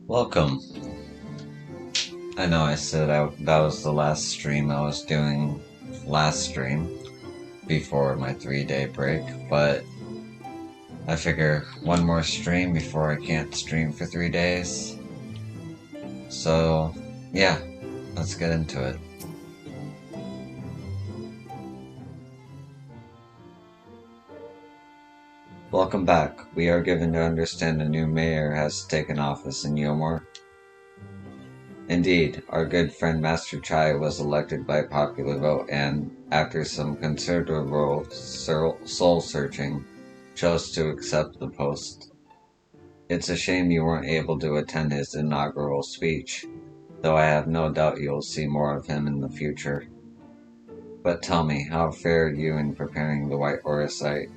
Welcome. I know I said that was the last stream I was doing last stream before my 3 day break, but I figure one more stream before I can't stream for 3 days. So, yeah, let's get into it. Welcome back. We are given to understand a new mayor has taken office in Yomor. Indeed, our good friend Master Chai was elected by popular vote and, after some considerable soul-searching, chose to accept the post. It's a shame you weren't able to attend his inaugural speech, though I have no doubt you'll see more of him in the future. But tell me, how fared you in preparing the White Orisite?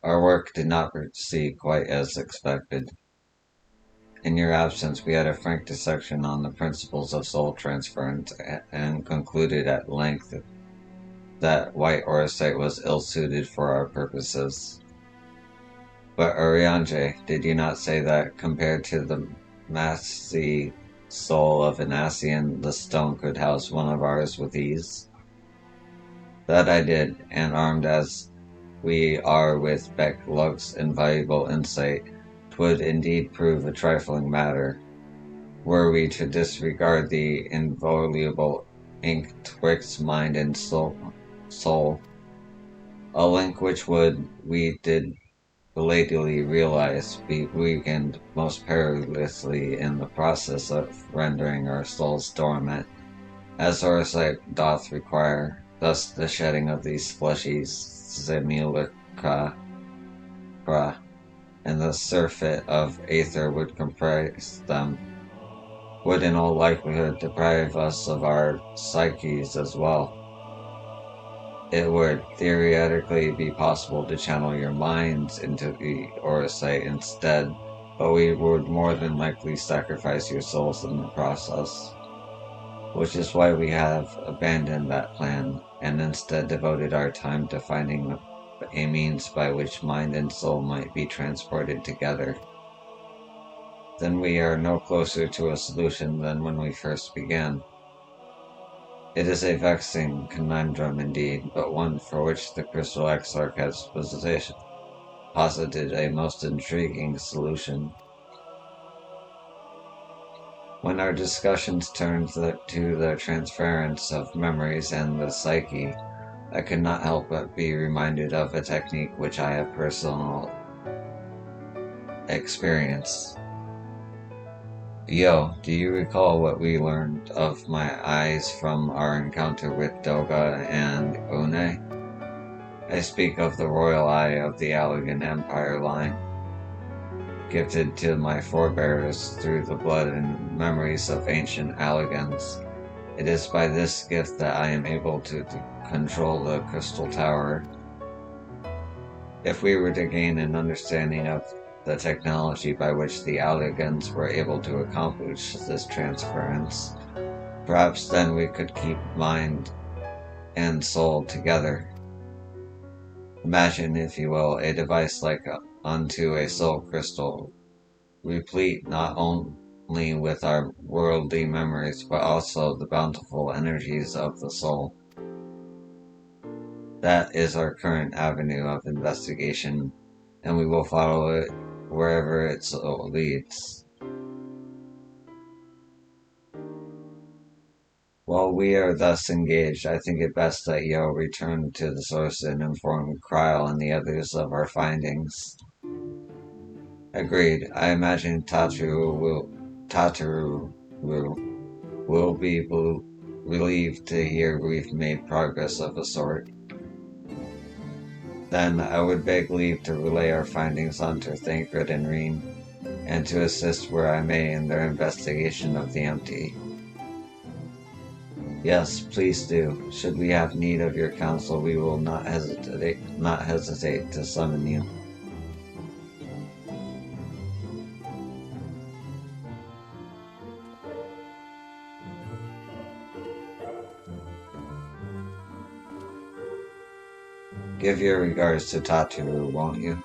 Our work did not proceed quite as expected. In your absence, we had a frank dissection on the principles of soul transference and concluded at length that White Orisite was ill-suited for our purposes. But Urianger, did you not say that, compared to the massy soul of an Asian, the stone could house one of ours with ease? That I did, and armed as we are with Beck Luck's invaluable insight, 'twould indeed prove a trifling matter, were we to disregard the inviolable ink twixt mind and soul, a link which would, we did belatedly realize, be weakened most perilously in the process of rendering our souls dormant, as Orsite doth require. Thus the shedding of these fleshy simulacra and the surfeit of aether would comprise them, would in all likelihood deprive us of our psyches as well. It would theoretically be possible to channel your minds into the Orisite instead, but we would more than likely sacrifice your souls in the process. Which is why we have abandoned that plan, and instead devoted our time to finding a means by which mind and soul might be transported together. Then we are no closer to a solution than when we first began. It is a vexing conundrum indeed, but one for which the Crystal Exarch has posited a most intriguing solution. When our discussions turned to the transference of memories and the psyche, I could not help but be reminded of a technique which I have personal experience. Yo, do you recall what we learned of my eyes from our encounter with Doga and Une? I speak of the royal eye of the Allegan Empire line, gifted to my forebears through the blood and memories of ancient Allegans. It is by this gift that I am able to control the Crystal Tower. If we were to gain an understanding of the technology by which the Allegans were able to accomplish this transference, perhaps then we could keep mind and soul together. Imagine, if you will, a device like unto a soul crystal, replete not only with our worldly memories, but also the bountiful energies of the soul. That is our current avenue of investigation, and we will follow it wherever it leads. While we are thus engaged, I think it best that Yo return to the source and inform Kryl and the others of our findings. Agreed. I imagine Tataru will be relieved to hear we've made progress of a sort. Then I would beg leave to relay our findings onto Thancred and Reen, and to assist where I may in their investigation of the empty. Yes, please do. Should we have need of your counsel, we will not hesitate to summon you. Give your regards to Tataru, won't you?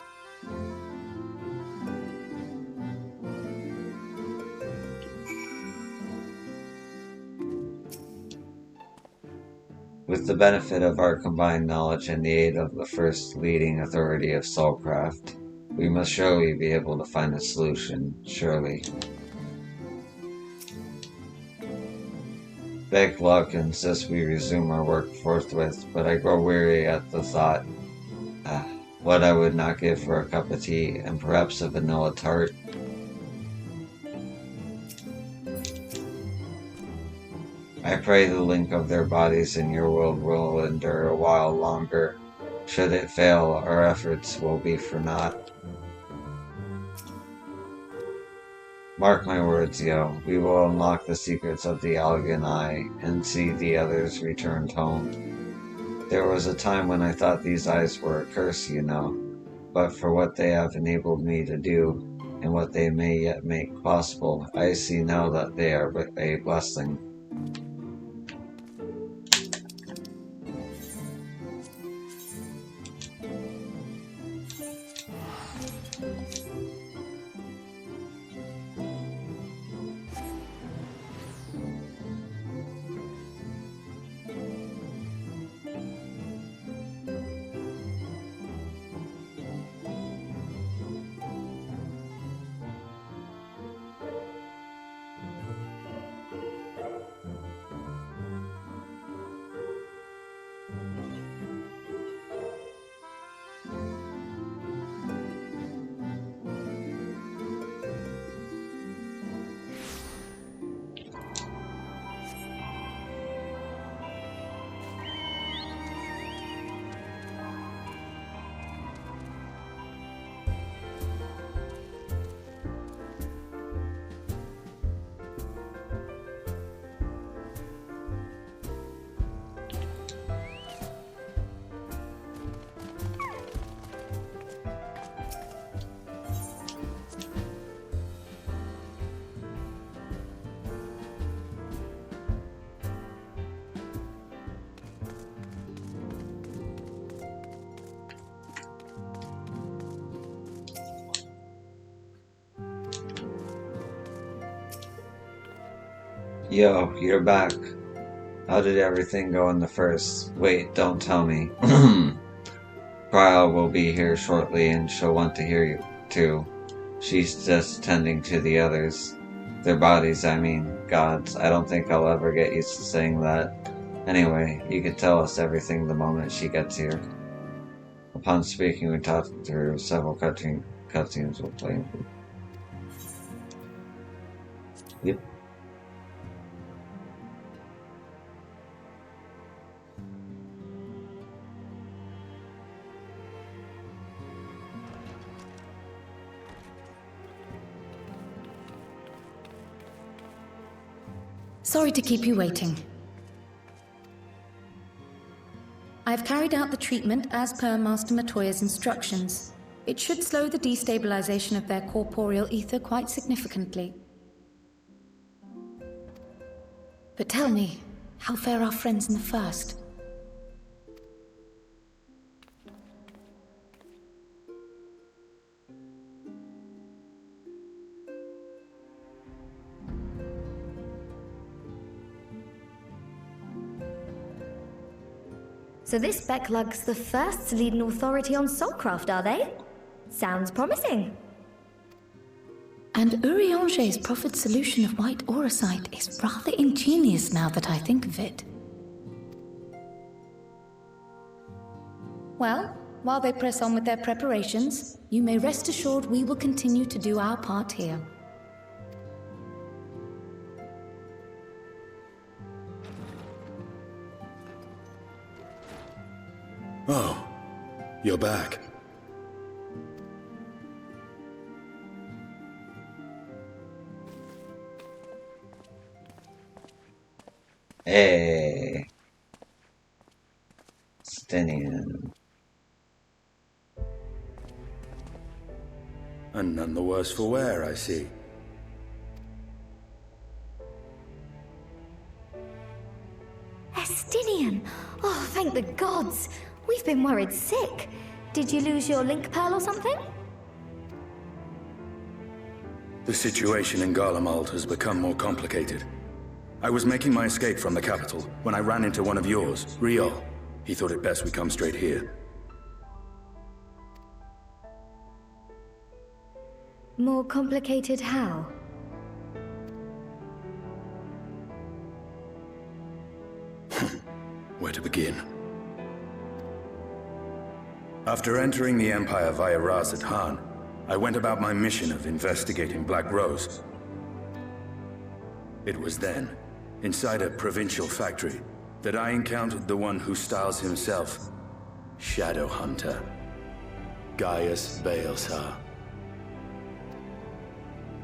With the benefit of our combined knowledge and the aid of the first leading authority of soulcraft, we must surely be able to find a solution, surely. Beg luck insists we resume our work forthwith, but I grow weary at the thought. What I would not give for a cup of tea, and perhaps a vanilla tart. I pray the link of their bodies in your world will endure a while longer. Should it fail, our efforts will be for naught. Mark my words, Yo. We will unlock the secrets of the Algan Eye and see the others returned home. There was a time when I thought these eyes were a curse, you know. But for what they have enabled me to do, and what they may yet make possible, I see now that they are a blessing. Yo, you're back. How did everything go in the first? Wait, don't tell me. Cryle will be here shortly and she'll want to hear you, too. She's just tending to the others. Their bodies, I mean. Gods, I don't think I'll ever get used to saying that. Anyway, you could tell us everything the moment she gets here. Upon speaking, we talked through several cutscenes will play. Yep. Sorry to keep you waiting. I've carried out the treatment as per Master Matoya's instructions. It should slow the destabilization of their corporeal ether quite significantly. But tell me, how fare our friends in the first? So this Becklug's the first to lead an authority on soulcraft, are they? Sounds promising. And Urianger's proffered solution of white auracite is rather ingenious now that I think of it. Well, while they press on with their preparations, you may rest assured we will continue to do our part here. Oh, you're back. Hey. Stinian. And none the worse for wear, I see. Estinian! Oh, thank the gods! We've been worried sick. Did you lose your link pearl or something? The situation in Garlemald has become more complicated. I was making my escape from the capital when I ran into one of yours, Riol. He thought it best we come straight here. More complicated how? Where to begin? After entering the Empire via Razat Han, I went about my mission of investigating Black Rose. It was then, inside a provincial factory, that I encountered the one who styles himself Shadow Hunter, Gaius Baelsar.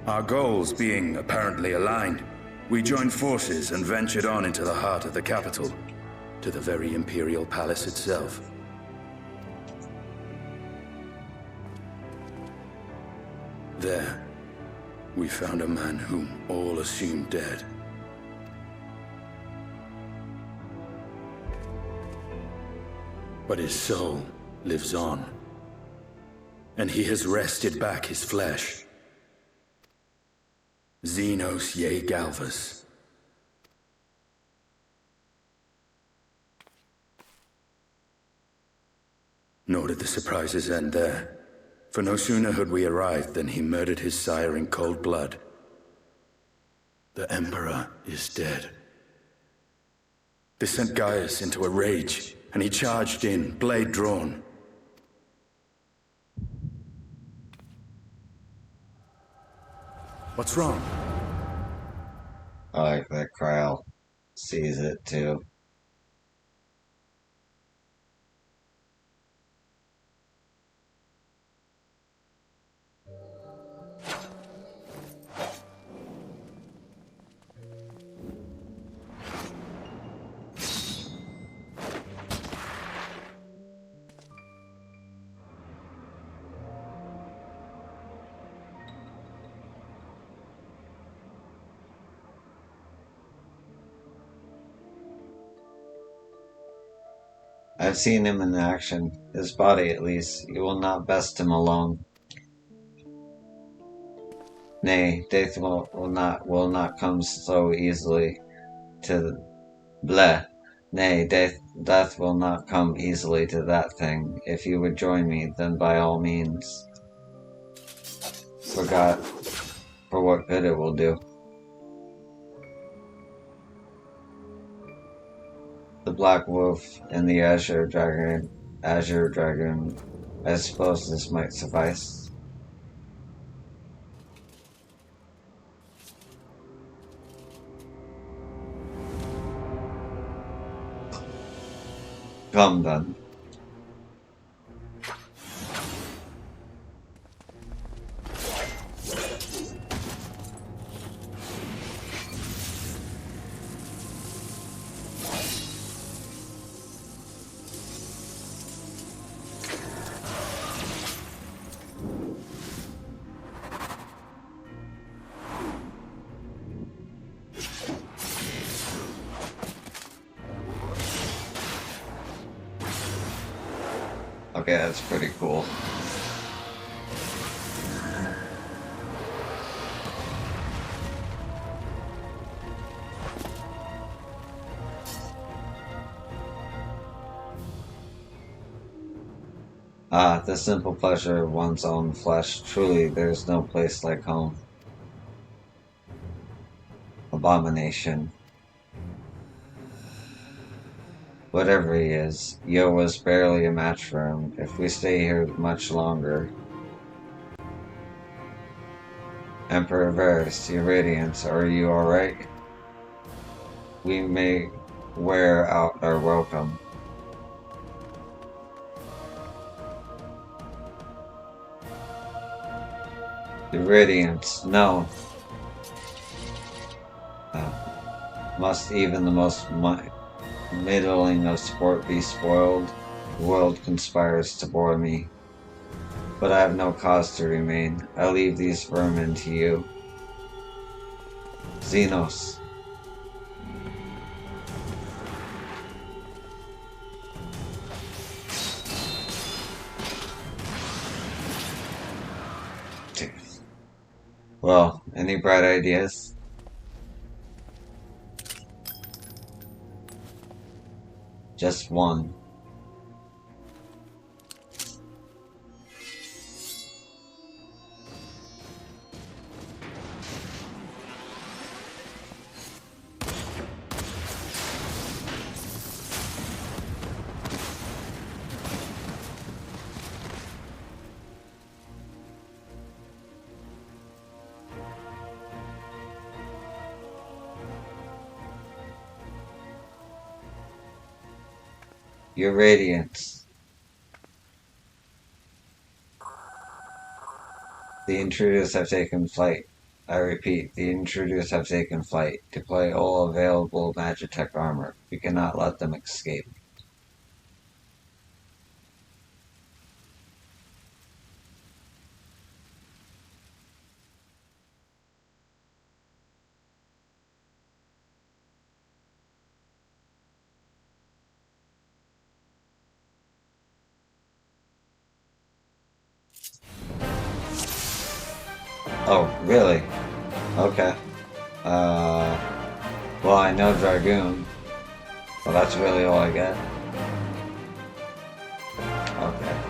Our goals being apparently aligned, we joined forces and ventured on into the heart of the capital, to the very Imperial Palace itself. There, we found a man whom all assumed dead. But his soul lives on, and he has wrested back his flesh. Xenos Ye Galvus. Nor did the surprises end there. For no sooner had we arrived than he murdered his sire in cold blood. The Emperor is dead. This sent Gaius into a rage, and he charged in, blade drawn. What's wrong? I like that Kyle sees it too. I've seen him in action, his body at least. You will not best him alone. Nay, death will not come so easily to bleh. Nay, death will not come easily to that thing. If you would join me, then by all means. For what good it will do. The Black Wolf and the Azure Dragon. I suppose this might suffice. Come then. Okay, that's pretty cool. Ah, the simple pleasure of one's own flesh. Truly, there is no place like home. Abomination. Whatever he is, Yo was barely a match for him. If we stay here much longer... Emperor Varys, your radiance, are you alright? We may wear out our welcome. The radiance, no. Must even the most middling of sport be spoiled? The world conspires to bore me. But I have no cause to remain. I leave these vermin to you. Xenos. Well, any bright ideas? Just one. Your radiance. The intruders have taken flight. I repeat, the intruders have taken flight. Deploy all available Magitech armor. We cannot let them escape. Oh, really? Okay. Well, I know Dragoon. Well, that's really all I get. Okay.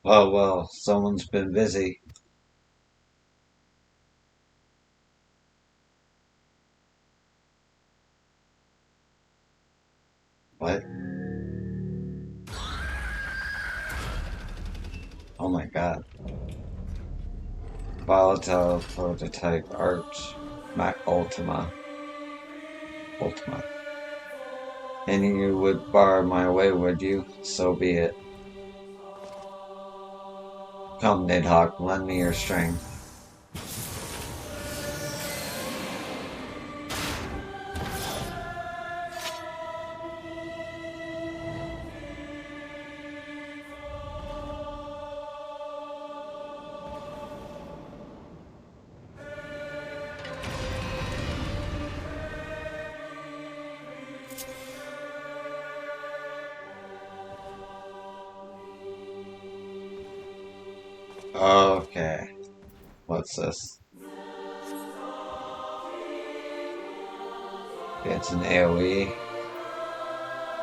Oh well, someone's been busy. What? Oh my god. Volatile prototype Arch Mac Ultima. And you would bar my way, would you? So be it. Come, Nidhogg, lend me your strength. Okay. What's this? It's an AoE.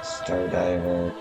Stardiver.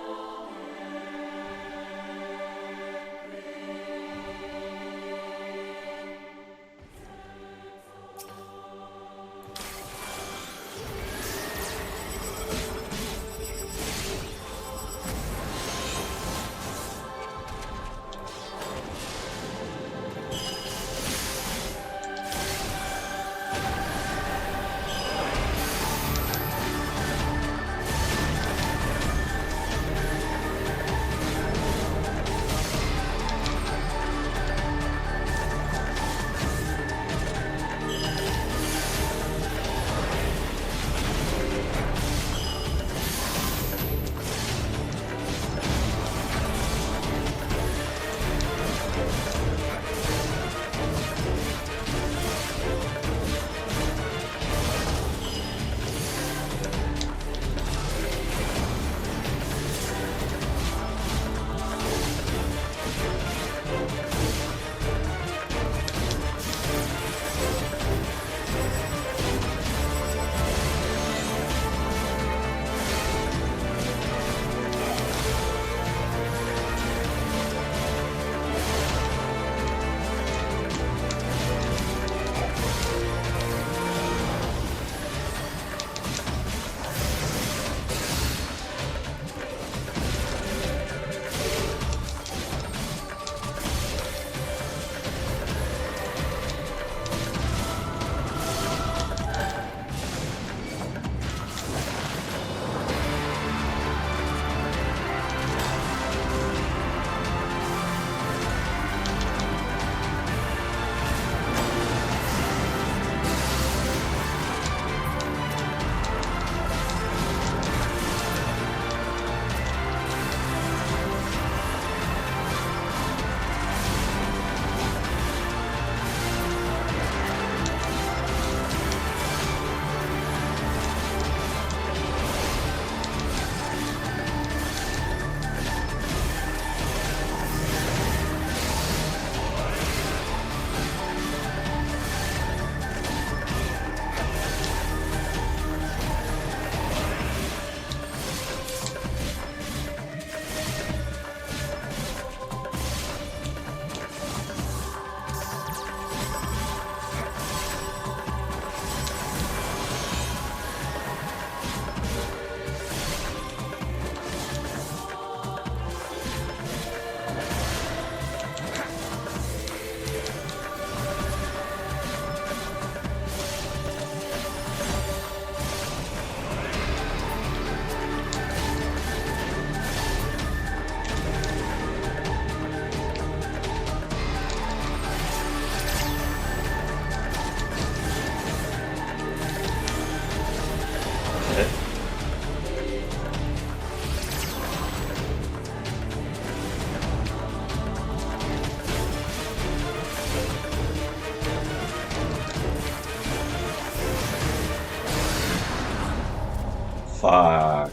Fuck.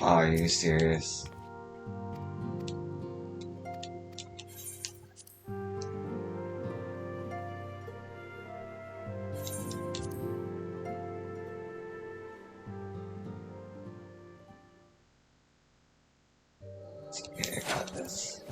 Oh, are you serious? It's okay, I got this.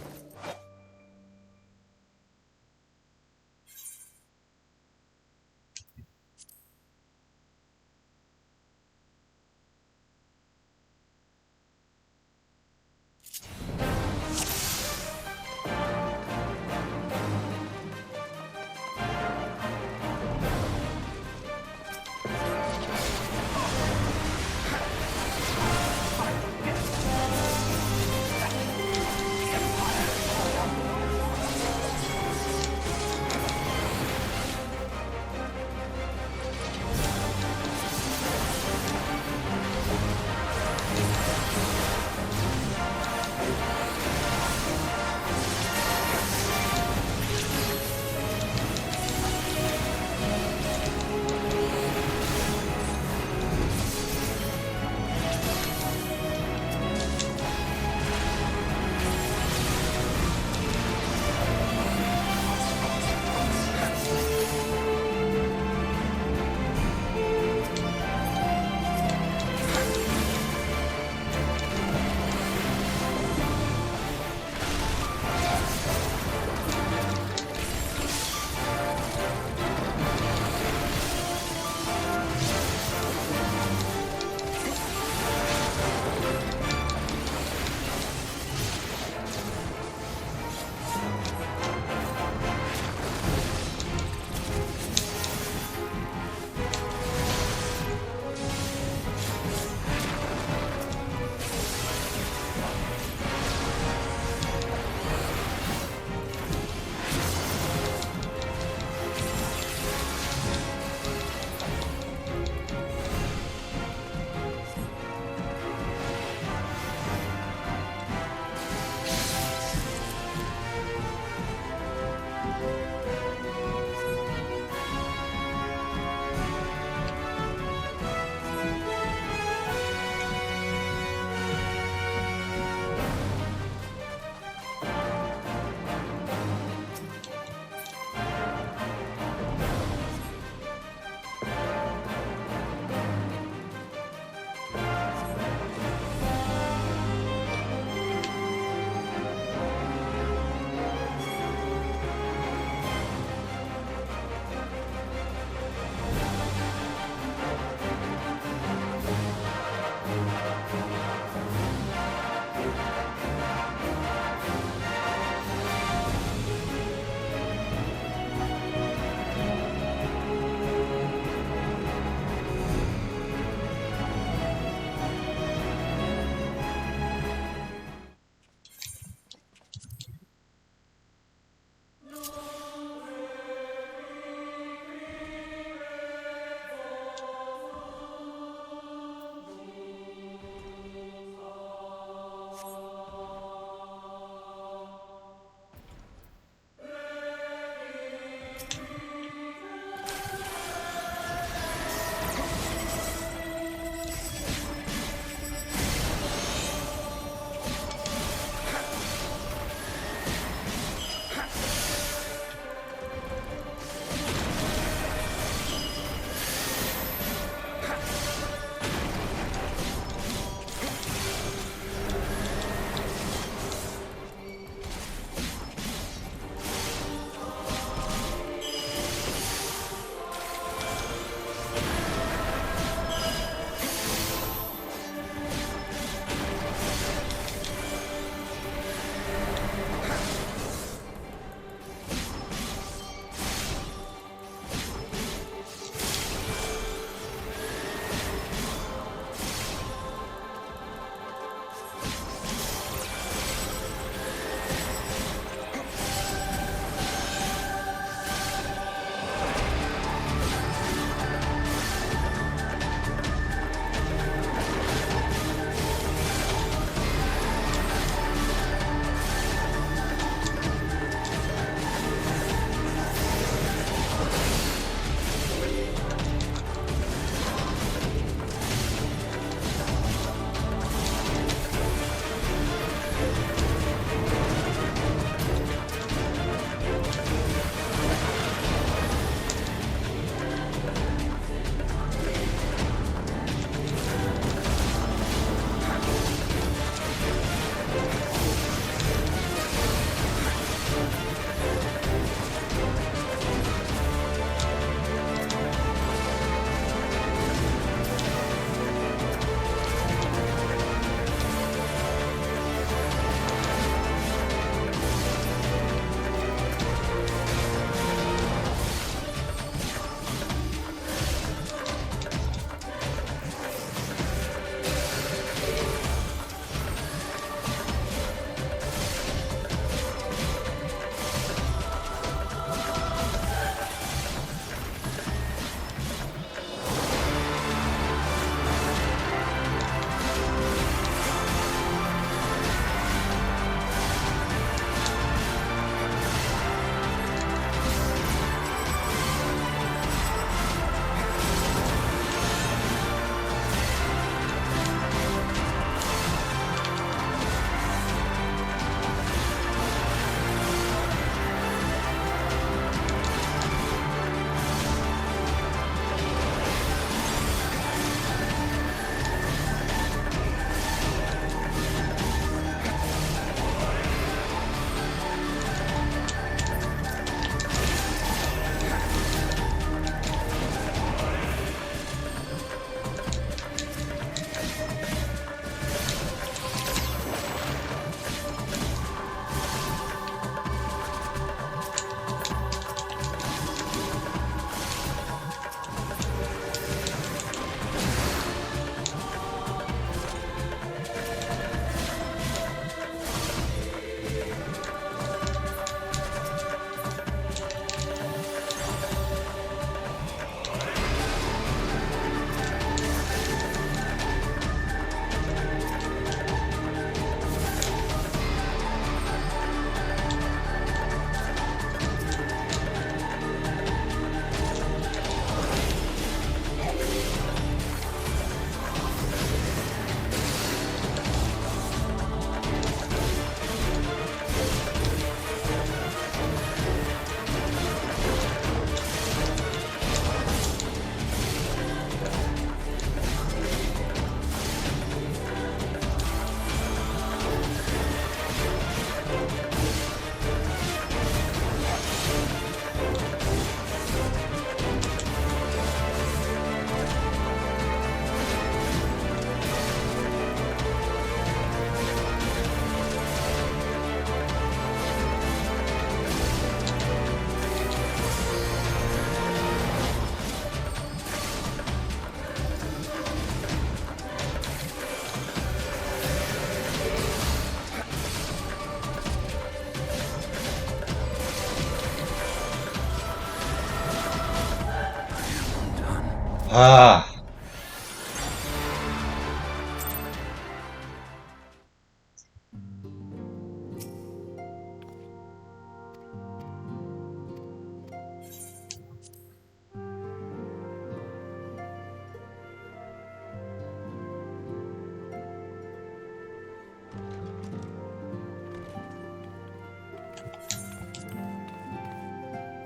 Ah!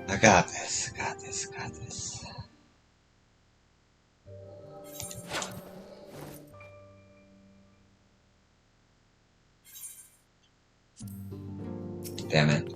I got this, got this, got this. Damn it.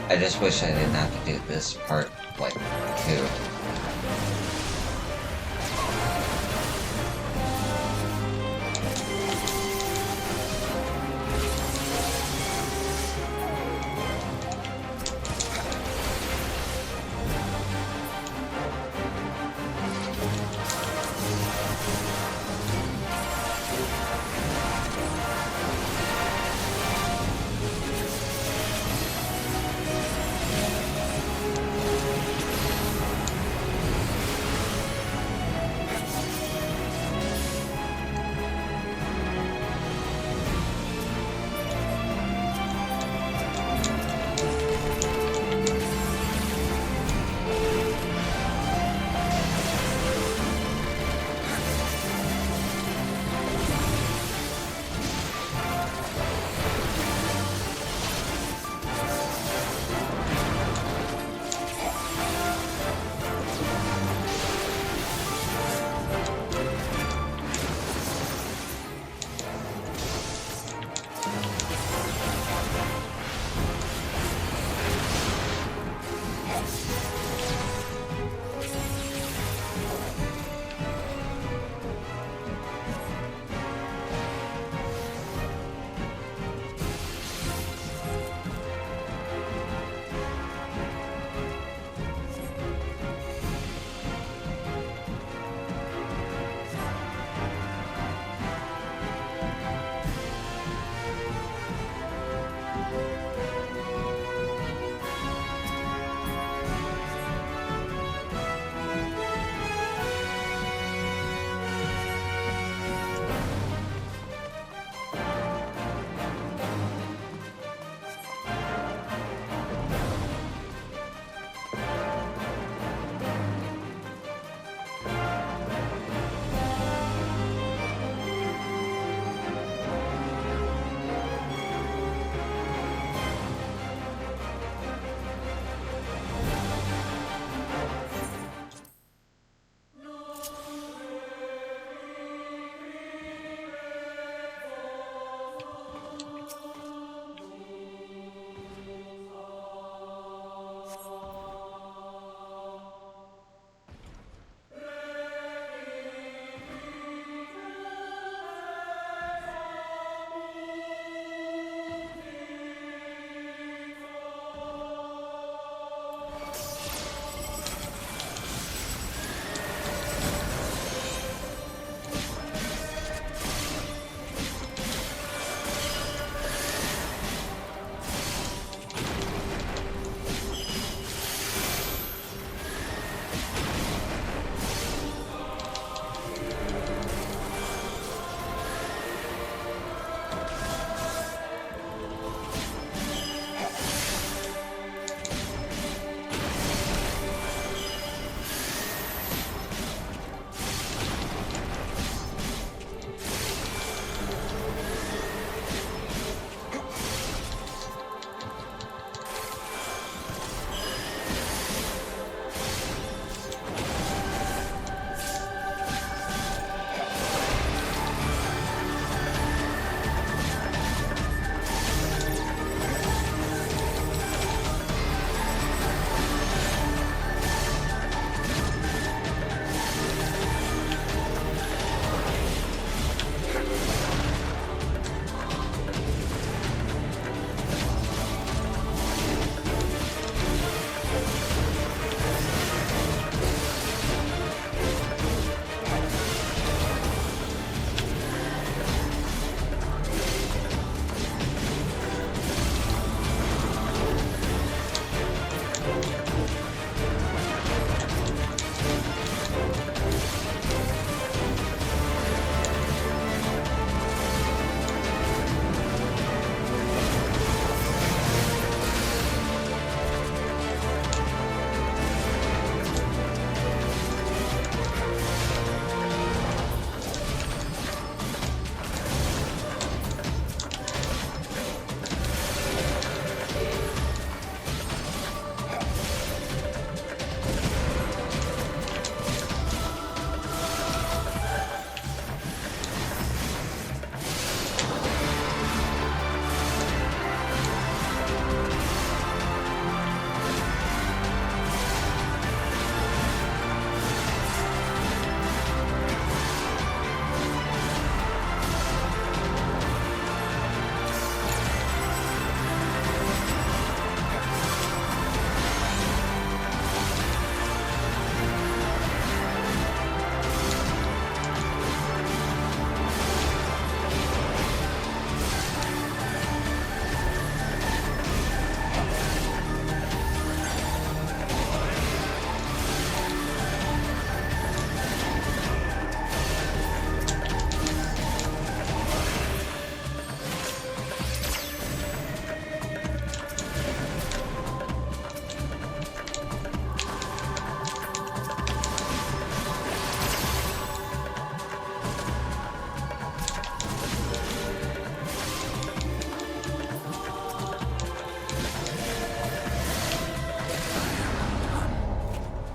I just wish I didn't have to do this part, like, too.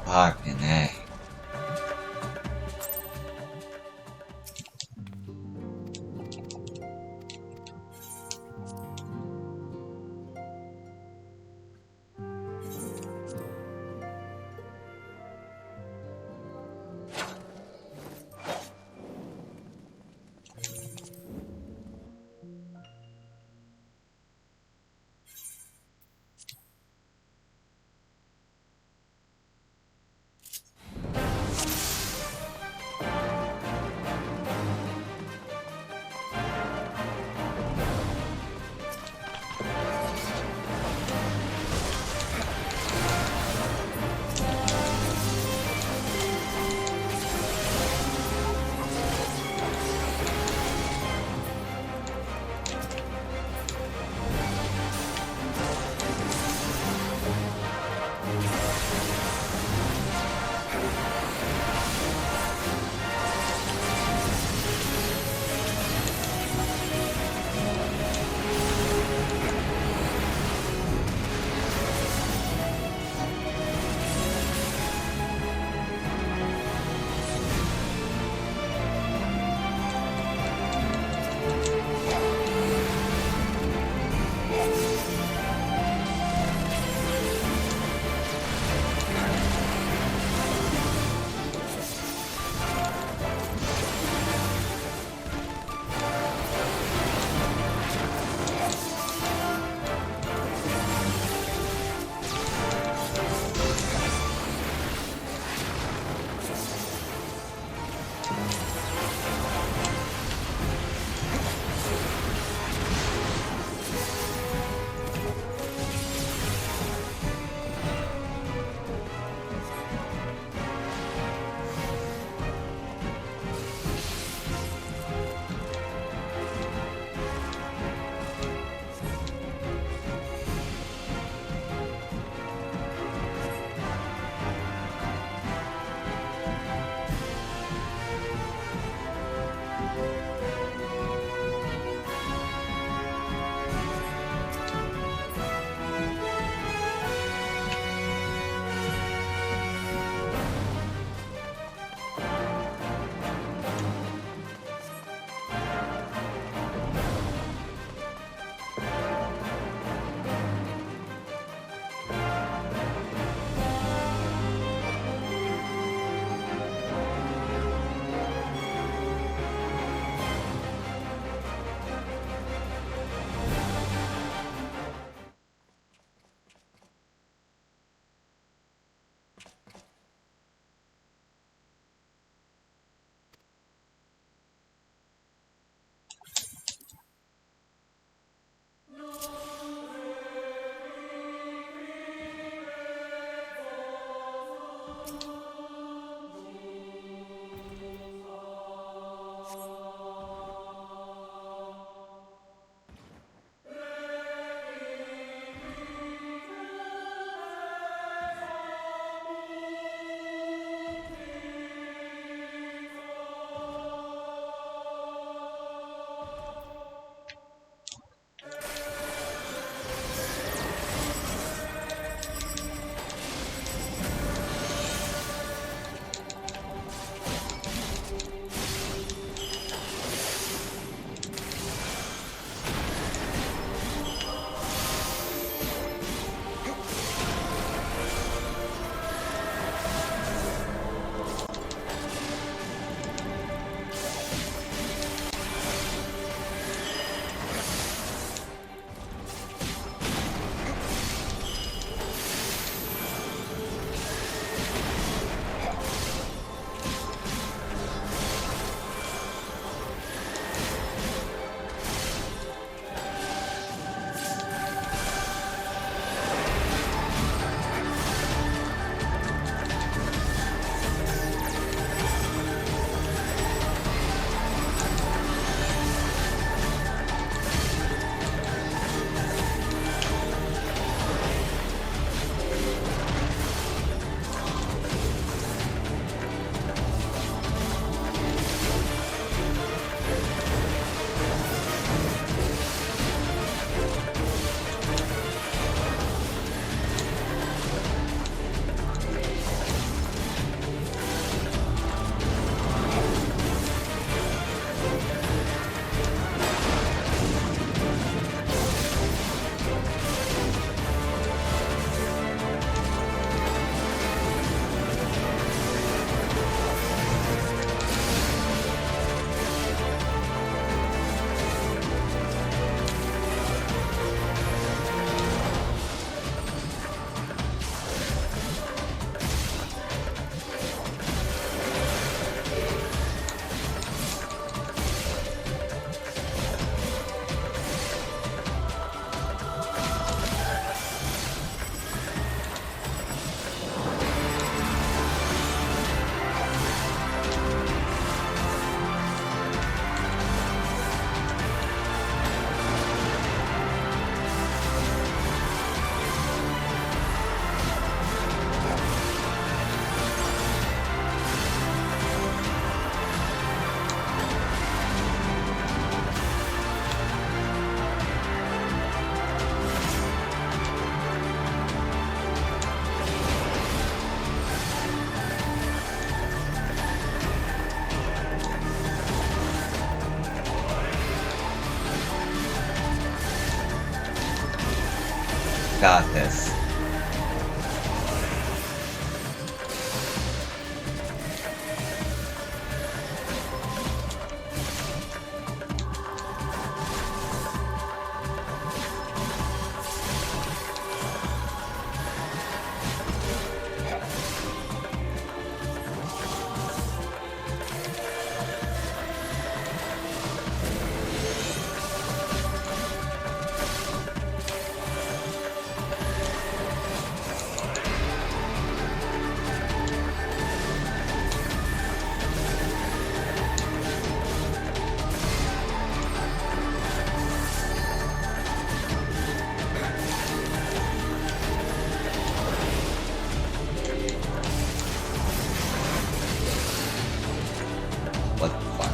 Fucking A. Got this. What the fuck?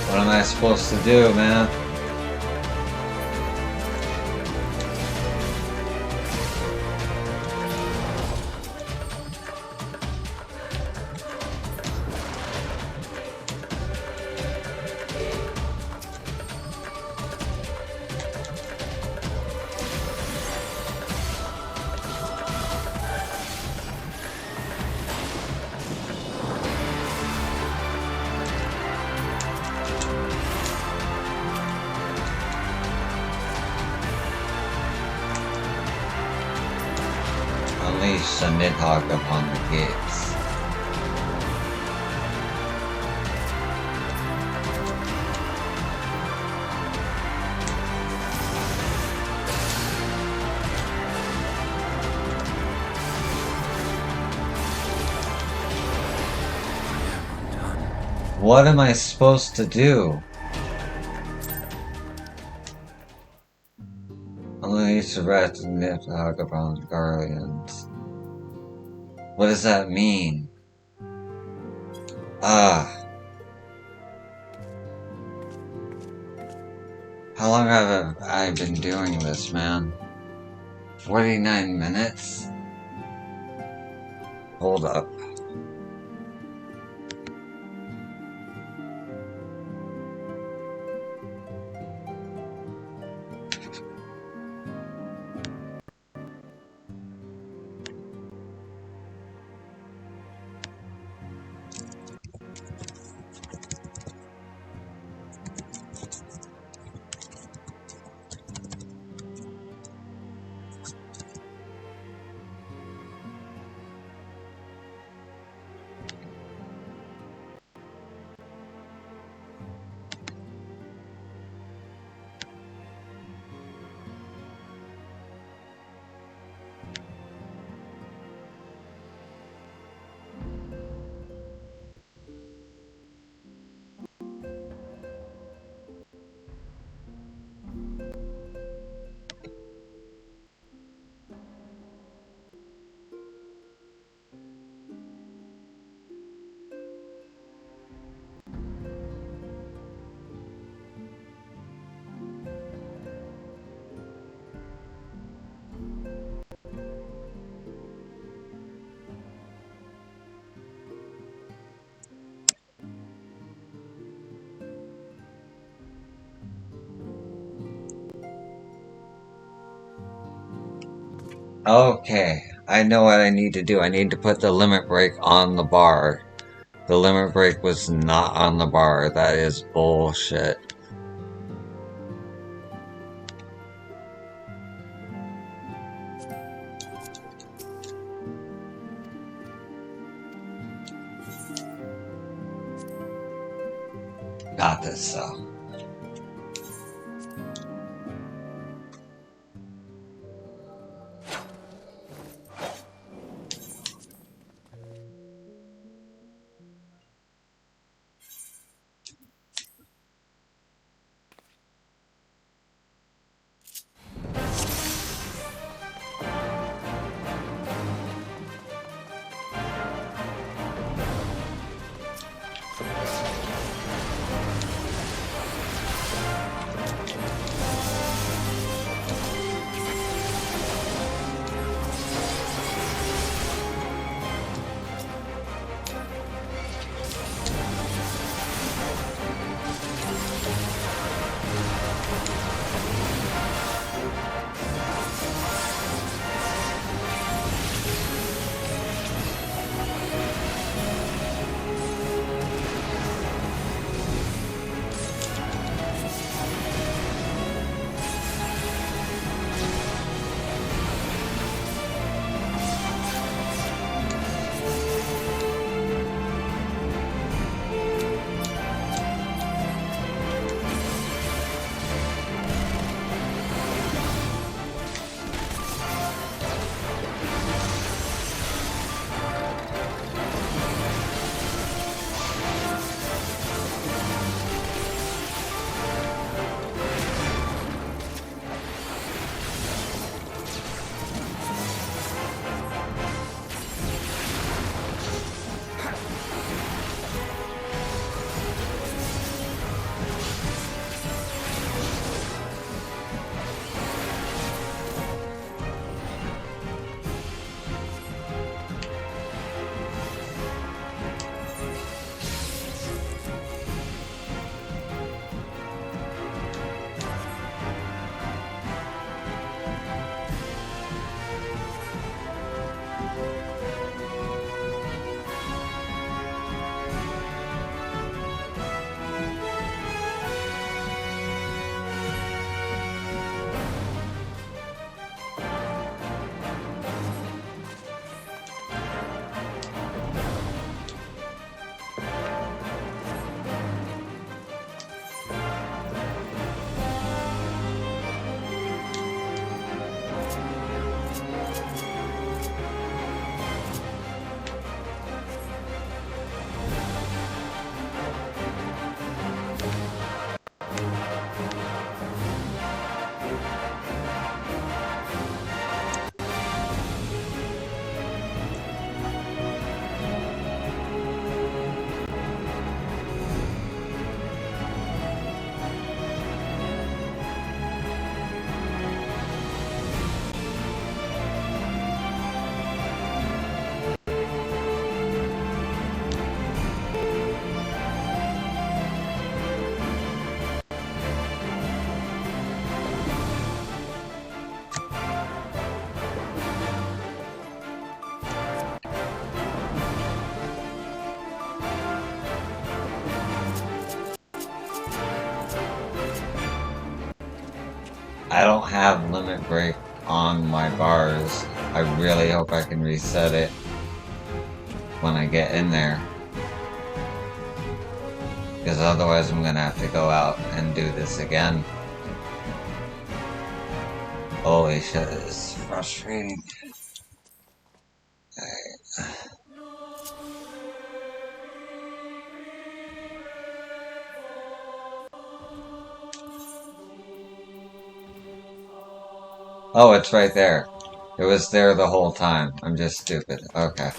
What am I supposed to do, man? Unleash the Nidhogg upon the gates. What am I supposed to do? Unleash the rat and Nidhogg upon the guardians. What does that mean? Ah. How long have I been doing this, man? 49 minutes? Hold up. Okay, I know what I need to do. I need to put the limit break on the bar. The limit break was not on the bar. That is bullshit. Got this, though. have limit break on my bars. I really hope I can reset it when I get in there. Because otherwise I'm gonna have to go out and do this again. Holy shit, this is frustrating. Oh, it's right there. It was there the whole time. I'm just stupid. Okay.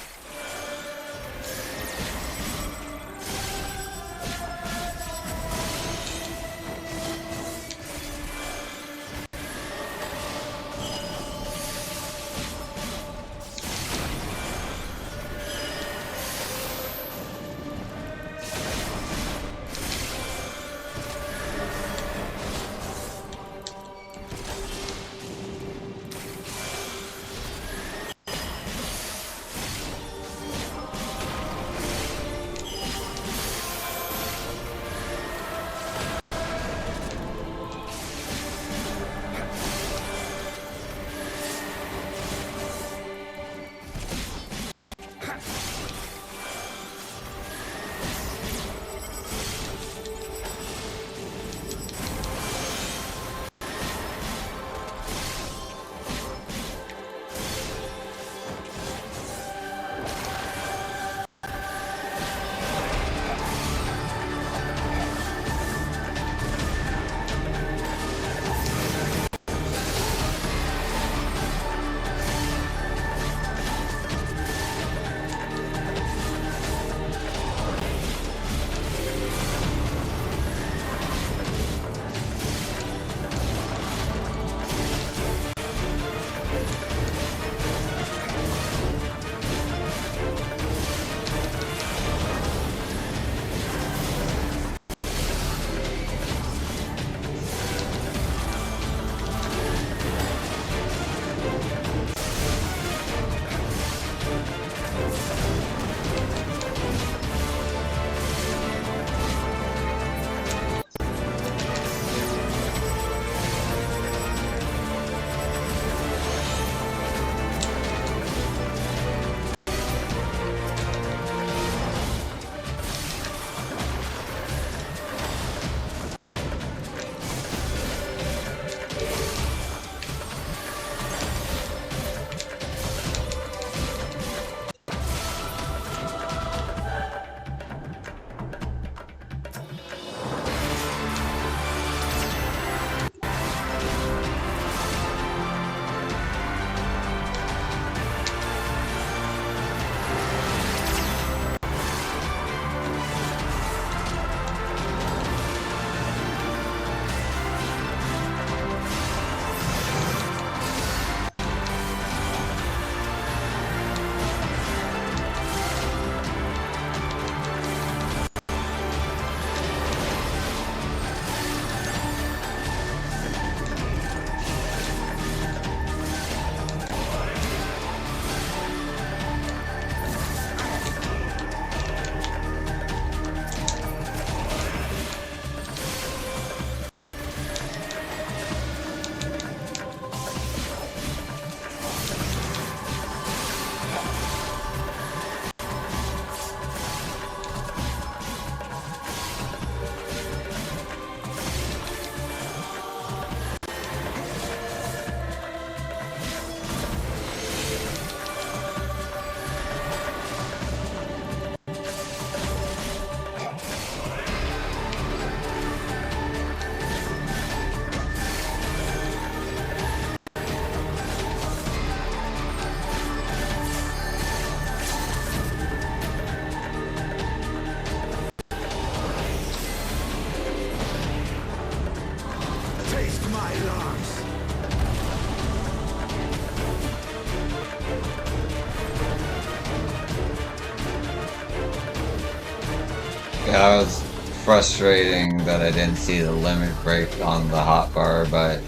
Yeah, it was frustrating that I didn't see the limit break on the hotbar, but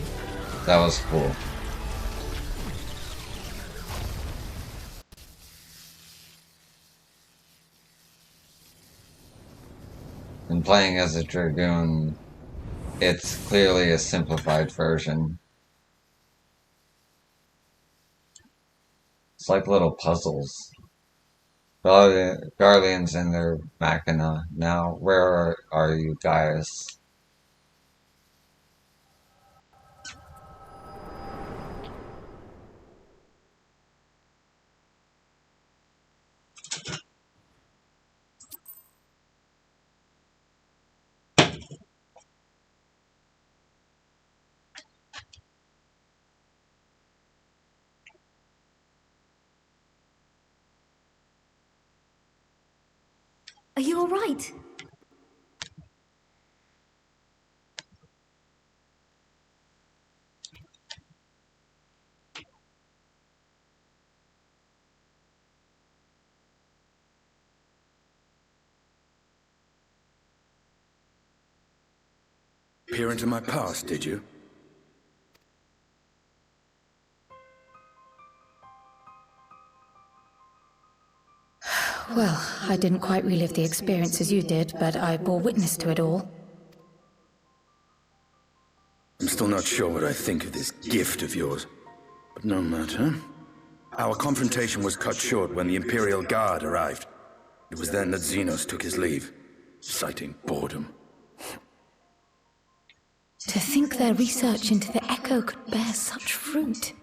that was cool. And playing as a Dragoon, it's clearly a simplified version. It's like little puzzles. Guardians and their machina. Now, where are you guys? Are you all right? Peer into my past, did you? Well, I didn't quite relive the experience as you did, but I bore witness to it all. I'm still not sure what I think of this gift of yours. But no matter. Our confrontation was cut short when the Imperial Guard arrived. It was then that Xenos took his leave, citing boredom. To think their research into the Echo could bear such fruit.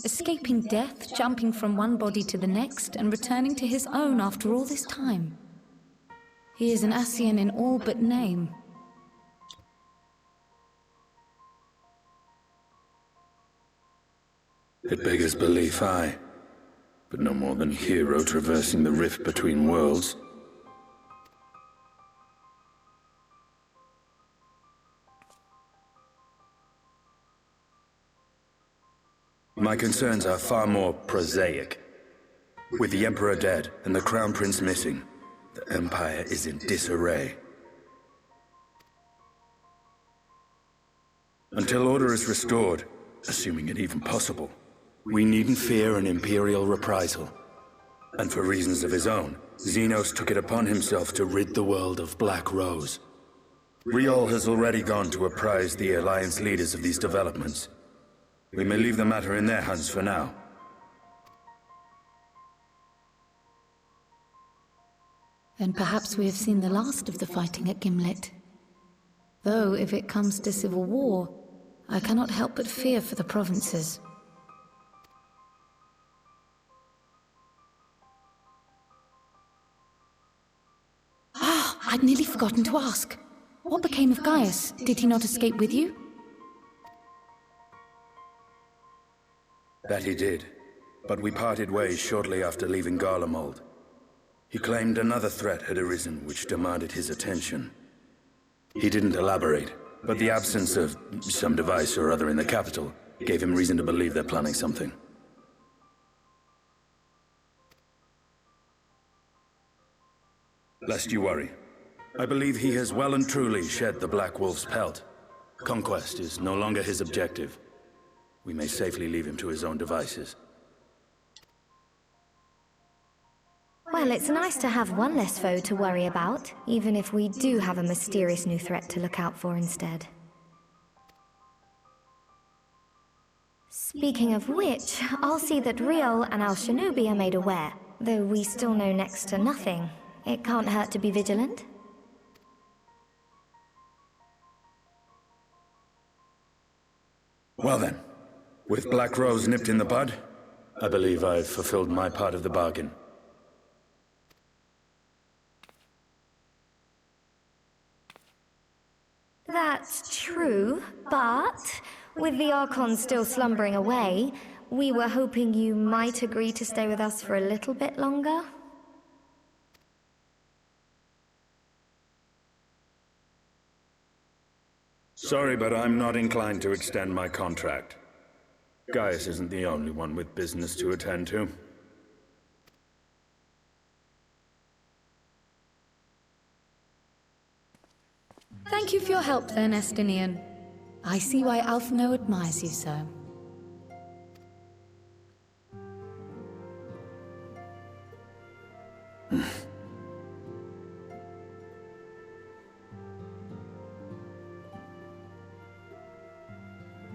Escaping death, jumping from one body to the next, and returning to his own after all this time. He is an Ascian in all but name. It beggars belief, aye. But no more than hero traversing the rift between worlds. My concerns are far more prosaic. With the Emperor dead and the Crown Prince missing, the Empire is in disarray. Until order is restored, assuming it even possible, we needn't fear an Imperial reprisal. And for reasons of his own, Xenos took it upon himself to rid the world of Black Rose. Riol has already gone to apprise the Alliance leaders of these developments. We may leave the matter in their hands for now. Then perhaps we have seen the last of the fighting at Gimlet. Though, if it comes to civil war, I cannot help but fear for the provinces. Ah, I'd nearly forgotten to ask. What became of Gaius? Did he not escape with you? That he did, but we parted ways shortly after leaving Garlemald. He claimed another threat had arisen which demanded his attention. He didn't elaborate, but the absence of some device or other in the capital gave him reason to believe they're planning something. Lest you worry, I believe he has well and truly shed the Black Wolf's pelt. Conquest is no longer his objective. We may safely leave him to his own devices. Well, it's nice to have one less foe to worry about, even if we do have a mysterious new threat to look out for instead. Speaking of which, I'll see that Riol and Al Shinobi are made aware. Though we still know next to nothing, it can't hurt to be vigilant. Well then. With Black Rose nipped in the bud, I believe I've fulfilled my part of the bargain. That's true, but with the Archon still slumbering away, we were hoping you might agree to stay with us for a little bit longer. Sorry, but I'm not inclined to extend my contract. Gaius isn't the only one with business to attend to. Thank you for your help then, Estinian. I see why Alphino admires you so.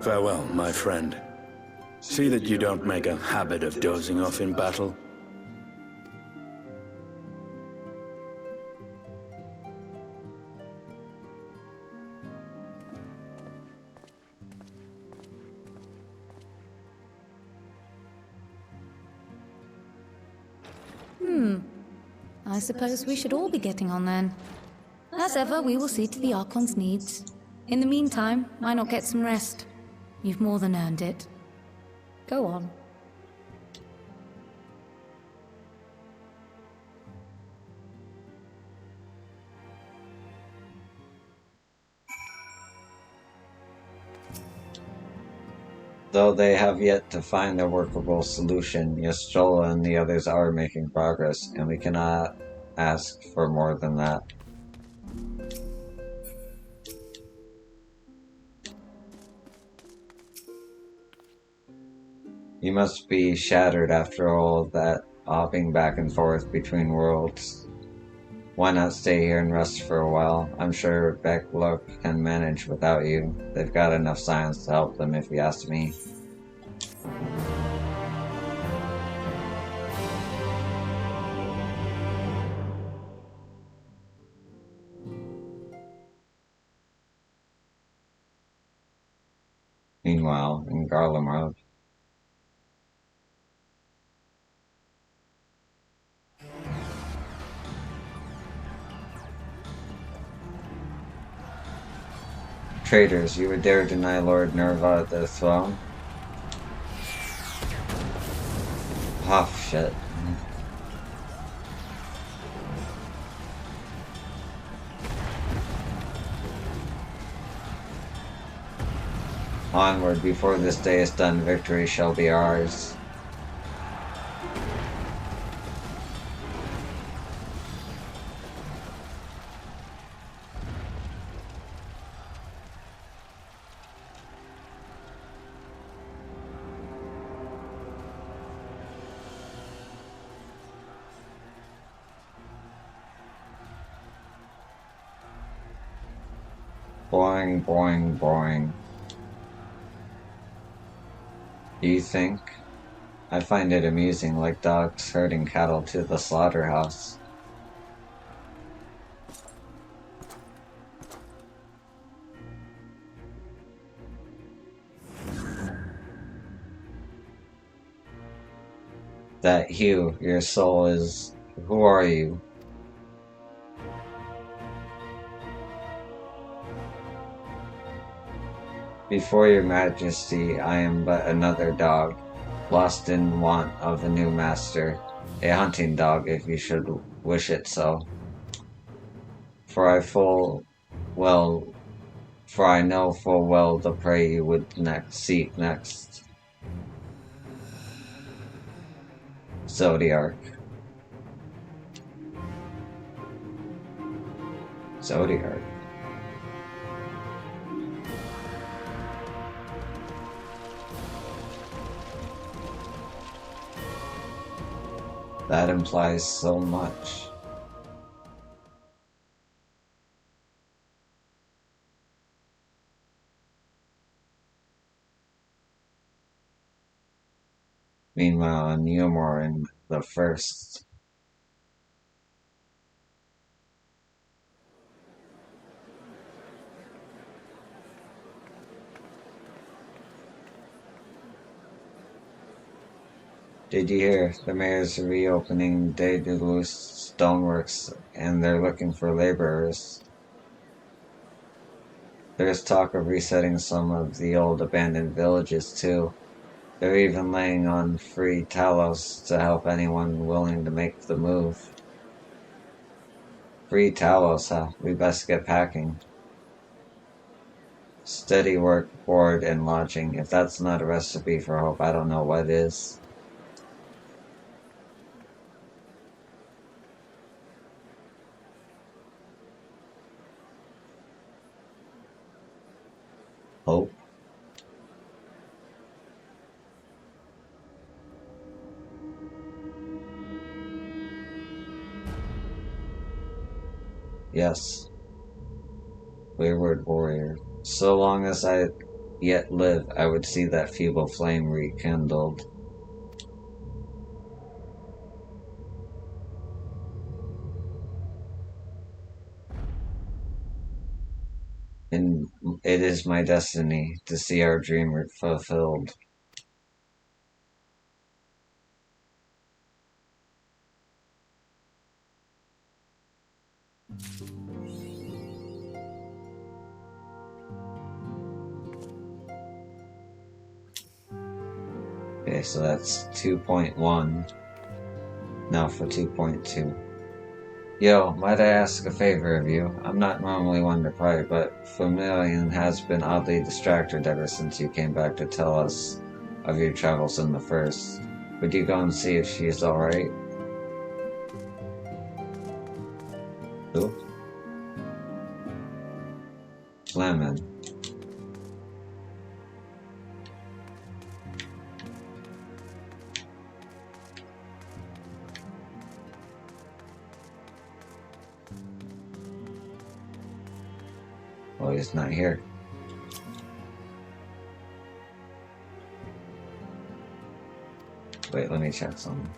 Farewell, my friend. See that you don't make a habit of dozing off in battle. I suppose we should all be getting on then. As ever, we will see to the Archon's needs. In the meantime, why not get some rest? You've more than earned it. Go on. Though they have yet to find a workable solution, Yastrola and the others are making progress, and we cannot ask for more than that. You must be shattered after all that hopping back and forth between worlds. Why not stay here and rest for a while? I'm sure Becklook can manage without you. They've got enough science to help them if you ask me. Meanwhile, in Garlemald, traitors, you would dare deny Lord Nerva the throne? Oh, shit. Onward, before this day is done, victory shall be ours. Boing, boing, boing. Do you think? I find it amusing, like dogs herding cattle to the slaughterhouse. That Hugh, your soul is... Who are you? Before your majesty, I am but another dog, lost in want of a new master, a hunting dog if you should wish it so. For I know full well the prey you would seek next. Zodiark. Zodiark. That implies so much. Meanwhile, in Neomor in the first. Did you hear? The mayor's reopening Daedalus stoneworks and they're looking for laborers. There's talk of resetting some of the old abandoned villages too. They're even laying on free Talos to help anyone willing to make the move. Free Talos, huh? We best get packing. Steady work, board, and lodging. If that's not a recipe for hope, I don't know what is. Hope? Yes. Wayward warrior. So long as yet live, I would see that feeble flame rekindled. And it is my destiny to see our dream fulfilled. Okay, so that's 2.1. Now for 2.2. Yo, might I ask a favor of you? I'm not normally one to pry, but Familian has been oddly distracted ever since you came back to tell us of your travels in the First. Would you go and see if she's alright? Who? Lemon. Well, he's not here. Wait, let me check something.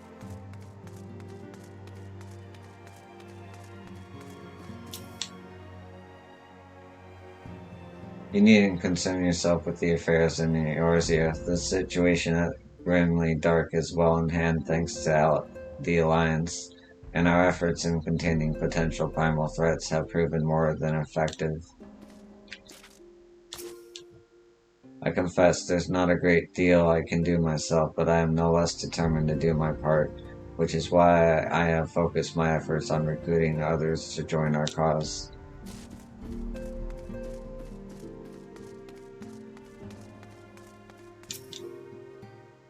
You needn't concern yourself with the affairs in Eorzea. The situation at Grimly Dark is well in hand thanks to the Alliance, and our efforts in containing potential primal threats have proven more than effective. I confess there's not a great deal I can do myself, but I am no less determined to do my part, which is why I have focused my efforts on recruiting others to join our cause.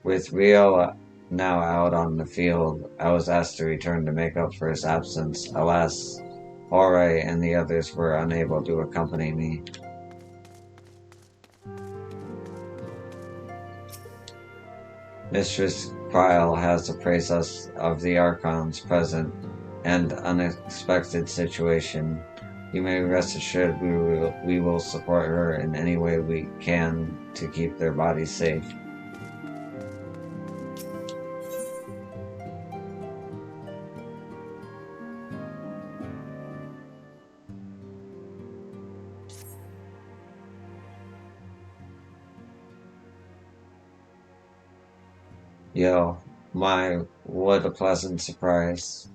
With Rio now out on the field, I was asked to return to make up for his absence. Alas, Ore and the others were unable to accompany me. Mistress Krile has appraised us of the Archon's present and unexpected situation. You may rest assured we will support her in any way we can to keep their bodies safe. Yo, what a pleasant surprise.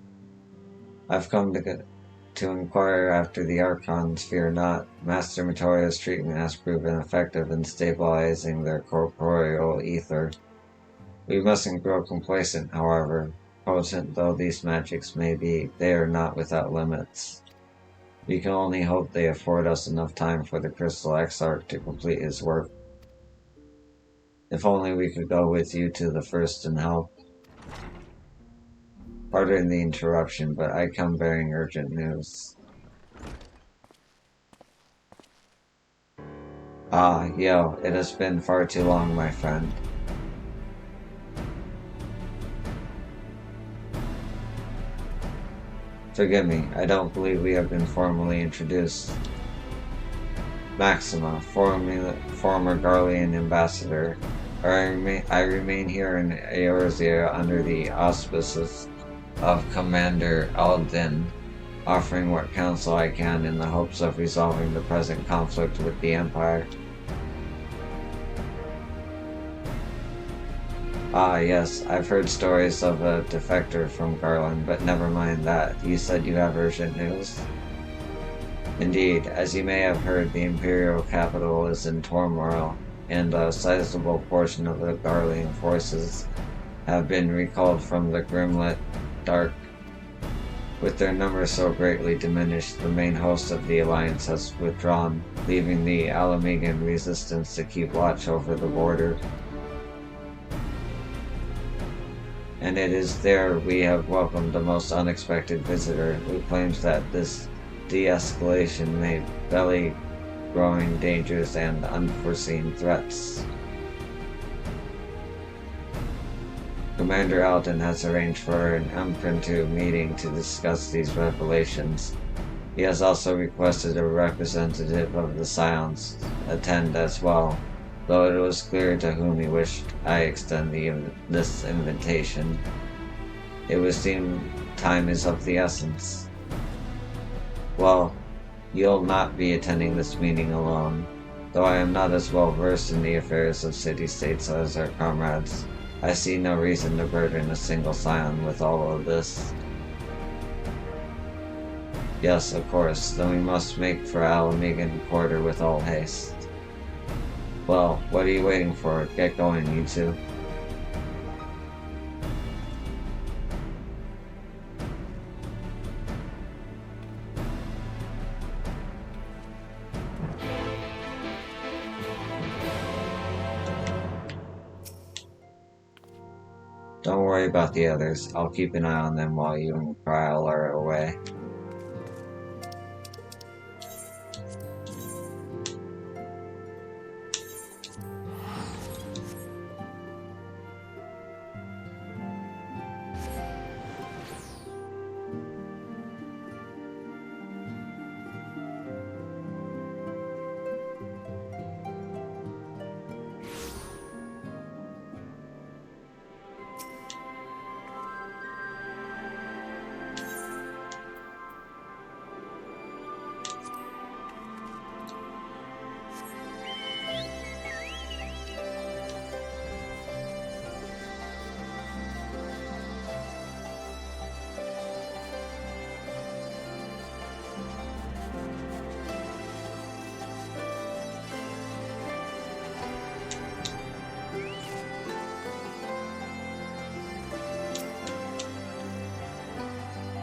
I've come to inquire after the Archons. Fear not. Master Matoria's treatment has proven effective in stabilizing their corporeal ether. We mustn't grow complacent, however. Potent though these magics may be, they are not without limits. We can only hope they afford us enough time for the Crystal Exarch to complete his work. If only we could go with you to the First and help. Pardon the interruption, but I come bearing urgent news. Yo, it has been far too long, my friend. Forgive me, I don't believe we have been formally introduced. Maxima, former Garlean ambassador. I remain here in Eorzea under the auspices of Commander Aldin, offering what counsel I can in the hopes of resolving the present conflict with the Empire. Yes, I've heard stories of a defector from Garland, but never mind that. You said you have urgent news? Indeed, as you may have heard, the Imperial capital is in turmoil, and a sizable portion of the Garlean forces have been recalled from the Grimlit Dark. With their numbers so greatly diminished, the main host of the Alliance has withdrawn, leaving the Alamegan resistance to keep watch over the border. And it is there we have welcomed a most unexpected visitor who claims that this de-escalation may belly growing dangers and unforeseen threats. Commander Alden has arranged for an impromptu meeting to discuss these revelations. He has also requested a representative of the Scions attend as well. though it was clear to whom he wished I extend this invitation. It would seem time is of the essence. Well, you'll not be attending this meeting alone, though I am not as well versed in the affairs of city-states as our comrades. I see no reason to burden a single scion with all of this. Yes, of course, then we must make for Alamegan Quarter with all haste. Well, what are you waiting for? Get going, you two. Don't worry about the others. I'll keep an eye on them while you and Kyle are away.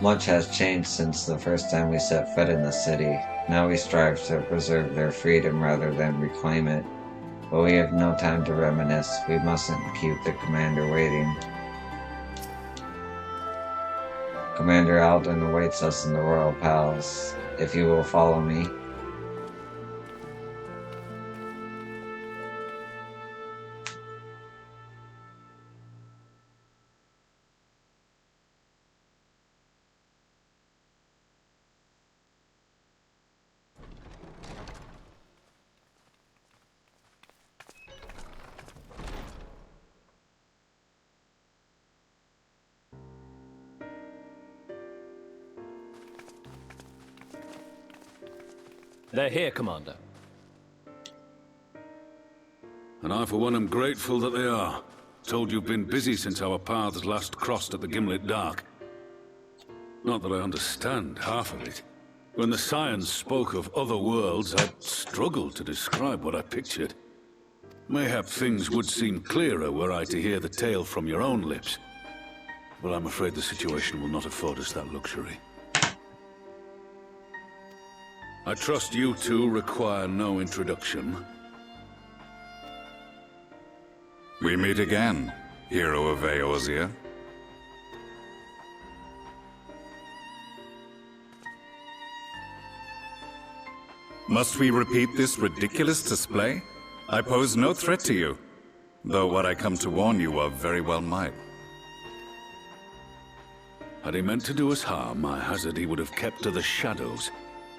Much has changed since the first time we set foot in the city. Now we strive to preserve their freedom rather than reclaim it. But we have no time to reminisce. We mustn't keep the commander waiting. Commander Alden awaits us in the Royal Palace. If you will follow me. They're here, Commander. And I, for one, am grateful that they are. Told you've been busy since our paths last crossed at the Gimlet Dark. Not that I understand half of it. When the science spoke of other worlds, I struggled to describe what I pictured. Mayhap things would seem clearer were I to hear the tale from your own lips. But I'm afraid the situation will not afford us that luxury. I trust you two require no introduction. We meet again, hero of Eorzea. Must we repeat this ridiculous display? I pose no threat to you, though what I come to warn you of very well might. Had he meant to do us harm, I hazard he would have kept to the shadows,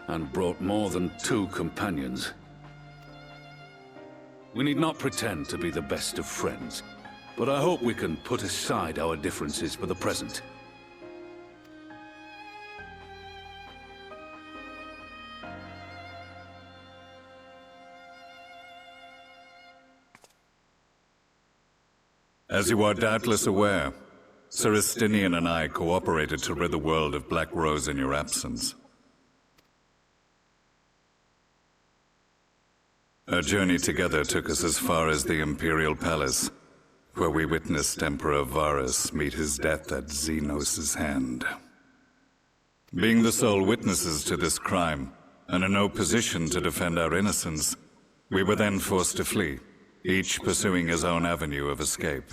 and brought more than 2 companions. We need not pretend to be the best of friends, but I hope we can put aside our differences for the present. As you are doubtless aware, Sir Estinian and I cooperated to rid the world of Black Rose in your absence. Our journey together took us as far as the Imperial Palace, where we witnessed Emperor Varus meet his death at Xenos' hand. Being the sole witnesses to this crime, and in no position to defend our innocence, we were then forced to flee, each pursuing his own avenue of escape.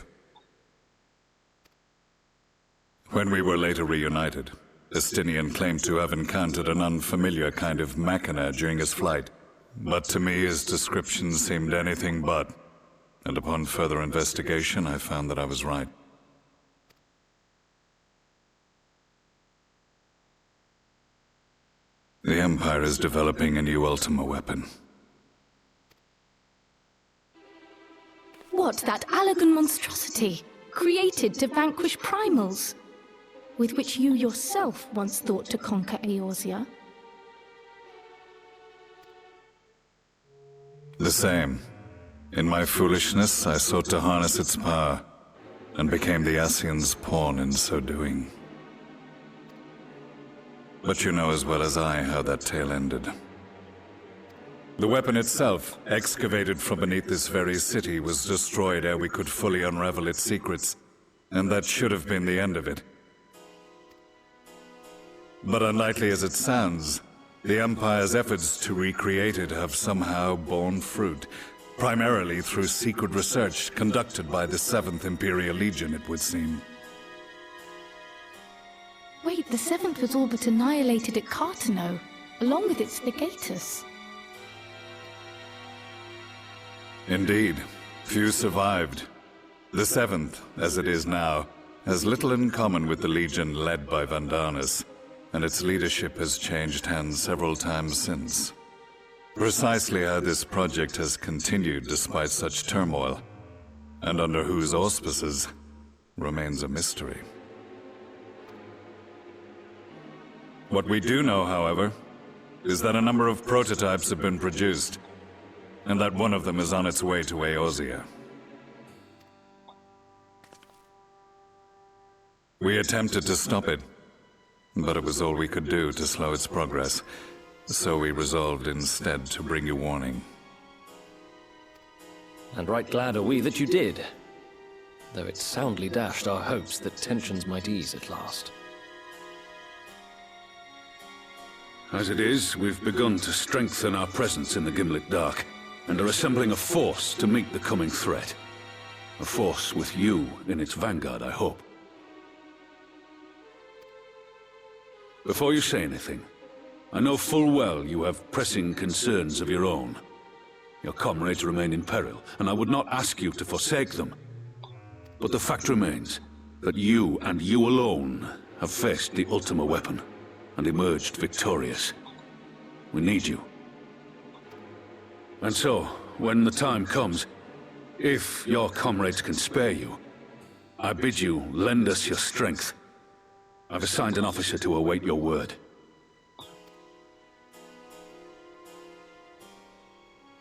When we were later reunited, Estinian claimed to have encountered an unfamiliar kind of machina during his flight, but to me his description seemed anything but, and upon further investigation I found that I was right. The Empire is developing a new Ultima weapon. What, that Allagan monstrosity, created to vanquish primals, with which you yourself once thought to conquer Eorzea? The same. In my foolishness, I sought to harness its power, and became the Ascian's pawn in so doing. But you know as well as I how that tale ended. The weapon itself, excavated from beneath this very city, was destroyed ere we could fully unravel its secrets, and that should have been the end of it. But unlikely as it sounds, the Empire's efforts to recreate it have somehow borne fruit, primarily through secret research conducted by the 7th Imperial Legion, it would seem. Wait, the 7th was all but annihilated at Cartano, along with its legatus. Indeed, few survived. The 7th, as it is now, has little in common with the Legion led by Vandanis, and its leadership has changed hands several times since. Precisely how this project has continued despite such turmoil, and under whose auspices, remains a mystery. What we do know, however, is that a number of prototypes have been produced, and that one of them is on its way to Eorzea. We attempted to stop it, but it was all we could do to slow its progress, so we resolved instead to bring you warning. And right glad are we that you did, though it soundly dashed our hopes that tensions might ease at last. As it is, we've begun to strengthen our presence in the Gimlet Dark, and are assembling a force to meet the coming threat. A force with you in its vanguard, I hope. Before you say anything, I know full well you have pressing concerns of your own. Your comrades remain in peril, and I would not ask you to forsake them. But the fact remains that you, and you alone, have faced the Ultima weapon, and emerged victorious. We need you. And so, when the time comes, if your comrades can spare you, I bid you lend us your strength. I've assigned an officer to await your word.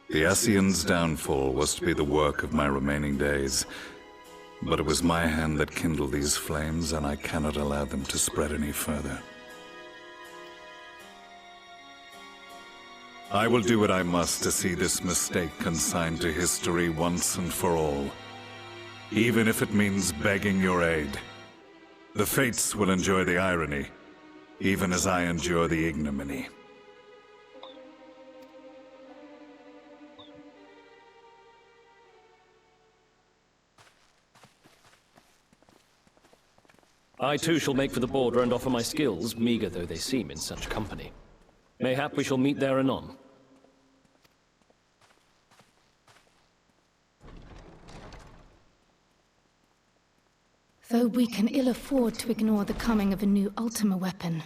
The Ascian's downfall was to be the work of my remaining days, but it was my hand that kindled these flames, and I cannot allow them to spread any further. I will do what I must to see this mistake consigned to history once and for all, even if it means begging your aid. The Fates will enjoy the irony, even as I endure the ignominy. I too shall make for the border and offer my skills, meager though they seem in such company. Mayhap we shall meet there anon. Though we can ill afford to ignore the coming of a new Ultima weapon,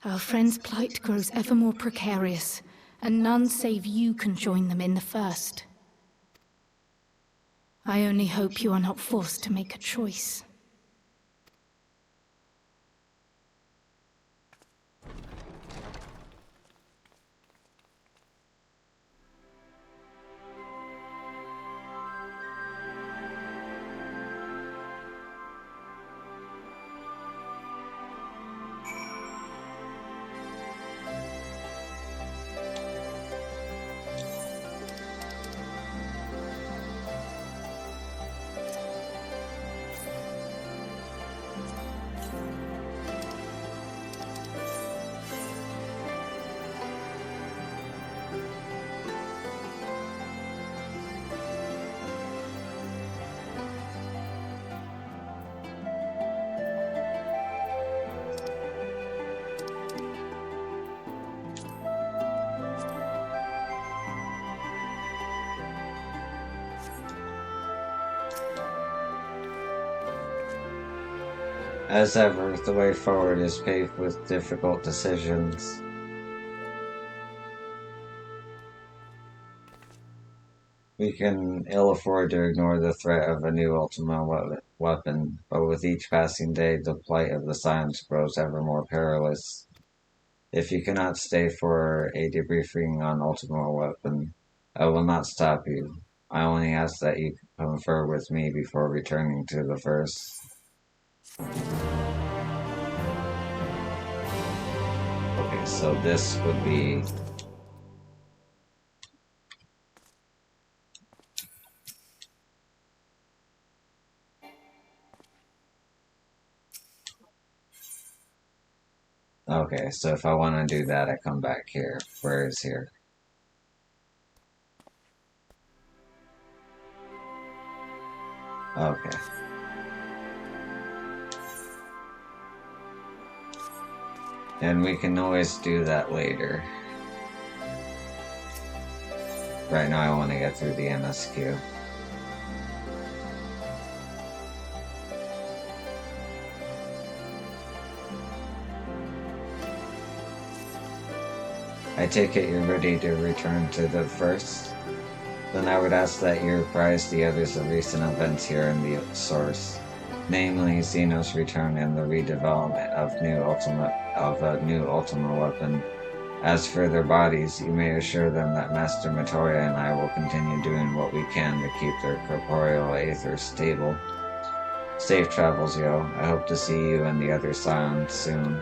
our friend's plight grows ever more precarious, and none save you can join them in the first. I only hope you are not forced to make a choice. As ever, the way forward is paved with difficult decisions. We can ill afford to ignore the threat of a new ultimate weapon, but with each passing day, the plight of the Scions grows ever more perilous. If you cannot stay for a debriefing on ultimate weapon, I will not stop you. I only ask that you confer with me before returning to the first. Okay, so this would be... Okay, so if I want to do that, I come back here. Where is here? Okay. And we can always do that later. Right now I want to get through the MSQ. I take it you're ready to return to the first? Then I would ask that you apprise the others of recent events here in the source. Namely, Xenos' return and the redevelopment of a new ultimate weapon. As for their bodies, you may assure them that Master Matoya and I will continue doing what we can to keep their corporeal aethers stable. Safe travels, yo. I hope to see you and the other Scions soon.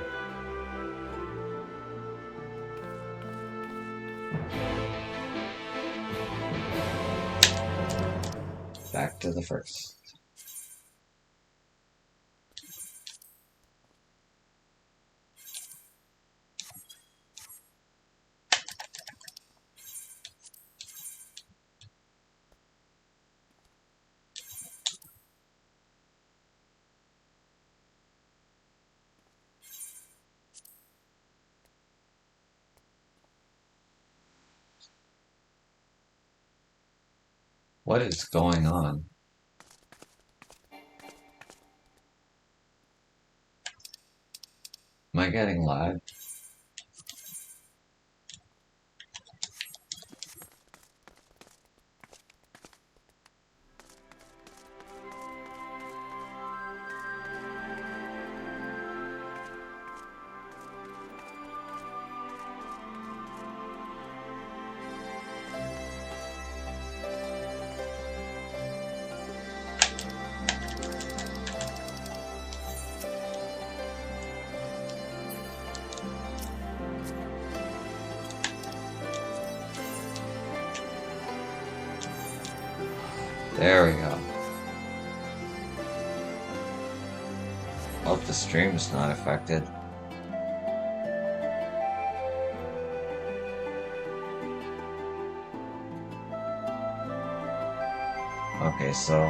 Back to the first. What is going on? Am I getting live? There we go. Hope the stream's not affected. Okay, so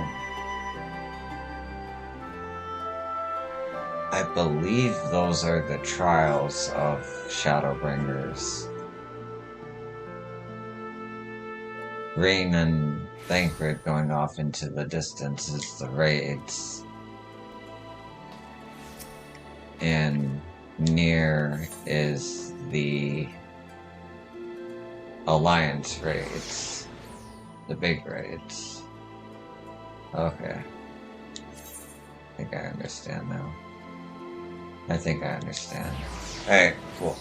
I believe those are the trials of shadowbringers. Rain and Thancred going off into the distance is the raids. And near is the Alliance raids. The big raids. Okay. I think I understand now. I think I understand. Alright, cool.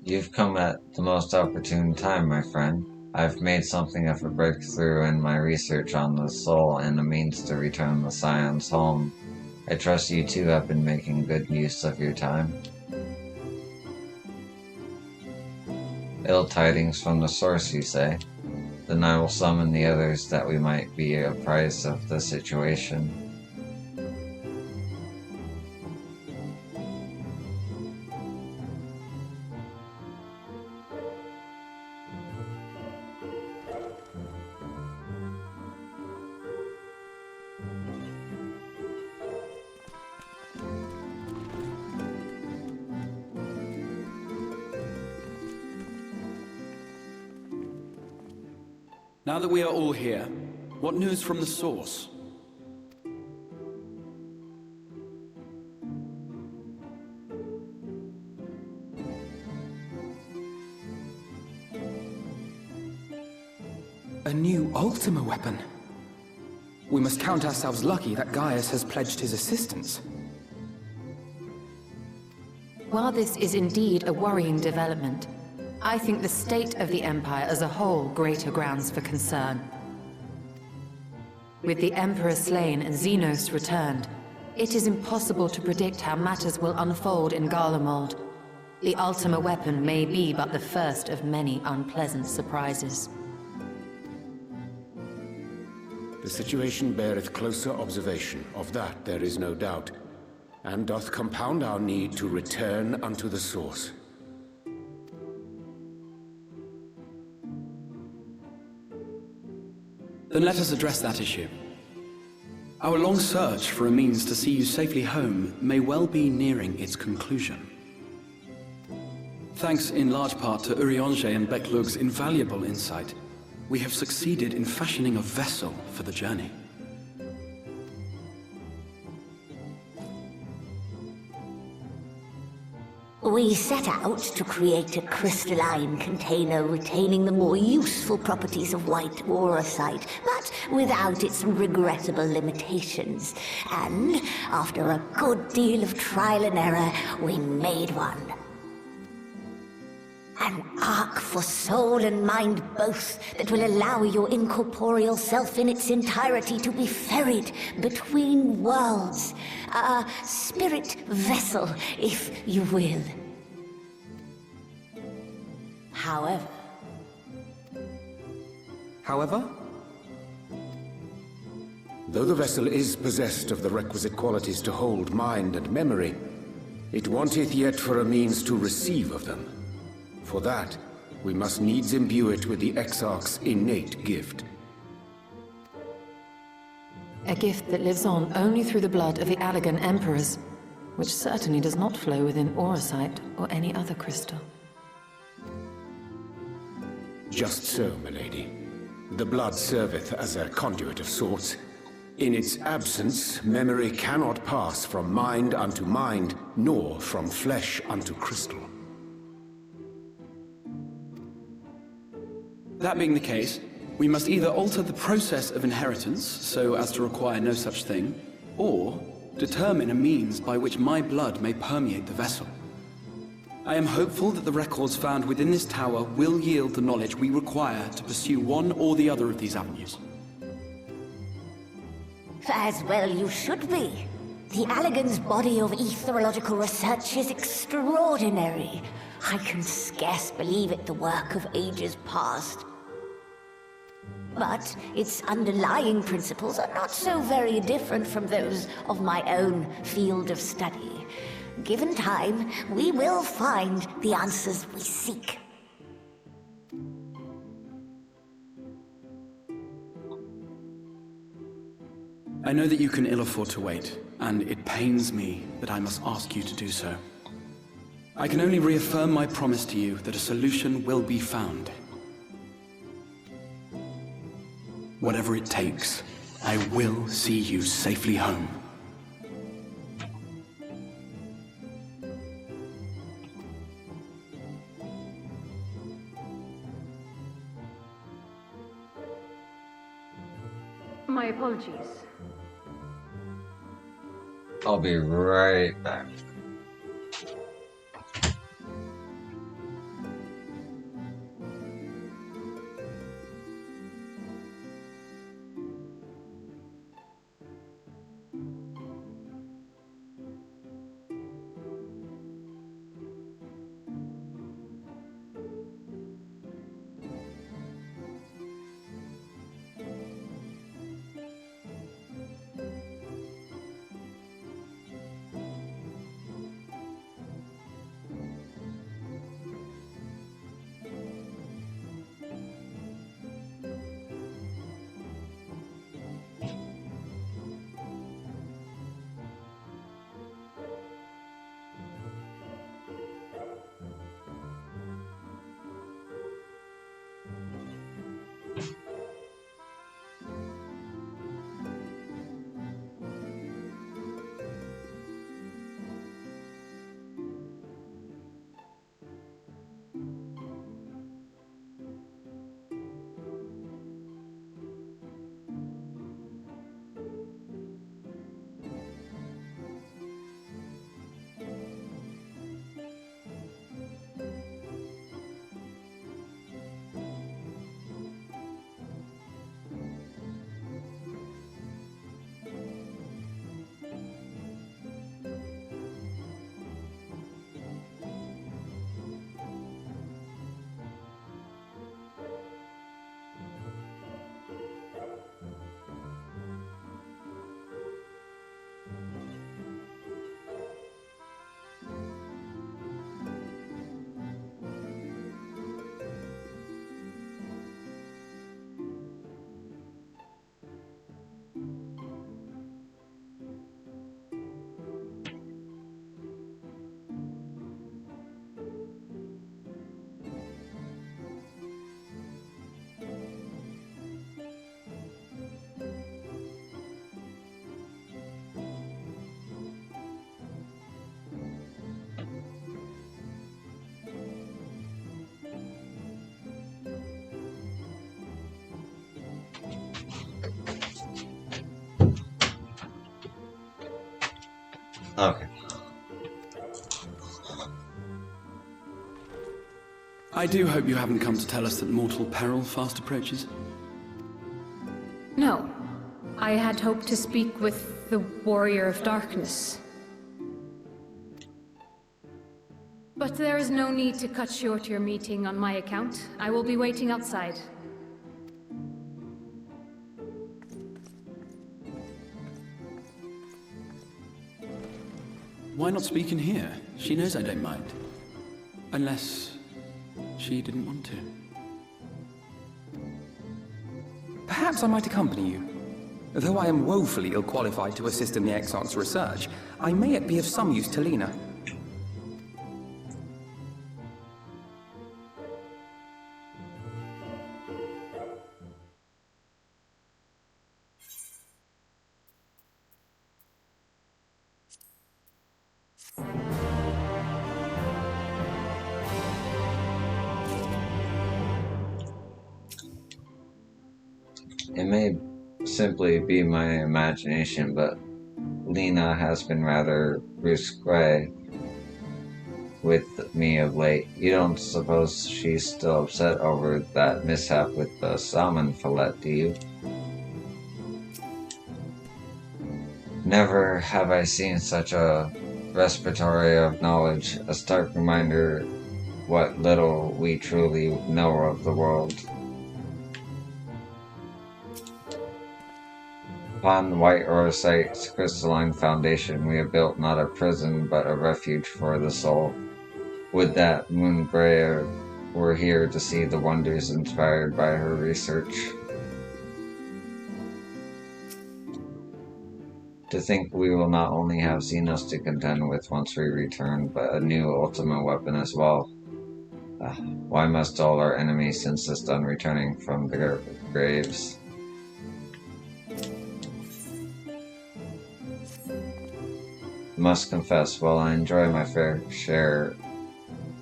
You've come at the most opportune time, my friend. I've made something of a breakthrough in my research on the soul and a means to return the Scions home. I trust you too have been making good use of your time. Ill tidings from the source, you say? Then I will summon the others that we might be apprised of the situation. Now that we are all here, what news from the source? A new Ultima weapon. We must count ourselves lucky that Gaius has pledged his assistance. While this is indeed a worrying development, I think the state of the Empire as a whole greater grounds for concern. With the Emperor slain and Xenos returned, it is impossible to predict how matters will unfold in Garlemald. The Ultima weapon may be but the first of many unpleasant surprises. The situation beareth closer observation, of that there is no doubt, and doth compound our need to return unto the source. Then let us address that issue. Our long search for a means to see you safely home may well be nearing its conclusion. Thanks in large part to Urianger and Becklug's invaluable insight, we have succeeded in fashioning a vessel for the journey. We set out to create a crystalline container retaining the more useful properties of white aurosite, but without its regrettable limitations. And after a good deal of trial and error, we made one. An ark for soul and mind both that will allow your incorporeal self in its entirety to be ferried between worlds. A spirit vessel, if you will. However? Though the vessel is possessed of the requisite qualities to hold mind and memory, it wanteth yet for a means to receive of them. For that, we must needs imbue it with the Exarch's innate gift. A gift that lives on only through the blood of the Allagan Emperors, which certainly does not flow within aurosite or any other crystal. Just so, milady. The blood serveth as a conduit of sorts. In its absence, memory cannot pass from mind unto mind, nor from flesh unto crystal. That being the case, we must either alter the process of inheritance so as to require no such thing, or determine a means by which my blood may permeate the vessel. I am hopeful that the records found within this tower will yield the knowledge we require to pursue one or the other of these avenues. As well you should be. The Allagan's body of etherological research is extraordinary. I can scarce believe it the work of ages past. But its underlying principles are not so very different from those of my own field of study. Given time, we will find the answers we seek. I know that you can ill afford to wait, and it pains me that I must ask you to do so. I can only reaffirm my promise to you that a solution will be found. Whatever it takes, I will see you safely home. My apologies. I'll be right back. I do hope you haven't come to tell us that mortal peril fast approaches. No. I had hoped to speak with the Warrior of Darkness. But there is no need to cut short your meeting on my account. I will be waiting outside. Why not speak in here? She knows I don't mind. Unless she didn't want to. Perhaps I might accompany you. Though I am woefully ill-qualified to assist in the Exarch's research, I may yet be of some use to Lena. It may simply be my imagination, but Lena has been rather brusque with me of late. You don't suppose she's still upset over that mishap with the salmon fillet, do you? Never have I seen such a respiratory of knowledge, a stark reminder what little we truly know of the world. Upon the white orosite's crystalline foundation, we have built not a prison, but a refuge for the soul. Would that Moonbreyer were here to see the wonders inspired by her research. To think we will not only have Xenos to contend with once we return, but a new ultimate weapon as well. Why must all our enemies insist on returning from their graves? Must confess, while I enjoy my fair share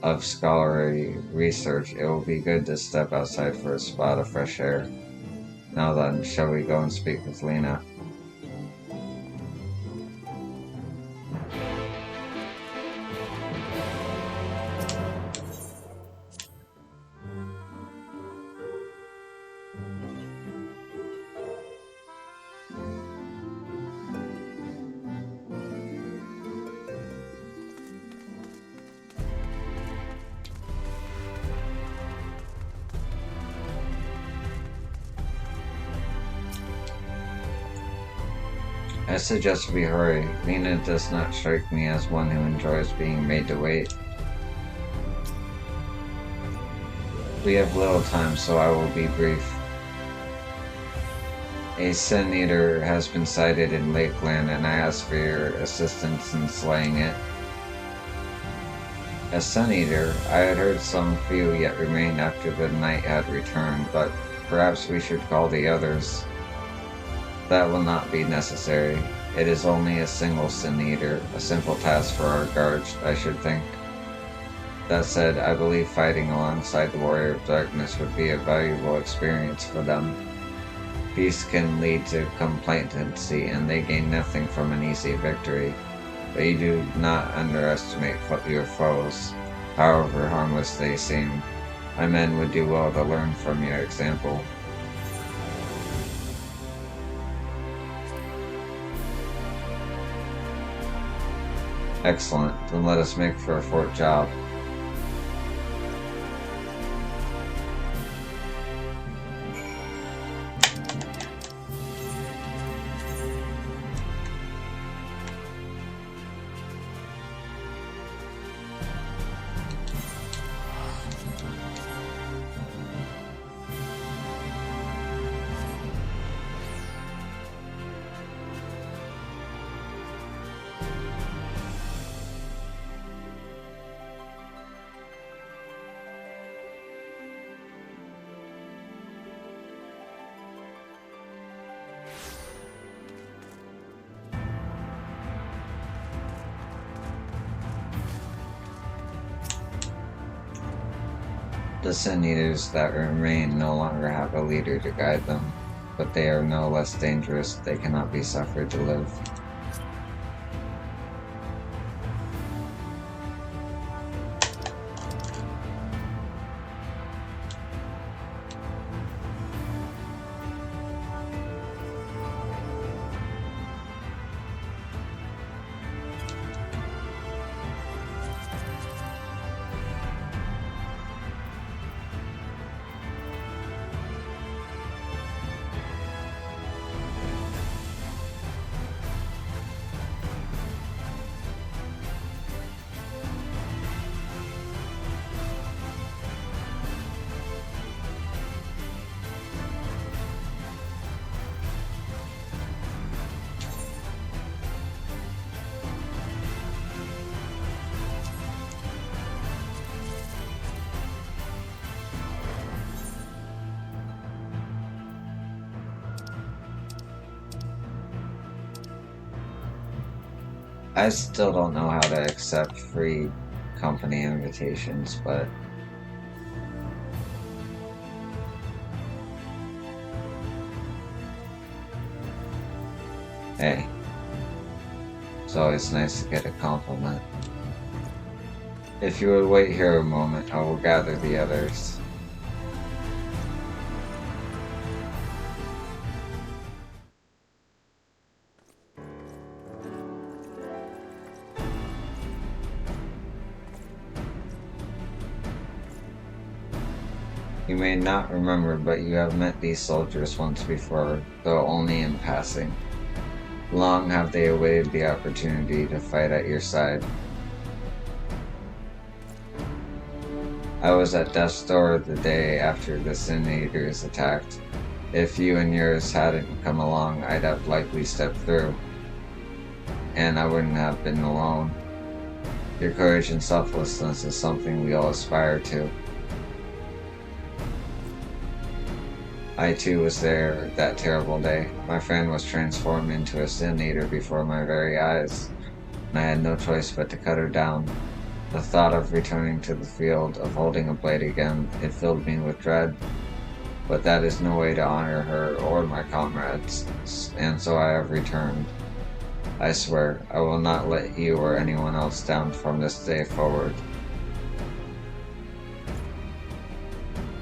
of scholarly research, it will be good to step outside for a spot of fresh air. Now then, shall we go and speak with Lena? I suggest we hurry. Lena does not strike me as one who enjoys being made to wait. We have little time, so I will be brief. A Sin Eater has been sighted in Lakeland, and I ask for your assistance in slaying it. A Sun Eater? I had heard some few yet remained after the night had returned, but perhaps we should call the others. That will not be necessary. It is only a single Sin Eater, a simple task for our guards, I should think. That said, I believe fighting alongside the Warrior of Darkness would be a valuable experience for them. Peace can lead to complacency, and they gain nothing from an easy victory. But you do not underestimate your foes, however harmless they seem. My men would do well to learn from your example. Excellent, then let us make for a fort job. The Sin Eaters that remain no longer have a leader to guide them, but they are no less dangerous. They cannot be suffered to live. I still don't know how to accept free company invitations, but hey, it's always nice to get a compliment. If you would wait here a moment, I will gather the others. You may not remember, but you have met these soldiers once before, though only in passing. Long have they awaited the opportunity to fight at your side. I was at death's door the day after the Sin Eaters attacked. If you and yours hadn't come along, I'd have likely stepped through, and I wouldn't have been alone. Your courage and selflessness is something we all aspire to. I too was there that terrible day. My friend was transformed into a Sin Eater before my very eyes, and I had no choice but to cut her down. The thought of returning to the field, of holding a blade again, it filled me with dread. But that is no way to honor her or my comrades, and so I have returned. I swear, I will not let you or anyone else down from this day forward.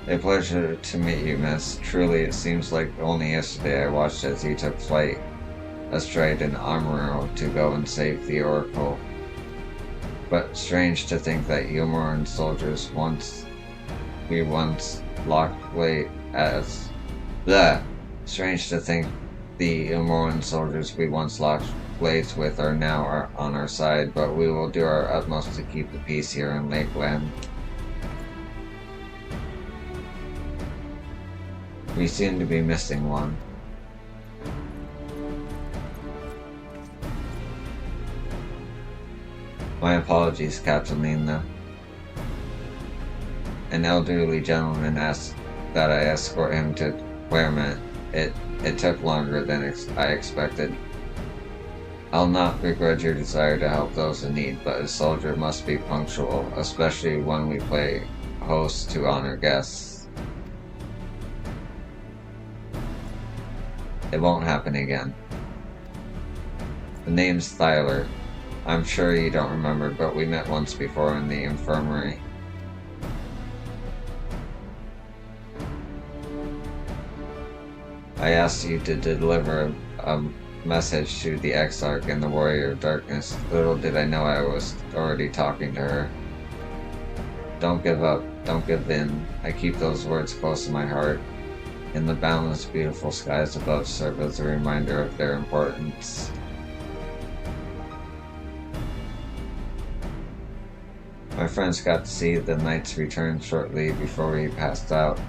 A pleasure to meet you, miss. Truly, it seems like only yesterday I watched as you took flight, astride an armorer to go and save the Oracle. But strange to think that Umoran soldiers once locked blade as... Blah! Strange to think the Umoran soldiers we once locked blades with are now on our side, but we will do our utmost to keep the peace here in Lakeland. We seem to be missing one. My apologies, Captain Lena. An elderly gentleman asked that I escort him to Claremont. It took longer than I expected. I'll not begrudge your desire to help those in need, but a soldier must be punctual, especially when we play host to honor guests. It won't happen again. The name's Thyler. I'm sure you don't remember, but we met once before in the infirmary. I asked you to deliver a message to the Exarch and the Warrior of Darkness. Little did I know I was already talking to her. Don't give up, don't give in. I keep those words close to my heart. And the boundless beautiful skies above serve as a reminder of their importance. My friends got to see the knight's return shortly before he passed out.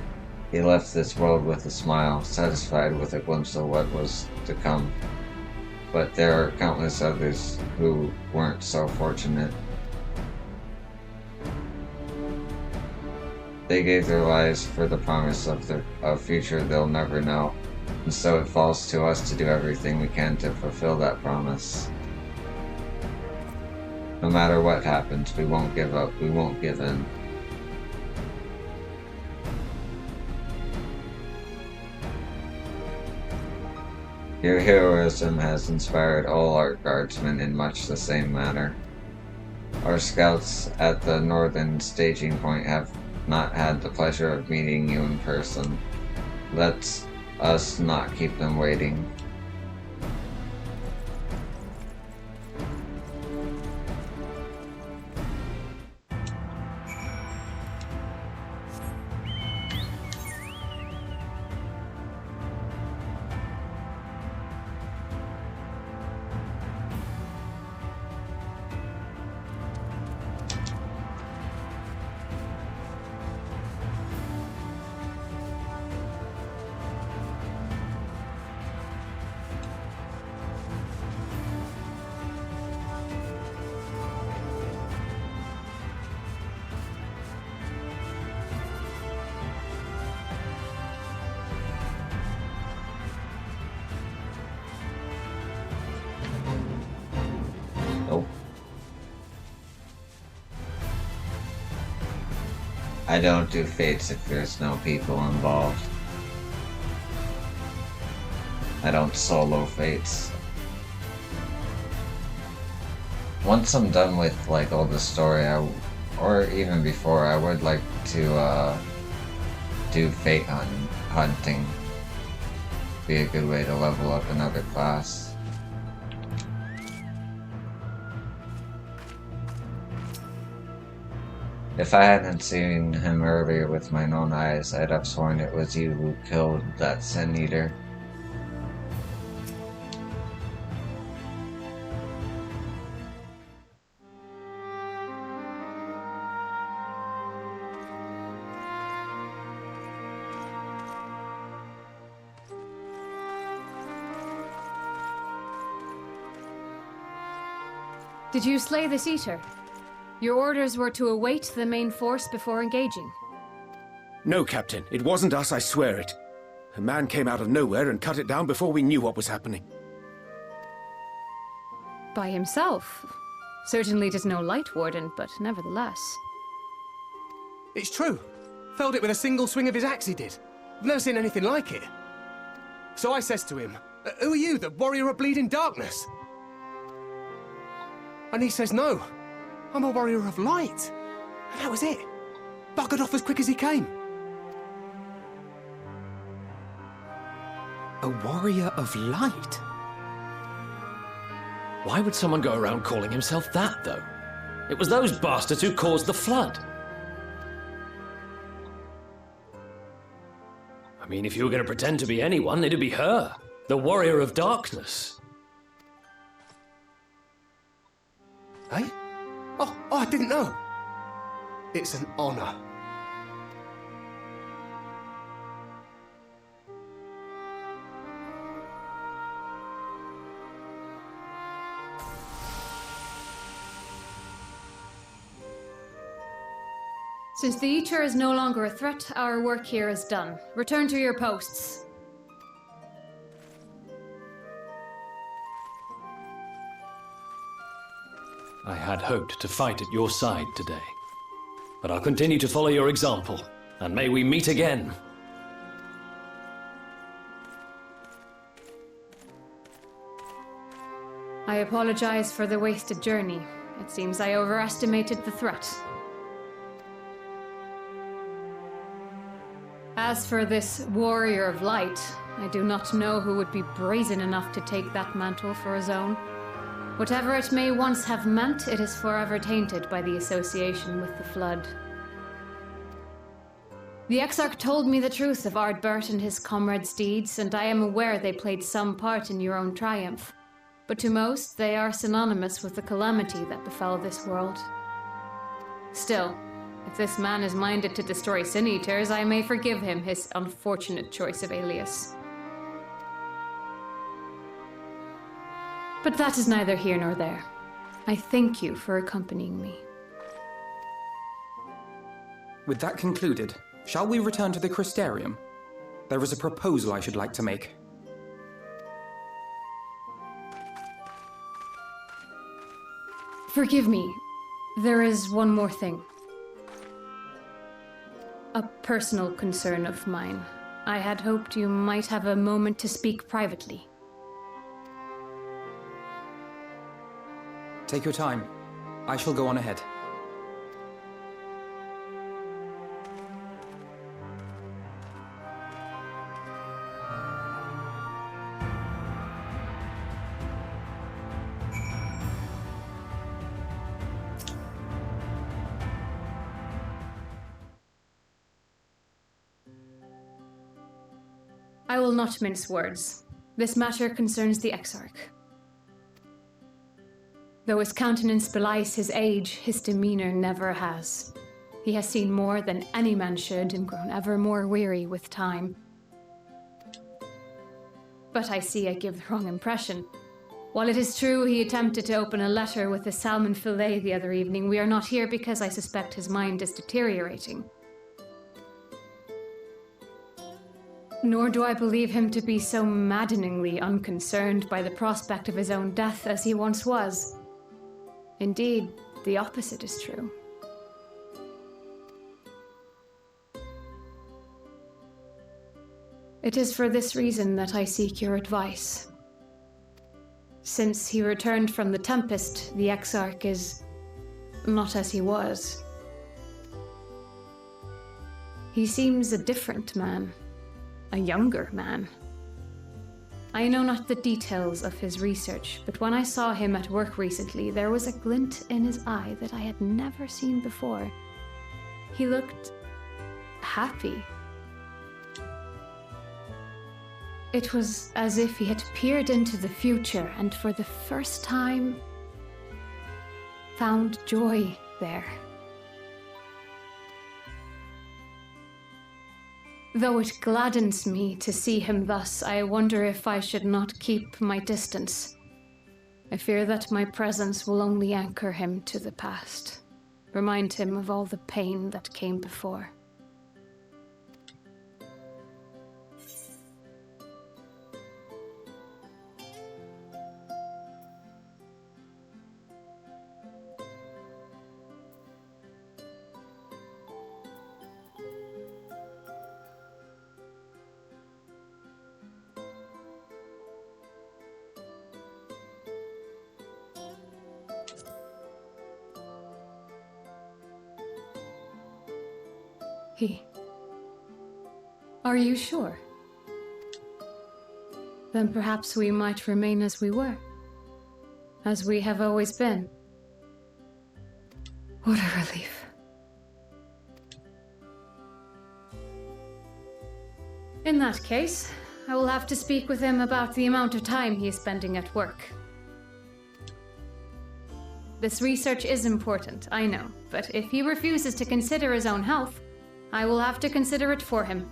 He left this world with a smile, satisfied with a glimpse of what was to come. But there are countless others who weren't so fortunate. They gave their lives for the promise of a future they'll never know, and so it falls to us to do everything we can to fulfill that promise. No matter what happens, we won't give up, we won't give in. Your heroism has inspired all our guardsmen in much the same manner. Our scouts at the northern staging point have not had the pleasure of meeting you in person. Let us not keep them waiting. I don't do fates if there's no people involved. I don't solo fates. Once I'm done with like all the story, or even before, I would like to do fate hunting. Be a good way to level up another class. If I hadn't seen him earlier with my own eyes, I'd have sworn it was you who killed that Sin Eater. Did you slay this Eater? Your orders were to await the main force before engaging. No, Captain. It wasn't us, I swear it. A man came out of nowhere and cut it down before we knew what was happening. By himself? Certainly it is no light warden, but nevertheless. It's true. Felled it with a single swing of his axe, he did. I've never seen anything like it. So I says to him, "Who are you, the warrior of bleeding darkness?" And he says, "No, I'm a warrior of light." And that was it. Buggered off as quick as he came. A warrior of light? Why would someone go around calling himself that, though? It was those bastards who caused the flood. I mean, if you were going to pretend to be anyone, it'd be her. The warrior of darkness. Eh? Oh, I didn't know. It's an honor. Since the Eater is no longer a threat, our work here is done. Return to your posts. I had hoped to fight at your side today. But I'll continue to follow your example, and may we meet again. I apologize for the wasted journey. It seems I overestimated the threat. As for this warrior of light, I do not know who would be brazen enough to take that mantle for his own. Whatever it may once have meant, it is forever tainted by the association with the Flood. The Exarch told me the truth of Ardbert and his comrades' deeds, and I am aware they played some part in your own triumph. But to most, they are synonymous with the calamity that befell this world. Still, if this man is minded to destroy Sin Eaters, I may forgive him his unfortunate choice of alias. But that is neither here nor there. I thank you for accompanying me. With that concluded, shall we return to the Crystarium? There is a proposal I should like to make. Forgive me. There is one more thing. A personal concern of mine. I had hoped you might have a moment to speak privately. Take your time. I shall go on ahead. I will not mince words. This matter concerns the Exarch. Though his countenance belies his age, his demeanor never has. He has seen more than any man should and grown ever more weary with time. But I see I give the wrong impression. While it is true he attempted to open a letter with a salmon fillet the other evening, we are not here because I suspect his mind is deteriorating. Nor do I believe him to be so maddeningly unconcerned by the prospect of his own death as he once was. Indeed, the opposite is true. It is for this reason that I seek your advice. Since he returned from the Tempest, the Exarch is not as he was. He seems a different man, a younger man. I know not the details of his research, but when I saw him at work recently, there was a glint in his eye that I had never seen before. He looked happy. It was as if he had peered into the future and for the first time found joy there. Though it gladdens me to see him thus, I wonder if I should not keep my distance. I fear that my presence will only anchor him to the past, remind him of all the pain that came before. Are you sure? Then perhaps we might remain as we were. As we have always been. What a relief. In that case, I will have to speak with him about the amount of time he is spending at work. This research is important, I know, but if he refuses to consider his own health, I will have to consider it for him.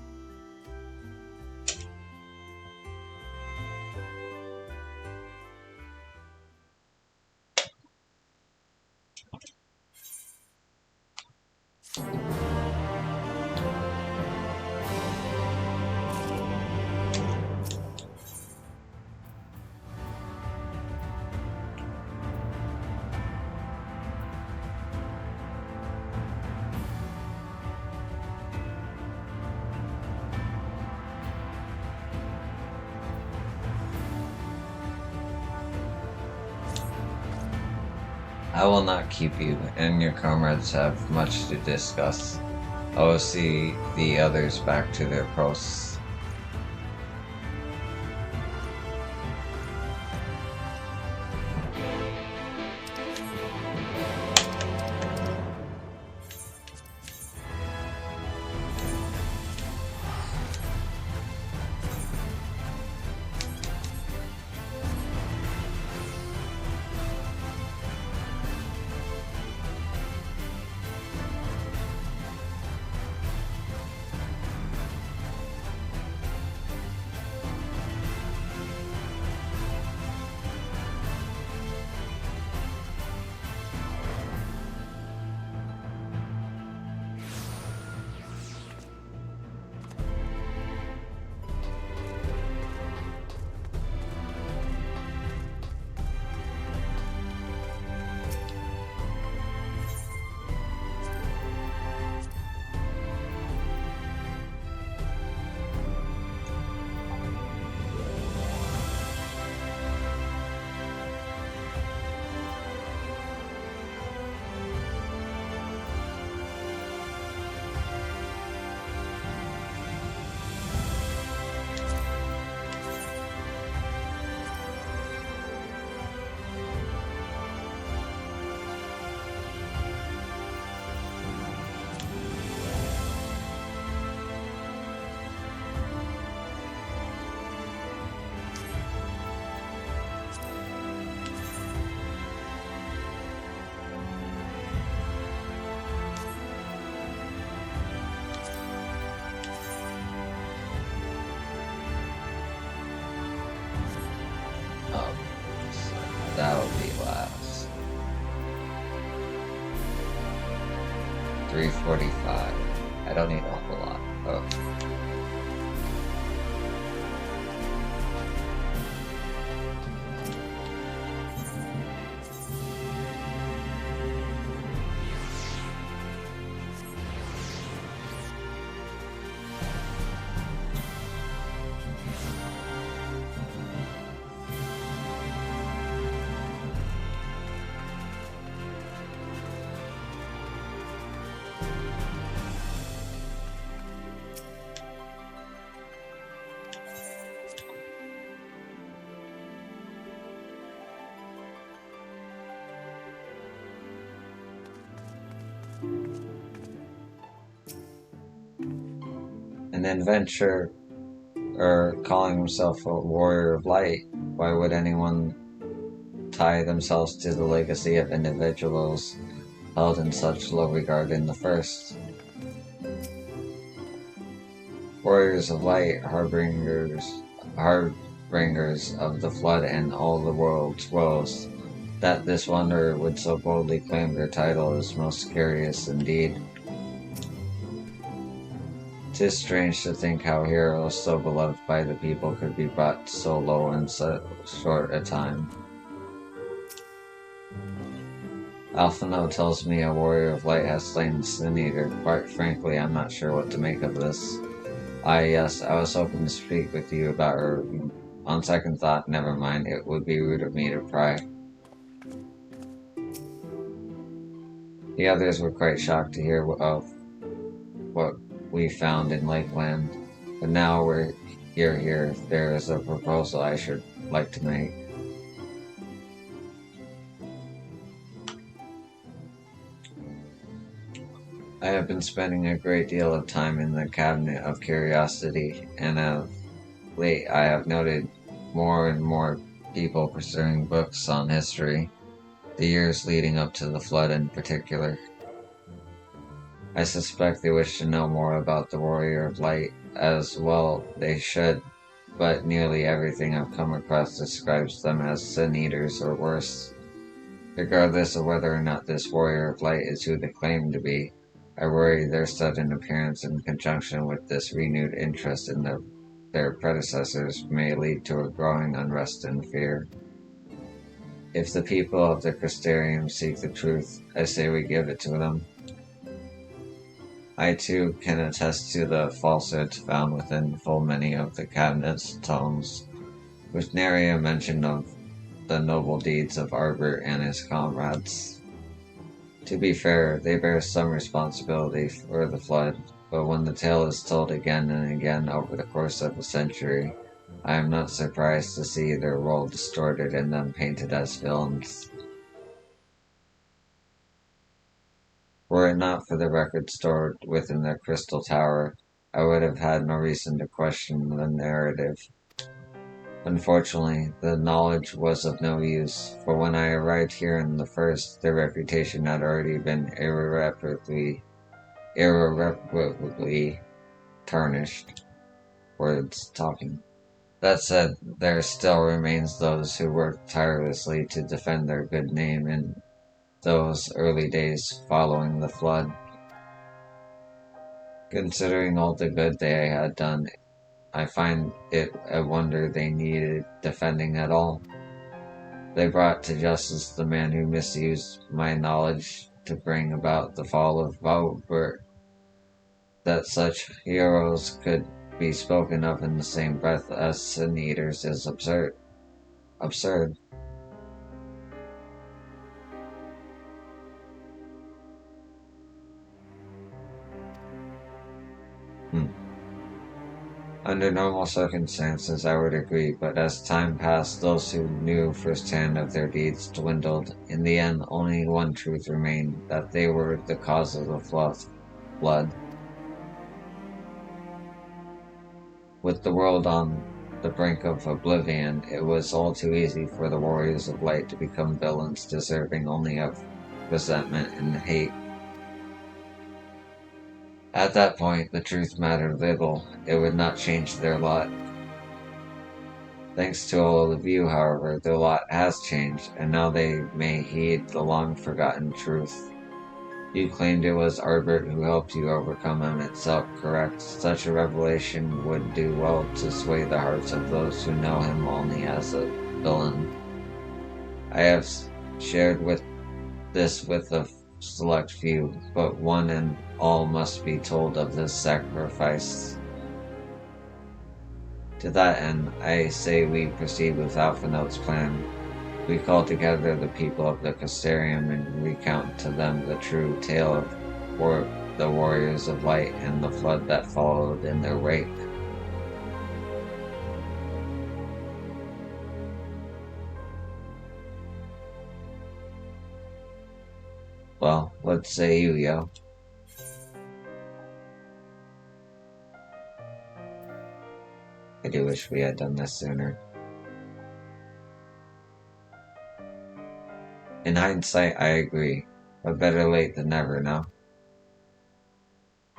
I will not keep you, and your comrades have much to discuss. I will see the others back to their posts. That'll be last. 345. I don't need a whole lot. Oh. An adventurer calling himself a warrior of light. Why would anyone tie themselves to the legacy of individuals held in such low regard in the first? Warriors of light, harbingers of the flood and all the world's woes. That this wanderer would so boldly claim their title is most curious indeed. 'Tis strange to think how heroes so beloved by the people could be brought so low in so short a time. Alphino tells me a warrior of light has slain the Sin Eater. Quite frankly, I'm not sure what to make of this. Yes, I was hoping to speak with you about her. On second thought, never mind, it would be rude of me to pry. The others were quite shocked to hear of what we found in Lakeland, but now you're here, there is a proposal I should like to make. I have been spending a great deal of time in the Cabinet of Curiosity, and of late I have noted more and more people pursuing books on history, the years leading up to the flood in particular. I suspect they wish to know more about the Warrior of Light, as well they should, but nearly everything I've come across describes them as Sin Eaters or worse. Regardless of whether or not this Warrior of Light is who they claim to be, I worry their sudden appearance in conjunction with this renewed interest in their predecessors may lead to a growing unrest and fear. If the people of the Crystarium seek the truth, I say we give it to them. I too can attest to the falsehoods found within full many of the cabinet's tomes, with nary a mention of the noble deeds of Arbor and his comrades. To be fair, they bear some responsibility for the flood, but when the tale is told again and again over the course of a century, I am not surprised to see their role distorted and them painted as villains. Were it not for the record stored within the Crystal Tower, I would have had no reason to question the narrative. Unfortunately, the knowledge was of no use, for when I arrived here in the first, their reputation had already been irreparably tarnished. Words talking. That said, there still remains those who worked tirelessly to defend their good name in those early days following the flood. Considering all the good they had done, I find it a wonder they needed defending at all. They brought to justice the man who misused my knowledge to bring about the fall of Albert. That such heroes could be spoken of in the same breath as Sin Eaters is absurd. Under normal circumstances, I would agree, but as time passed, those who knew firsthand of their deeds dwindled. In the end, only one truth remained, that they were the cause of the flood. With the world on the brink of oblivion, it was all too easy for the Warriors of Light to become villains deserving only of resentment and hate. At that point, the truth mattered little. It would not change their lot. Thanks to all of you, however, their lot has changed, and now they may heed the long-forgotten truth. You claimed it was Arbert who helped you overcome him itself, correct? Such a revelation would do well to sway the hearts of those who know him only as a villain. I have shared this with a select few, but one and all must be told of this sacrifice. To that end, I say we proceed with Alphinote's plan. We call together the people of the Crystarium and recount to them the true tale of the Warriors of Light and the flood that followed in their wake. Well, what say you, yo? do wish we had done this sooner. In hindsight, I agree, but better late than never, no?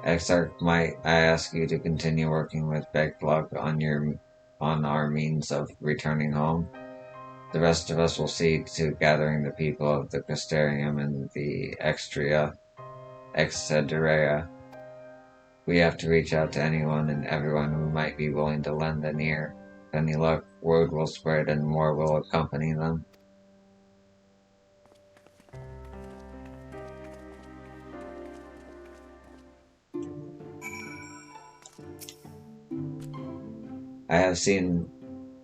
Exarch, might I ask you to continue working with Begluck on our means of returning home? The rest of us will see to gathering the people of the Castarium and the Exedrea. We have to reach out to anyone and everyone who might be willing to lend an ear. With any luck, word will spread and more will accompany them. I have seen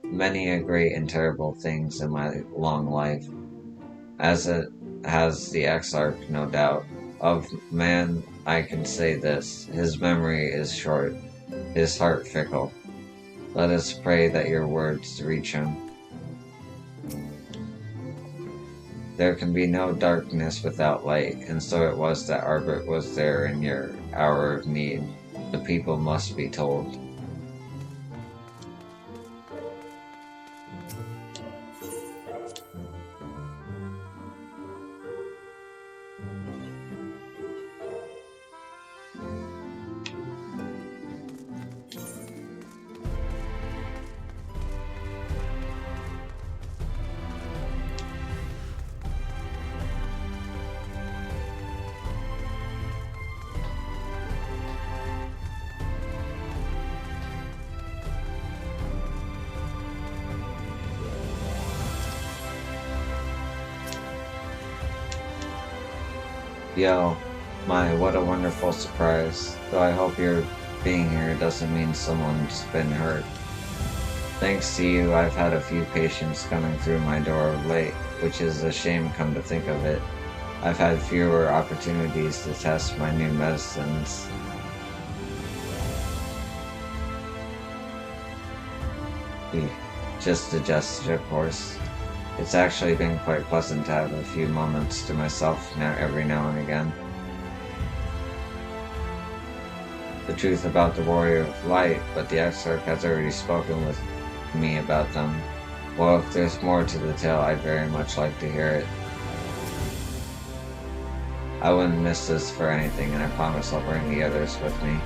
many a great and terrible things in my long life, as it has the Exarch, no doubt. Of man, I can say this: his memory is short, his heart fickle. Let us pray that your words reach him. There can be no darkness without light, and so it was that Arbit was there in your hour of need. The people must be told. Yo, what a wonderful surprise. Though I hope your being here doesn't mean someone's been hurt. Thanks to you, I've had a few patients coming through my door of late, which is a shame come to think of it. I've had fewer opportunities to test my new medicines. Just a gesture, of course. It's actually been quite pleasant to have a few moments to myself every now and again. The truth about the Warrior of Light, but the Exarch has already spoken with me about them. Well, if there's more to the tale, I'd very much like to hear it. I wouldn't miss this for anything, and I promise I'll bring the others with me.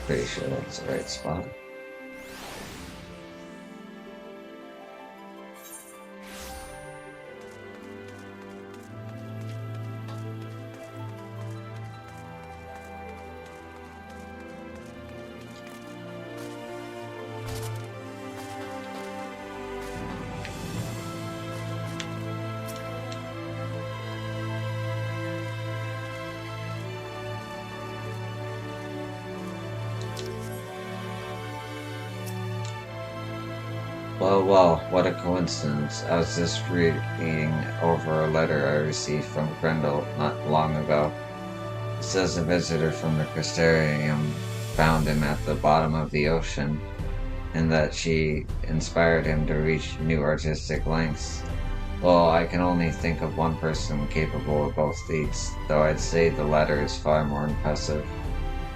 Pretty sure that's the right spot. Well, what a coincidence. I was just reading over a letter I received from Grendel not long ago. It says a visitor from the Crystarium found him at the bottom of the ocean, and that she inspired him to reach new artistic lengths. Well, I can only think of one person capable of both feats, though I'd say the latter is far more impressive.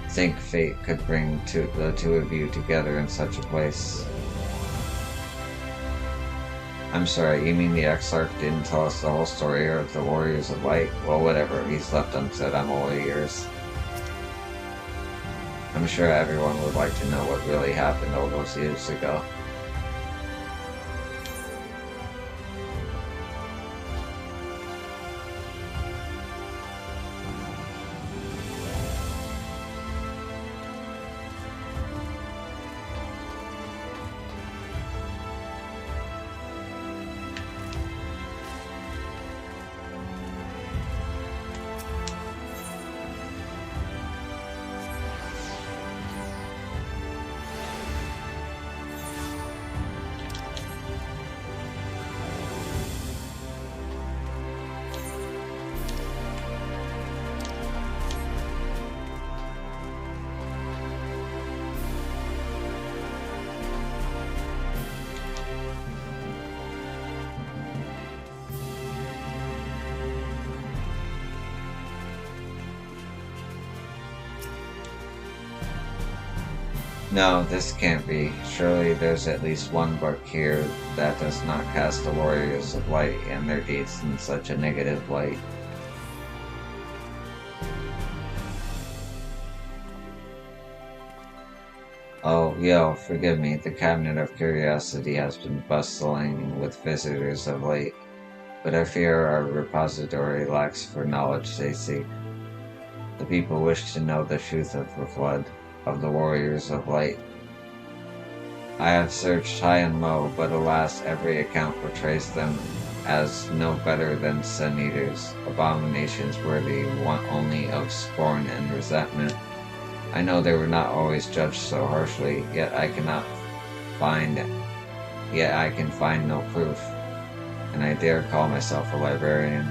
Think fate could bring the two of you together in such a place. I'm sorry, you mean the Exarch didn't tell us the whole story of the Warriors of Light? Well, whatever, he's left unsaid, I'm all ears. I'm sure everyone would like to know what really happened all those years ago. No, this can't be. Surely there's at least one book here that does not cast the warriors of light and their deeds in such a negative light. Oh, yo, forgive me, the Cabinet of Curiosity has been bustling with visitors of late, but I fear our repository lacks for knowledge they seek. The people wish to know the truth of the flood, of the warriors of light. I have searched high and low, but alas, every account portrays them as no better than sun-eaters, abominations worthy only of scorn and resentment. I know they were not always judged so harshly, yet I can find no proof, and I dare call myself a librarian.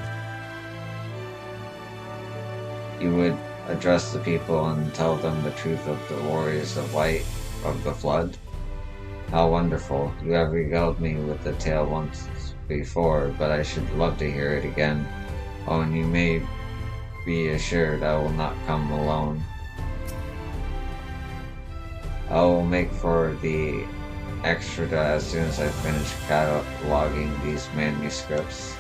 You would address the people and tell them the truth of the warriors of light, of the flood? How wonderful. You have regaled me with the tale once before, but I should love to hear it again. Oh, and you may be assured I will not come alone. I will make for the extra as soon as I finish cataloging these manuscripts.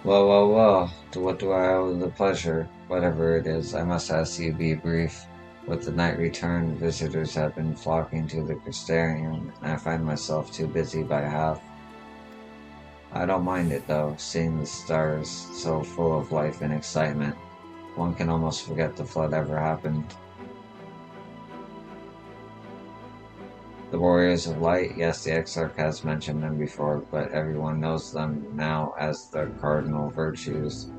Well, to what do I owe the pleasure? Whatever it is, I must ask you be brief. With the night return, visitors have been flocking to the Crystarium, and I find myself too busy by half. I don't mind it though, seeing the stars so full of life and excitement. One can almost forget the flood ever happened. The Warriors of Light, yes, the Exarch has mentioned them before, but everyone knows them now as the cardinal virtues.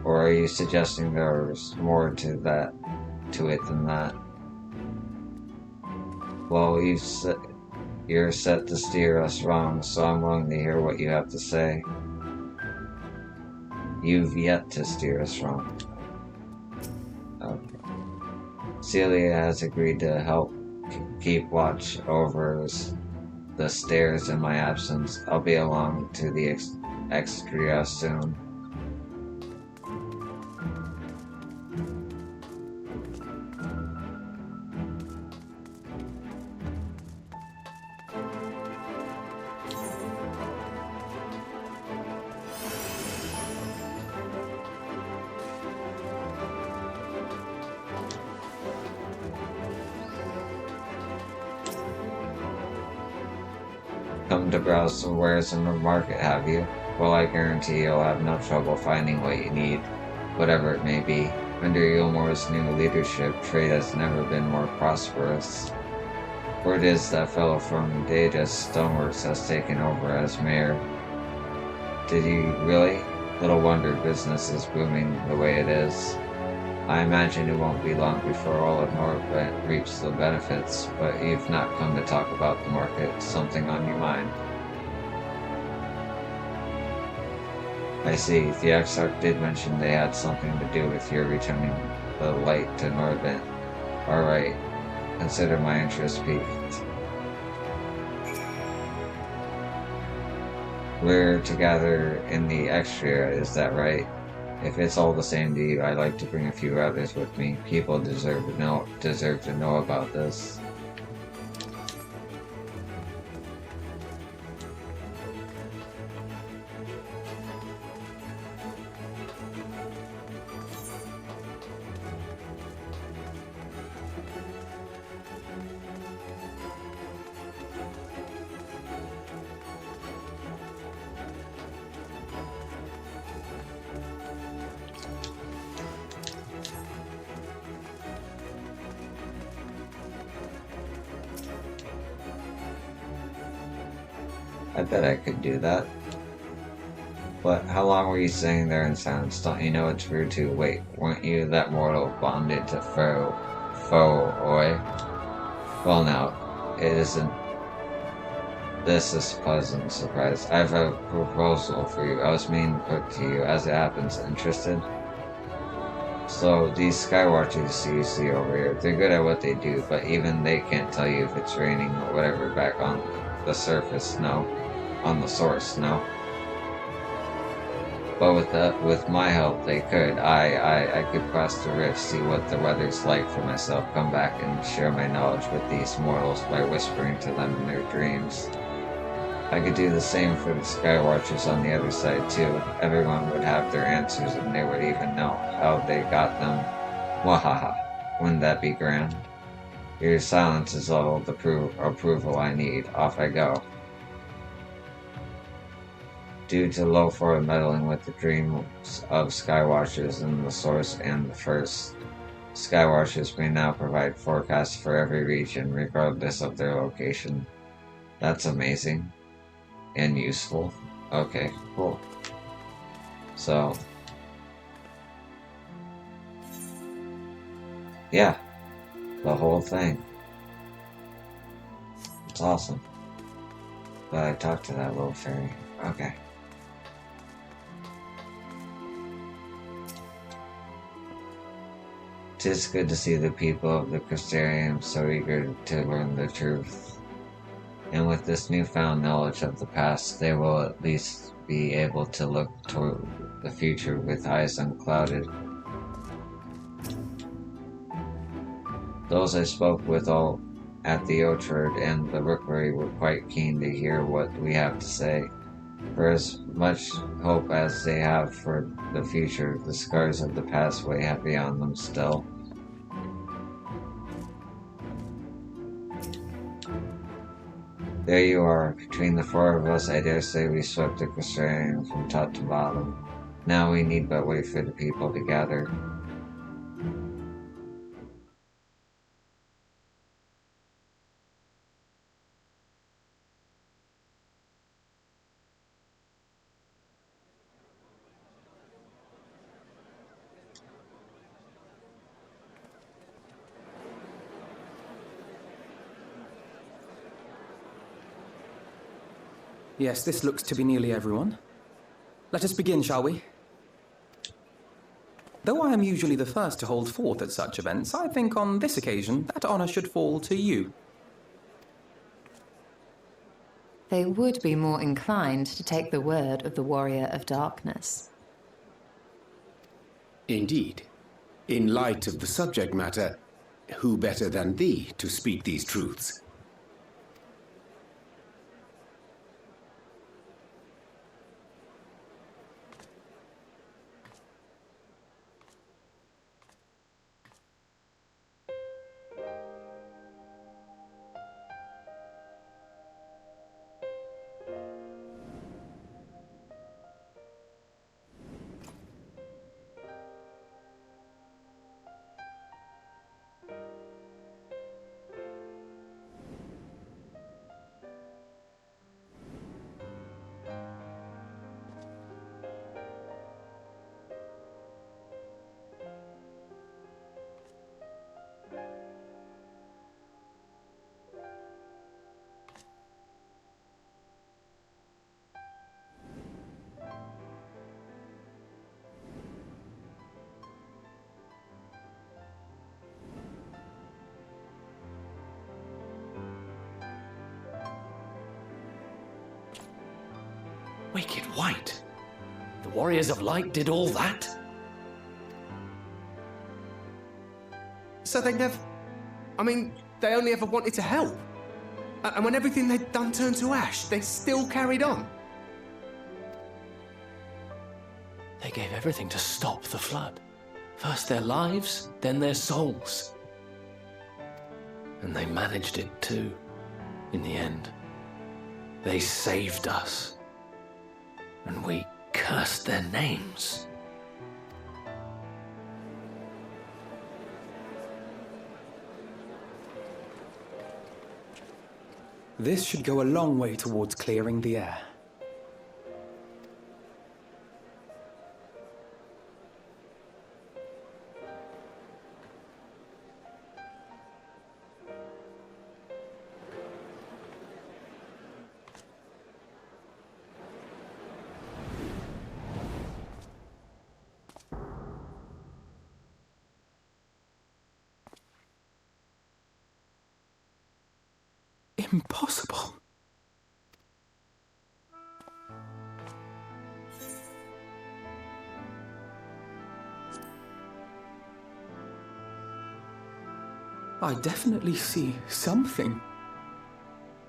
Or are you suggesting there's more to it than that? Well, you're set to steer us wrong, so I'm willing to hear what you have to say. You've yet to steer us wrong. Okay. Celia has agreed to help keep watch over the stairs in my absence. I'll be along to the Extria soon. Come to browse some wares in the market, have you? Well, I guarantee you'll have no trouble finding what you need, whatever it may be. Under Yulmore's new leadership, trade has never been more prosperous. Word is that fellow from Data's Stoneworks has taken over as mayor. Did you really? Little wonder business is booming the way it is. I imagine it won't be long before all of Norvent reaps the benefits, but you've not come to talk about the market, something on your mind. I see, the Exarch did mention they had something to do with your returning the light to Norvent. Alright, consider my interest piqued. We're together in the Extria, is that right? If it's all the same to you, I'd like to bring a few others with me. People deserve to know about this. I bet I could do that. But how long were you sitting there in silence? Don't you know it's rude to wait? Weren't you that mortal bonded to Oi? Well now, it isn't. This is a pleasant surprise. I have a proposal for you. I was meaning to put to you. As it happens, interested? So, these Skywatchers you see over here, they're good at what they do, but even they can't tell you if it's raining or whatever back on the surface, no. On the source, no. But with my help, they could. I could cross the rift, see what the weather's like for myself, come back and share my knowledge with these mortals by whispering to them in their dreams. I could do the same for the Skywatchers on the other side too. Everyone would have their answers and they would even know how they got them. Wahaha. Wouldn't that be grand? Your silence is all the approval I need. Off I go. Due to Lofor meddling with the dreams of Skywatchers in the source and the first, Skywatchers may now provide forecasts for every region, regardless of their location. That's amazing. And useful. Okay, cool. So, yeah, the whole thing. It's awesome. But I talked to that little fairy. Okay. Tis good to see the people of the Crystarium so eager to learn the truth. And with this newfound knowledge of the past, they will at least be able to look toward the future with eyes unclouded. Those I spoke with all at the orchard and the rookery were quite keen to hear what we have to say. For as much hope as they have for the future, the scars of the past weigh heavy on them still. There you are. Between the four of us, I dare say we swept the Crystarium from top to bottom. Now we need but wait for the people to gather. Yes, this looks to be nearly everyone. Let us begin, shall we? Though I am usually the first to hold forth at such events, I think on this occasion that honor should fall to you. They would be more inclined to take the word of the Warrior of Darkness. Indeed. In light of the subject matter, who better than thee to speak these truths? Wicked White? The Warriors of Light did all that? So they never... I mean, they only ever wanted to help. And when everything they'd done turned to ash, they still carried on. They gave everything to stop the flood. First their lives, then their souls. And they managed it too, in the end. They saved us. And we cursed their names. This should go a long way towards clearing the air. Impossible. I definitely see something.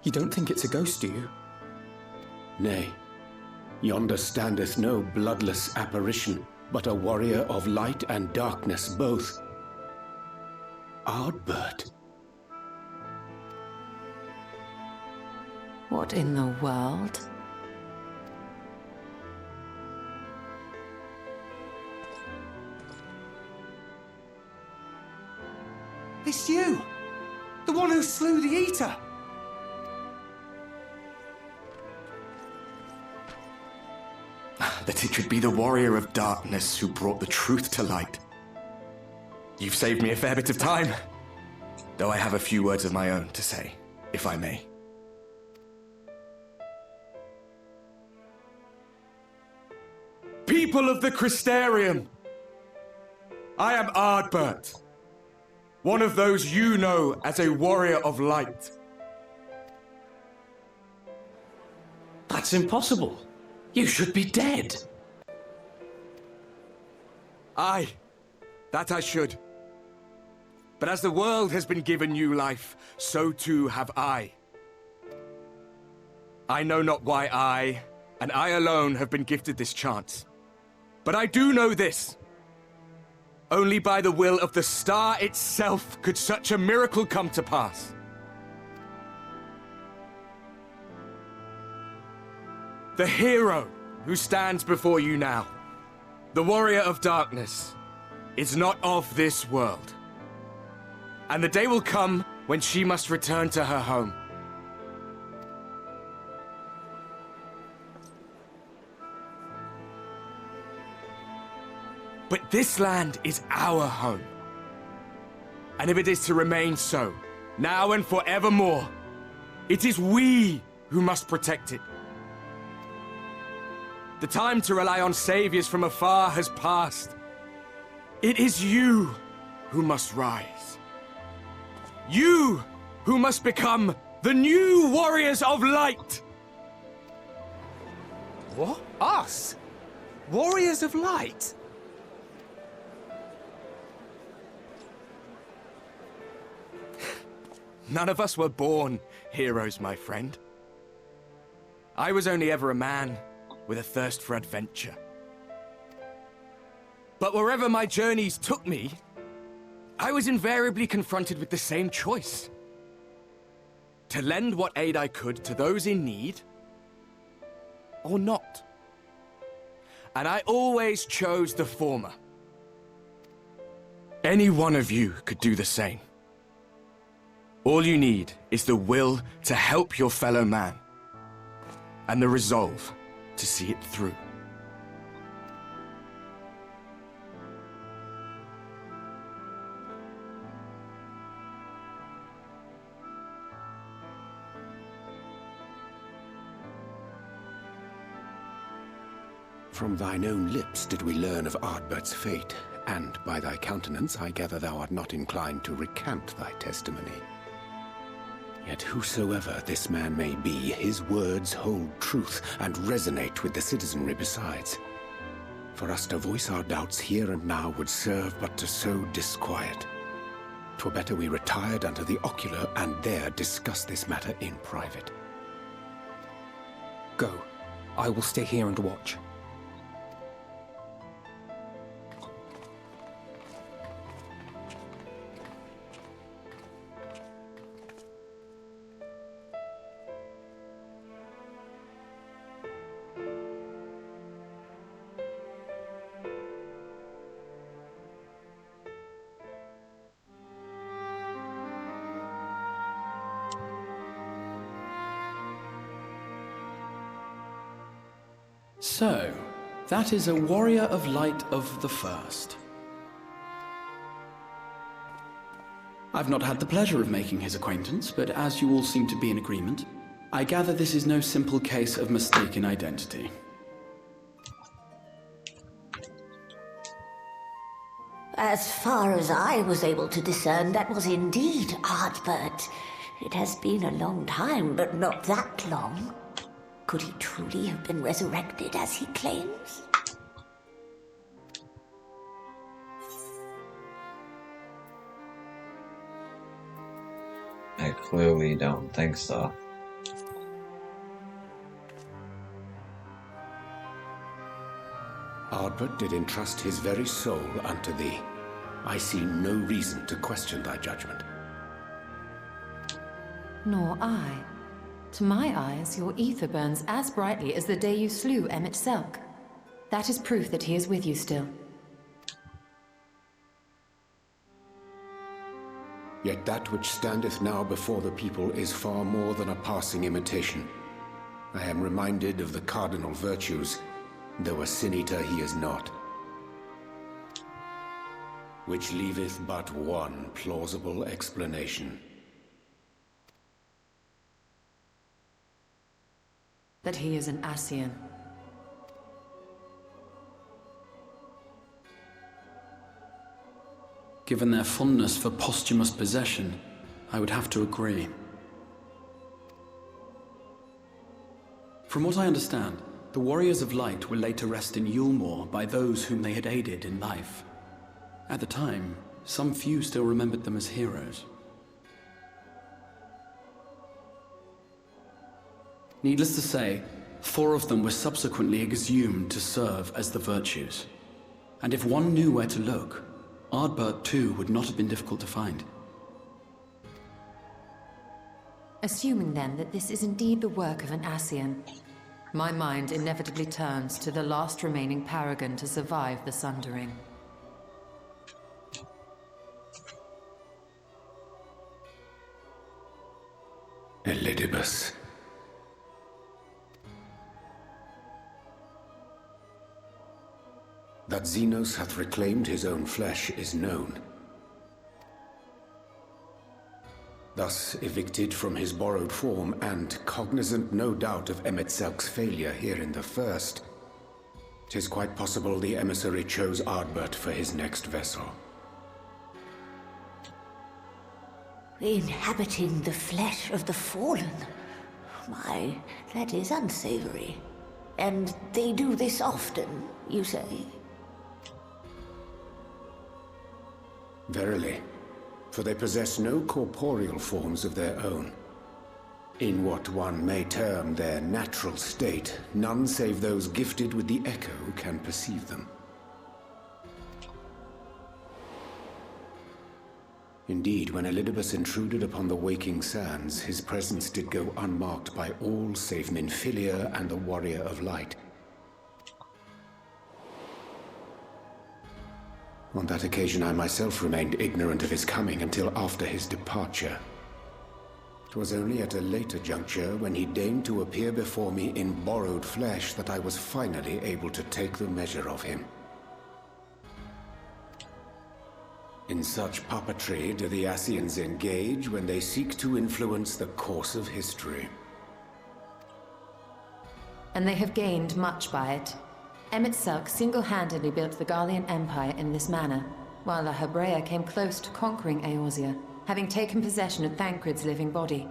You don't think it's a ghost, do you? Nay, yonder standeth no bloodless apparition, but a warrior of light and darkness both. Ardbert. What in the world? It's you! The one who slew the Eater! That it could be the warrior of darkness who brought the truth to light. You've saved me a fair bit of time, though I have a few words of my own to say, if I may. People of the Crystarium, I am Ardbert, one of those you know as a warrior of light. That's impossible. You should be dead. Aye, that I should. But as the world has been given new life, so too have I. I know not why I, and I alone, have been gifted this chance. But I do know this. Only by the will of the star itself could such a miracle come to pass. The hero who stands before you now, the warrior of darkness, is not of this world. And the day will come when she must return to her home. But this land is our home. And if it is to remain so, now and forevermore, it is we who must protect it. The time to rely on saviors from afar has passed. It is you who must rise. You who must become the new warriors of light. What? Us? Warriors of light? None of us were born heroes, my friend. I was only ever a man with a thirst for adventure. But wherever my journeys took me, I was invariably confronted with the same choice. To lend what aid I could to those in need, or not. And I always chose the former. Any one of you could do the same. All you need is the will to help your fellow man, and the resolve to see it through. From thine own lips did we learn of Ardbert's fate, and by thy countenance I gather thou art not inclined to recant thy testimony. Yet whosoever this man may be, his words hold truth and resonate with the citizenry besides. For us to voice our doubts here and now would serve but to sow disquiet. 'Twere better we retired unto the ocular and there discuss this matter in private. Go. I will stay here and watch. So, that is a warrior of light of the first. I've not had the pleasure of making his acquaintance, but as you all seem to be in agreement, I gather this is no simple case of mistaken identity. As far as I was able to discern, that was indeed Ardbert. It has been a long time, but not that long. Could he truly have been resurrected as he claims? I clearly don't think so. Ardbert did entrust his very soul unto thee. I see no reason to question thy judgment. Nor I. To my eyes, your ether burns as brightly as the day you slew Emmett Selk. That is proof that he is with you still. Yet that which standeth now before the people is far more than a passing imitation. I am reminded of the cardinal virtues, though a sin-eater he is not. Which leaveth but one plausible explanation. That he is an Ascian. Given their fondness for posthumous possession, I would have to agree. From what I understand, the Warriors of Light were laid to rest in Yulmore by those whom they had aided in life. At the time, some few still remembered them as heroes. Needless to say, 4 of them were subsequently exhumed to serve as the virtues. And if one knew where to look, Ardbert too would not have been difficult to find. Assuming then that this is indeed the work of an Ascian, my mind inevitably turns to the last remaining paragon to survive the Sundering. Elidibus. That Xenos hath reclaimed his own flesh is known. Thus evicted from his borrowed form, and cognizant no doubt of Emmett Selk's failure here in the first, 'tis quite possible the emissary chose Ardbert for his next vessel. Inhabiting the flesh of the fallen? My, that is unsavory. And they do this often, you say? Verily, for they possess no corporeal forms of their own. In what one may term their natural state, none save those gifted with the echo can perceive them. Indeed, when Elidibus intruded upon the waking sands, his presence did go unmarked by all save Minfilia and the Warrior of Light. On that occasion, I myself remained ignorant of his coming until after his departure. 'Twas only at a later juncture, when he deigned to appear before me in borrowed flesh, that I was finally able to take the measure of him. In such puppetry do the Ascians engage when they seek to influence the course of history. And they have gained much by it. Emmett Selk single-handedly built the Garlean Empire in this manner, while La Hebrea came close to conquering Eorzea, having taken possession of Thancred's living body.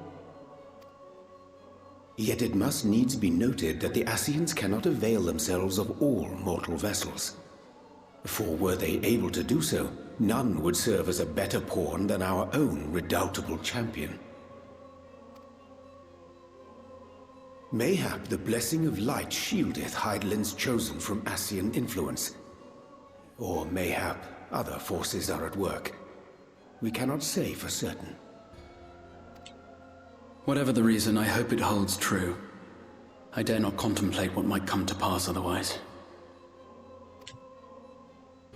Yet it must needs be noted that the Ascians cannot avail themselves of all mortal vessels. For were they able to do so, none would serve as a better pawn than our own redoubtable champion. Mayhap the blessing of light shieldeth Hydaelyn's chosen from Ascian influence. Or mayhap other forces are at work. We cannot say for certain. Whatever the reason, I hope it holds true. I dare not contemplate what might come to pass otherwise.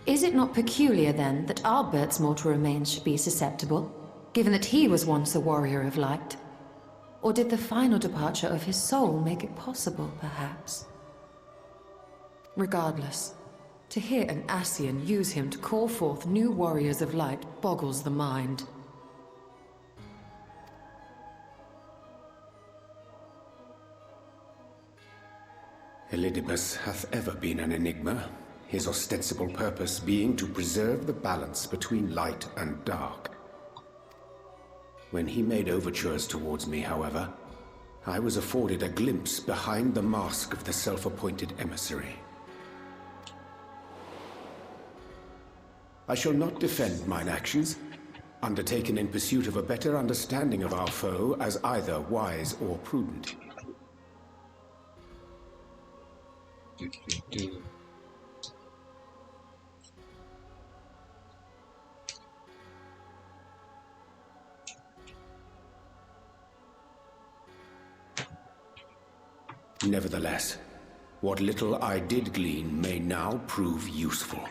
Is it not peculiar, then, that Ardbert's mortal remains should be susceptible, given that he was once a warrior of light? Or did the final departure of his soul make it possible, perhaps? Regardless, to hear an Ascian use him to call forth new warriors of light boggles the mind. Elidibus hath ever been an enigma, his ostensible purpose being to preserve the balance between light and dark. When he made overtures towards me, however, I was afforded a glimpse behind the mask of the self-appointed emissary. I shall not defend mine actions, undertaken in pursuit of a better understanding of our foe as either wise or prudent. Nevertheless, what little I did glean may now prove useful.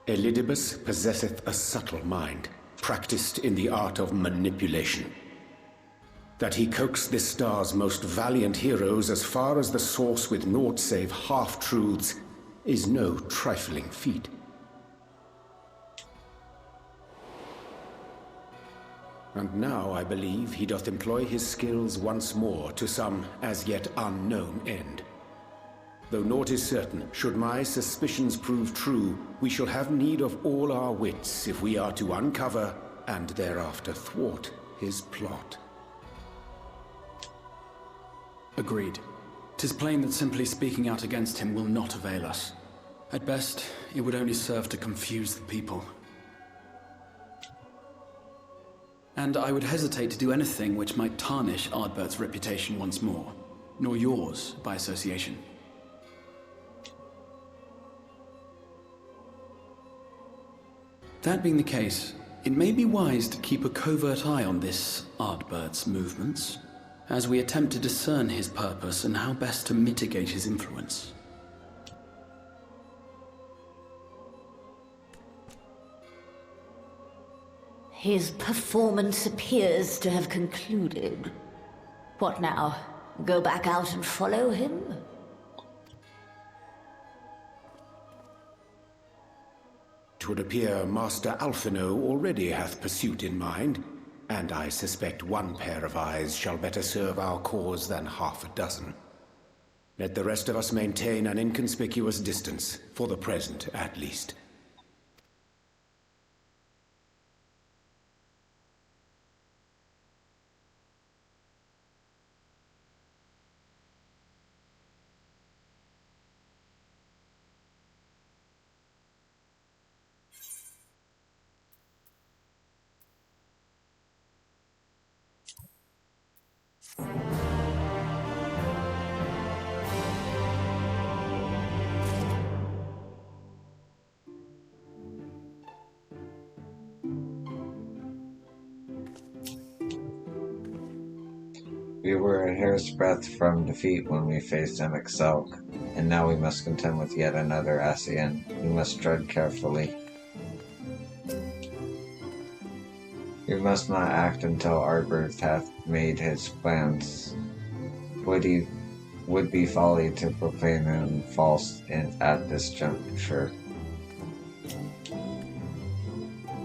Elidibus possesseth a subtle mind, practiced in the art of manipulation. That he coaxed this star's most valiant heroes as far as the source with naught save half-truths is no trifling feat. And now I believe he doth employ his skills once more to some as yet unknown end. Though naught is certain, should my suspicions prove true, we shall have need of all our wits if we are to uncover and thereafter thwart his plot. Agreed. 'Tis plain that simply speaking out against him will not avail us. At best, it would only serve to confuse the people. And I would hesitate to do anything which might tarnish Ardbert's reputation once more, nor yours by association. That being the case, it may be wise to keep a covert eye on this Ardbert's movements, as we attempt to discern his purpose and how best to mitigate his influence. His performance appears to have concluded. What now? Go back out and follow him? Twould appear Master Alphino already hath pursuit in mind, and I suspect one pair of eyes shall better serve our cause than half a dozen. Let the rest of us maintain an inconspicuous distance, for the present at least. We were a hair's breadth from defeat when we faced Emexelk, and now we must contend with yet another Ascian. We must tread carefully. We must not act until Ardbert hath made his plans. Would be folly to proclaim him false at this juncture.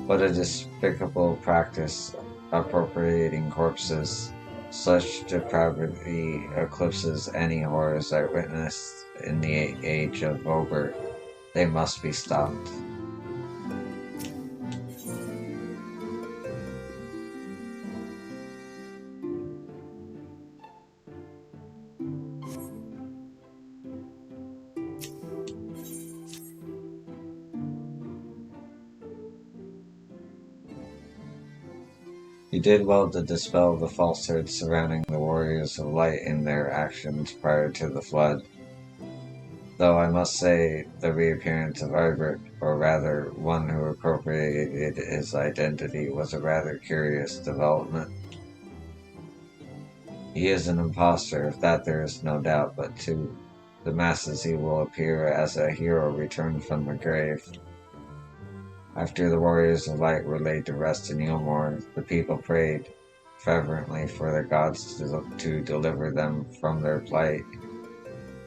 What a despicable practice, appropriating corpses. Such depravity eclipses any horrors I witnessed in the age of Obert. They must be stopped. You did well to dispel the falsehoods surrounding the Warriors of Light in their actions prior to the Flood. Though I must say the reappearance of Ardbert, or rather one who appropriated his identity, was a rather curious development. He is an impostor, of that there is no doubt, but to the masses he will appear as a hero returned from the grave. After the Warriors of Light were laid to rest in Yilmore, the people prayed, fervently for the gods to deliver them from their plight,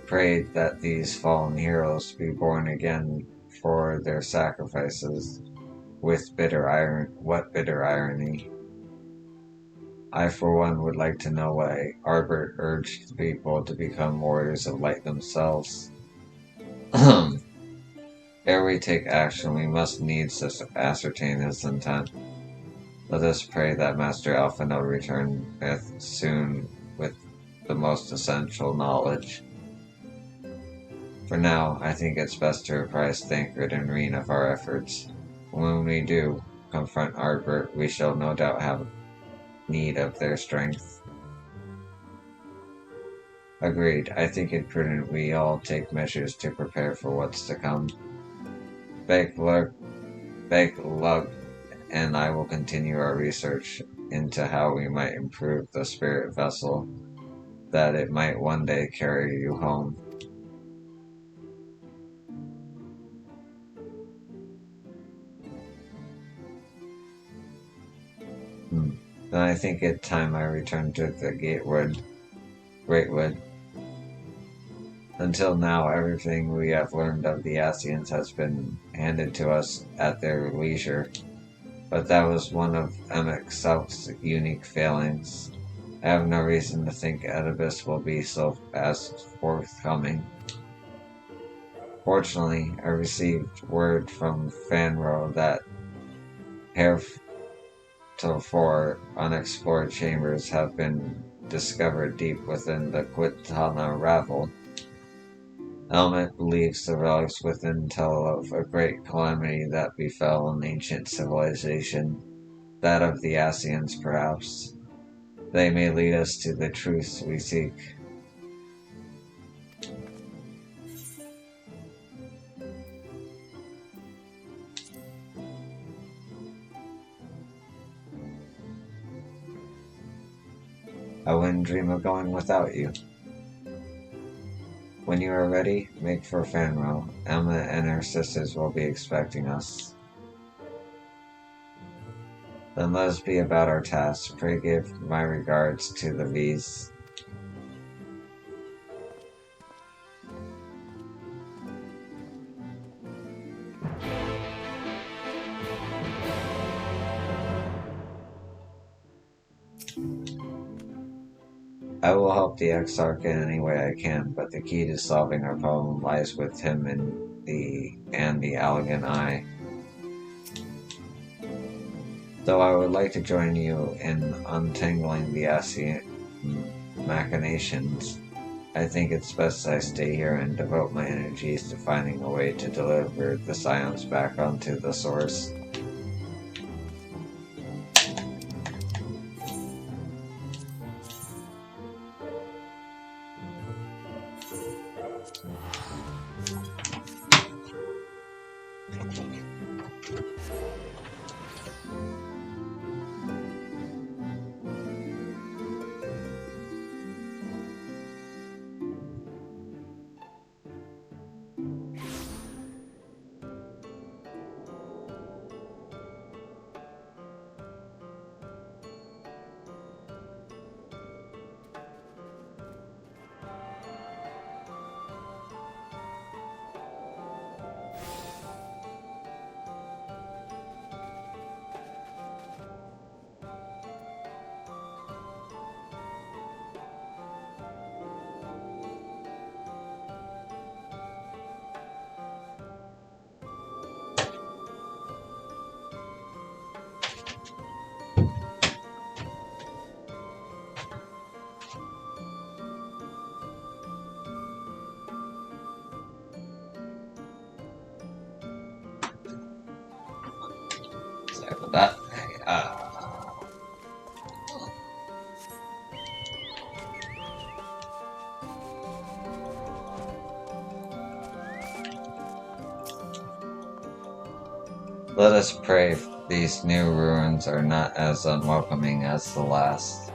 prayed that these fallen heroes be born again for their sacrifices. What bitter irony. I, for one, would like to know why Arbert urged the people to become warriors of light themselves. Ere we take action, we must needs ascertain his intent. Let us pray that Master Alphino returneth soon with the most essential knowledge. For now, I think it's best to reprise Thancred and Reen of our efforts. When we do confront Arbert, we shall no doubt have need of their strength. Agreed. I think it prudent we all take measures to prepare for what's to come. Beg luck, and I will continue our research into how we might improve the spirit vessel, that it might one day carry you home. Then I think it time I return to the Greatwood. Until now, everything we have learned of the Asians has been handed to us at their leisure, but that was one of Emic South's unique failings. I have no reason to think Oedipus will be so as forthcoming. Fortunately, I received word from Fanro that heretofore unexplored chambers have been discovered deep within the Quitana Ravel. Elmet believes the relics within tell of a great calamity that befell an ancient civilization, that of the Asians perhaps. They may lead us to the truths we seek. I wouldn't dream of going without you. When you are ready, make for Fanro. Emma and her sisters will be expecting us. Then let us be about our task. Pray give my regards to the V's. I will help the Exarch in any way I can, but the key to solving our problem lies with him and the Allegan Eye. Though I would like to join you in untangling the Asian machinations, I think it's best I stay here and devote my energies to finding a way to deliver the scions back onto the source. Sorry about that. Let us pray these new ruins are not as unwelcoming as the last.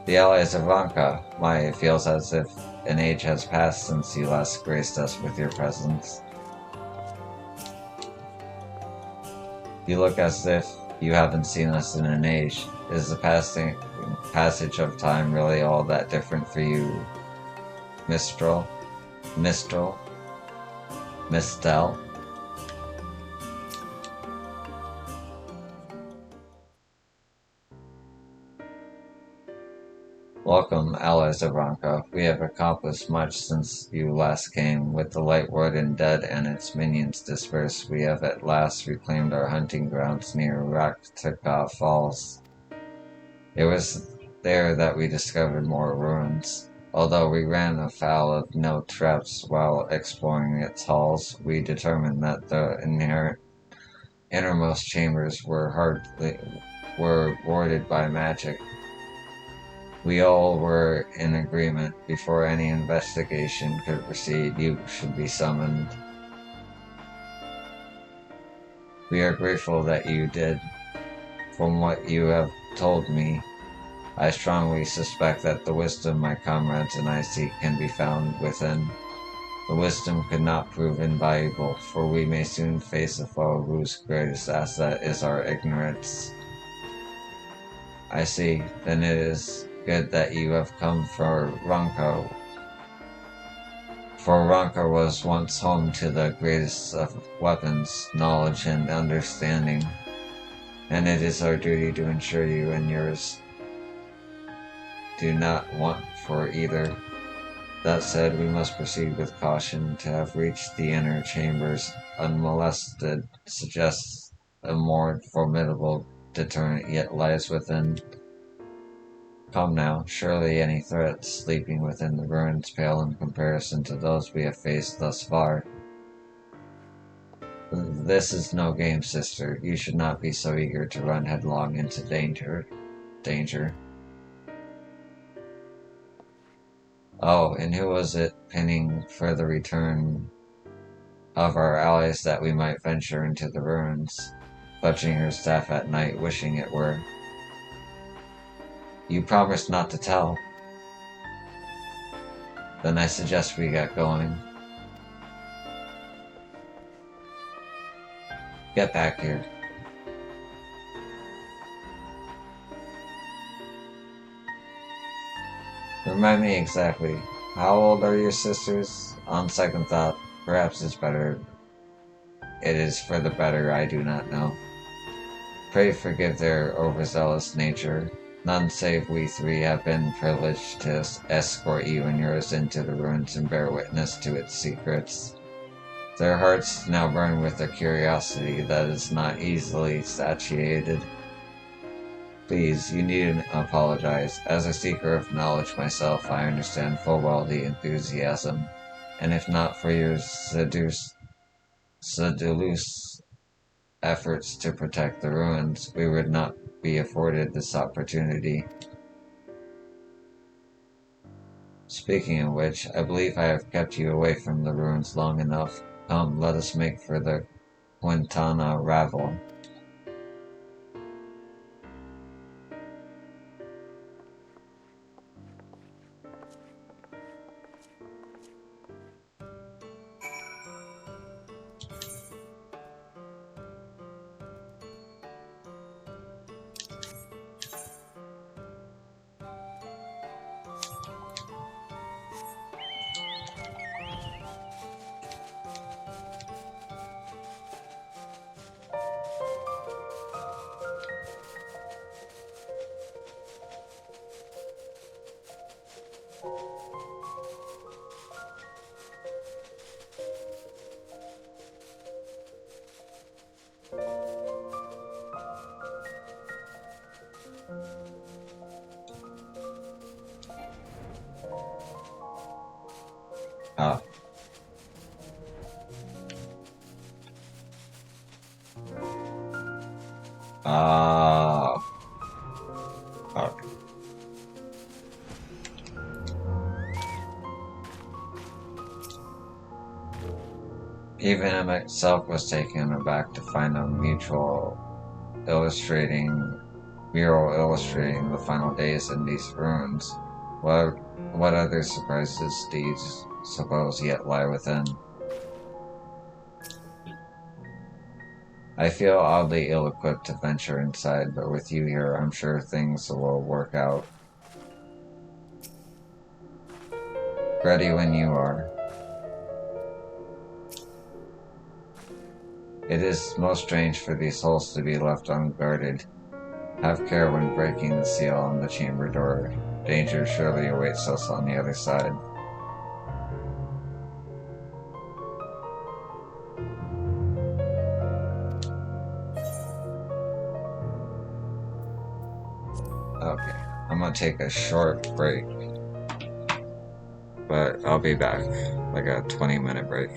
The allies of Vanka, it feels as if an age has passed since you last graced us with your presence. You look as if you haven't seen us in an age. Is the passage of time really all that different for you, Mistral? Mistral? Mistel? Welcome, allies of Ronka. We have accomplished much since you last came. With the Light Warden dead and its minions dispersed, we have at last reclaimed our hunting grounds near Rak'Tak'a Falls. It was there that we discovered more ruins. Although we ran afoul of no traps while exploring its halls, we determined that the innermost chambers were warded by magic. We all were in agreement. Before any investigation could proceed, you should be summoned. We are grateful that you did. From what you have told me, I strongly suspect that the wisdom my comrades and I seek can be found within. The wisdom could not prove invaluable, for we may soon face a foe whose greatest asset is our ignorance. I see. Then it is good that you have come for Ronka. For Ronka was once home to the greatest of weapons, knowledge and understanding, and it is our duty to ensure you and yours do not want for either. That said, we must proceed with caution. To have reached the inner chambers unmolested suggests a more formidable deterrent yet lies within. Come now, surely any threats sleeping within the ruins pale in comparison to those we have faced thus far. This is no game, sister. You should not be so eager to run headlong into danger. Oh, and who was it pinning for the return of our allies that we might venture into the ruins, clutching her staff at night, wishing it were? You promised not to tell. Then I suggest we get going. Get back here. Remind me exactly, how old are your sisters? On second thought, perhaps it's better. It is for the better, I do not know. Pray forgive their overzealous nature. None save we three have been privileged to escort you and yours into the ruins and bear witness to its secrets. Their hearts now burn with a curiosity that is not easily satiated. Please, you needn't apologize. As a seeker of knowledge myself, I understand full well the enthusiasm, and if not for your seduced efforts to protect the ruins, we would not be afforded this opportunity. Speaking of which, I believe I have kept you away from the ruins long enough. Come, let us make for the Quintana Ravel. Ah. Okay. Even I myself was taken aback to find a mural illustrating the final days in these ruins. What other surprises do you suppose yet lie within? I feel oddly ill-equipped to venture inside, but with you here, I'm sure things will work out. Ready when you are. It is most strange for these holes to be left unguarded. Have care when breaking the seal on the chamber door. Danger surely awaits us on the other side. Okay, I'm gonna take a short break, but I'll be back, like a 20-minute break.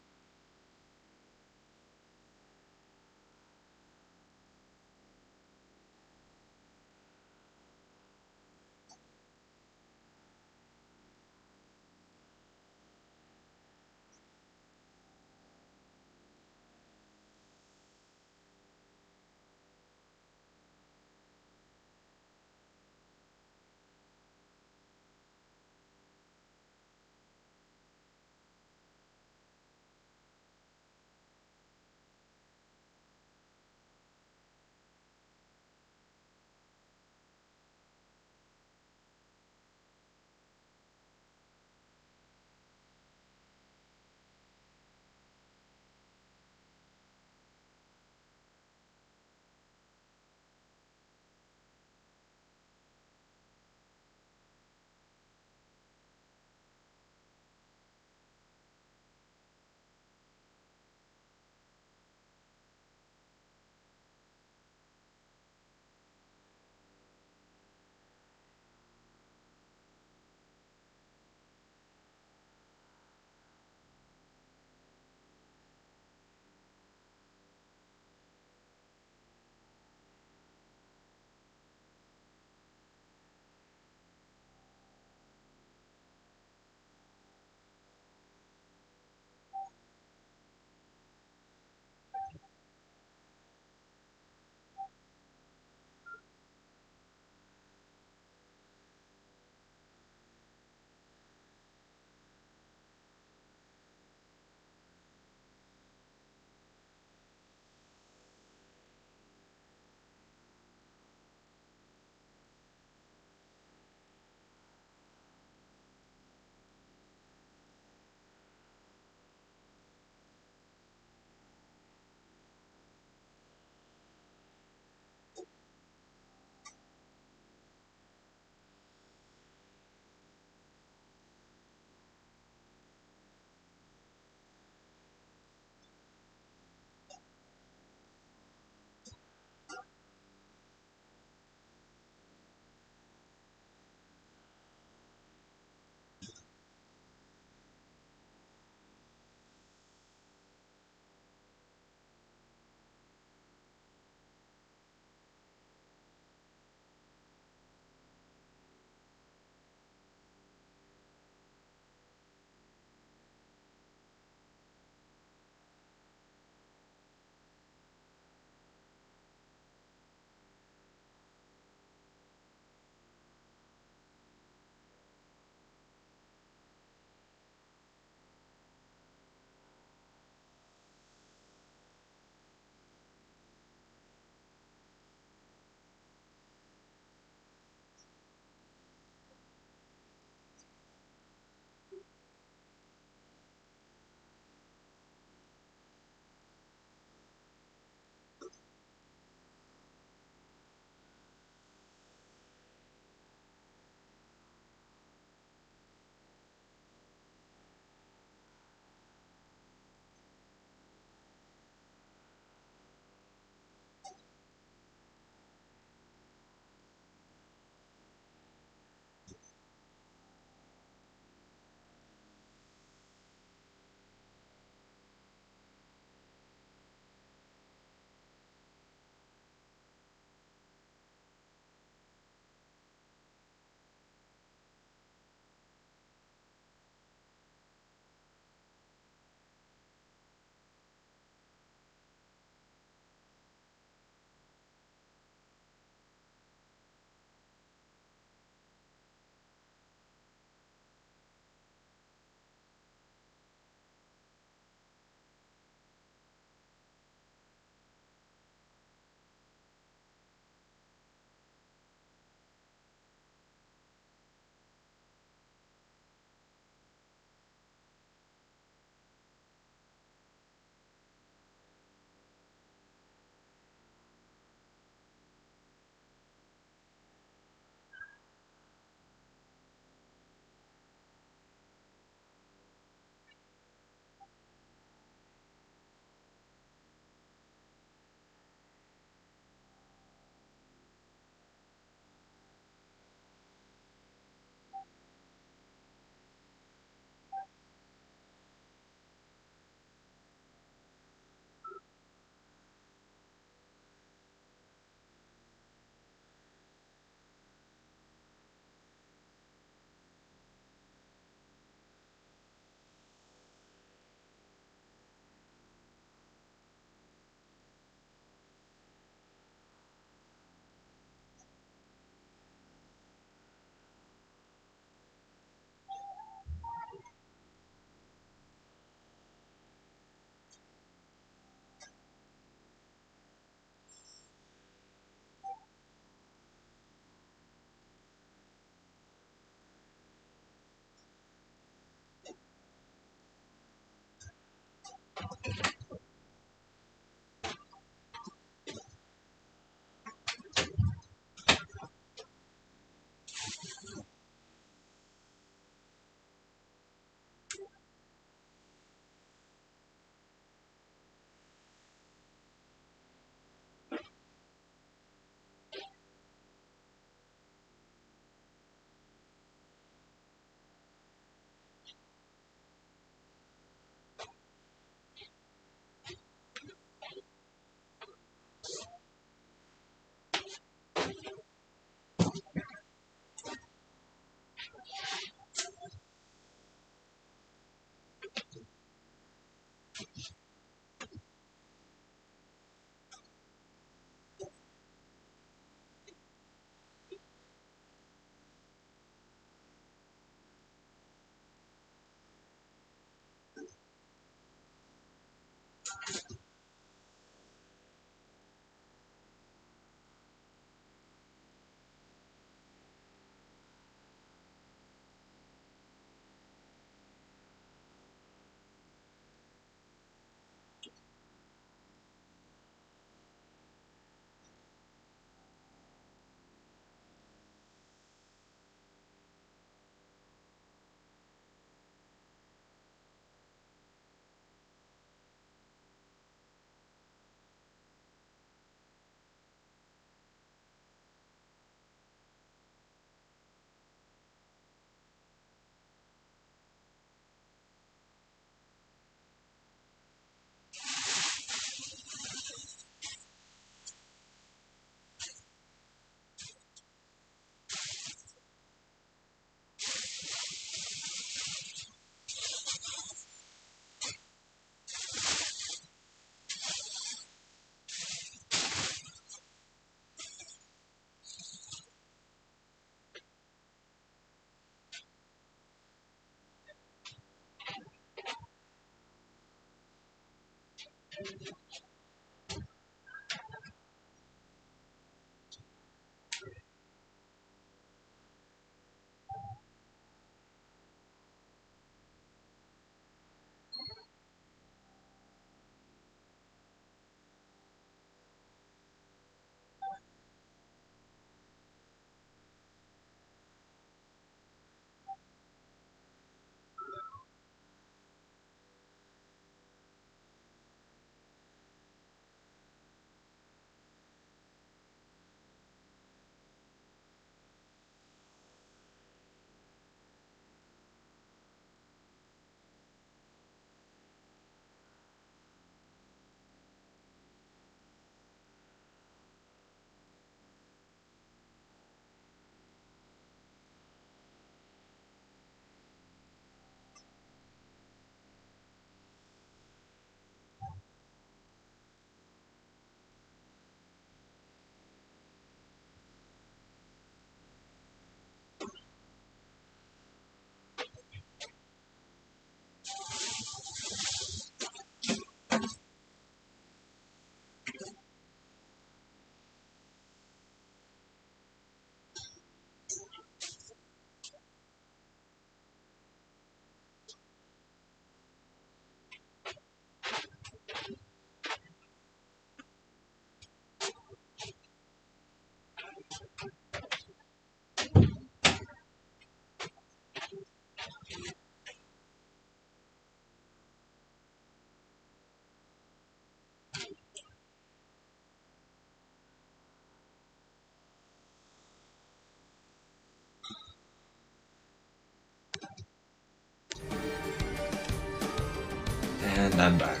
And I'm back.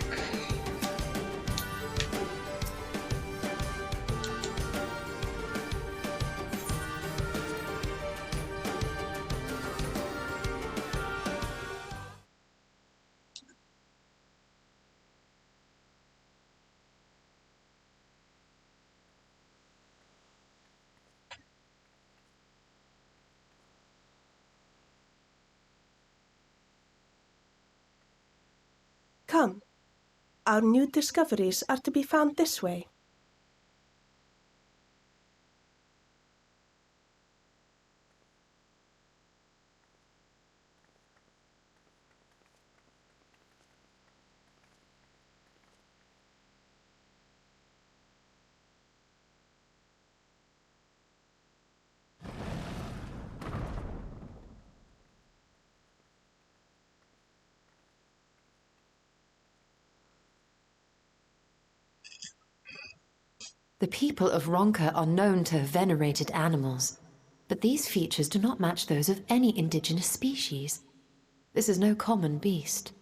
Come. Our new discoveries are to be found this way. The people of Ronka are known to have venerated animals, but these features do not match those of any indigenous species. This is no common beast.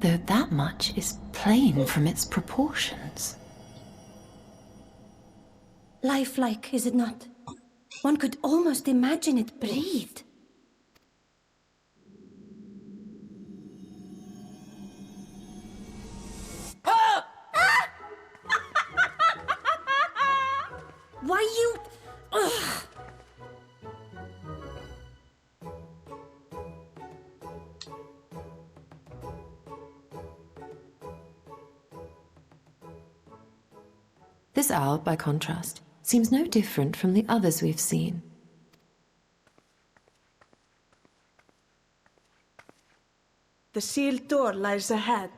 Though that much is plain from its proportions. Lifelike, is it not? One could almost imagine it breathed. Why you... Ugh. This owl, by contrast, seems no different from the others we've seen. The sealed door lies ahead.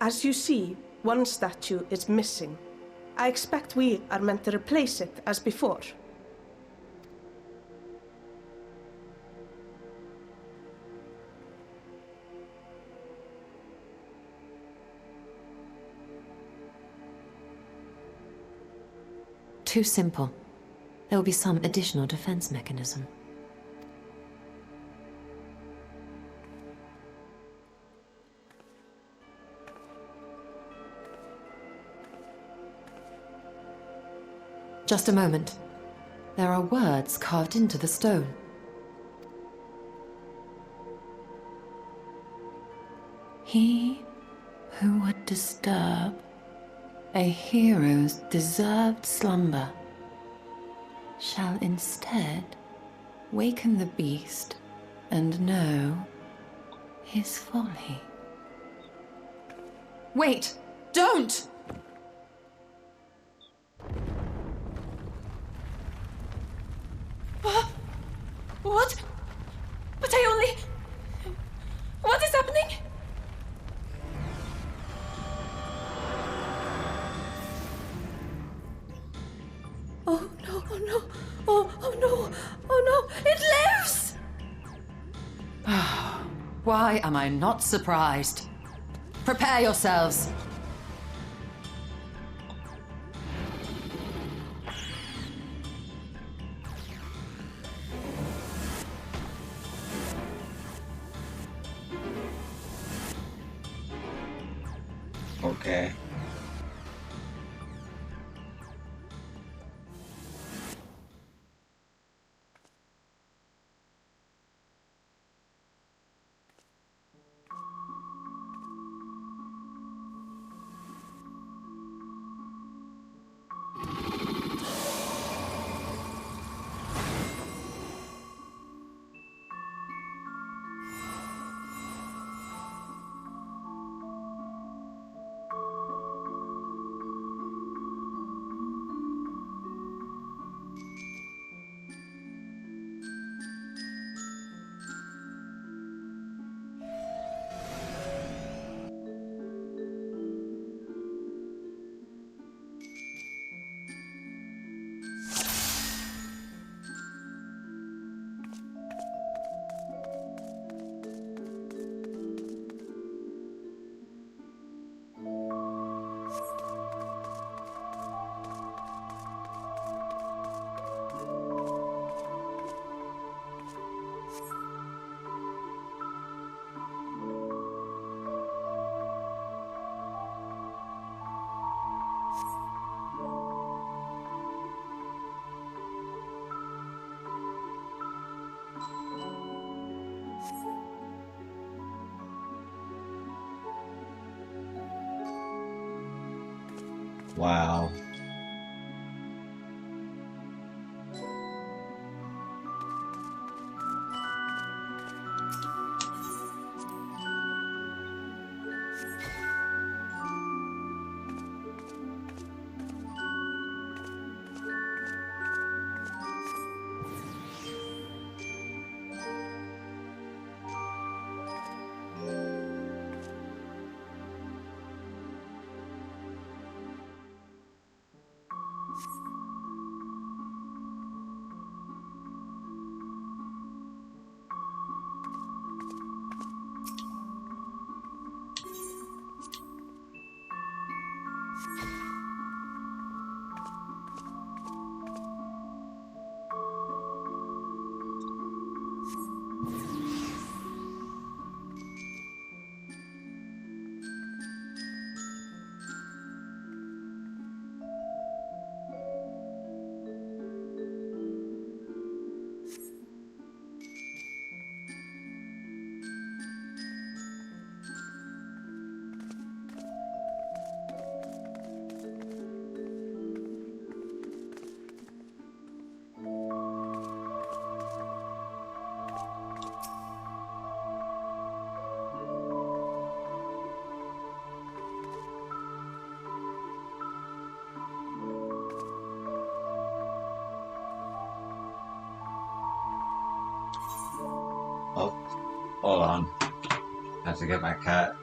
As you see, one statue is missing. I expect we are meant to replace it as before. Too simple. There will be some additional defense mechanism. Just a moment. There are words carved into the stone. He who would disturb a hero's deserved slumber shall instead waken the beast and know his folly. Wait! Don't! What? But I only... What is happening? Oh no, oh no, oh no, oh no, it lives! Why am I not surprised? Prepare yourselves. Okay. Wow. Oh, hold on. I have to get my cat.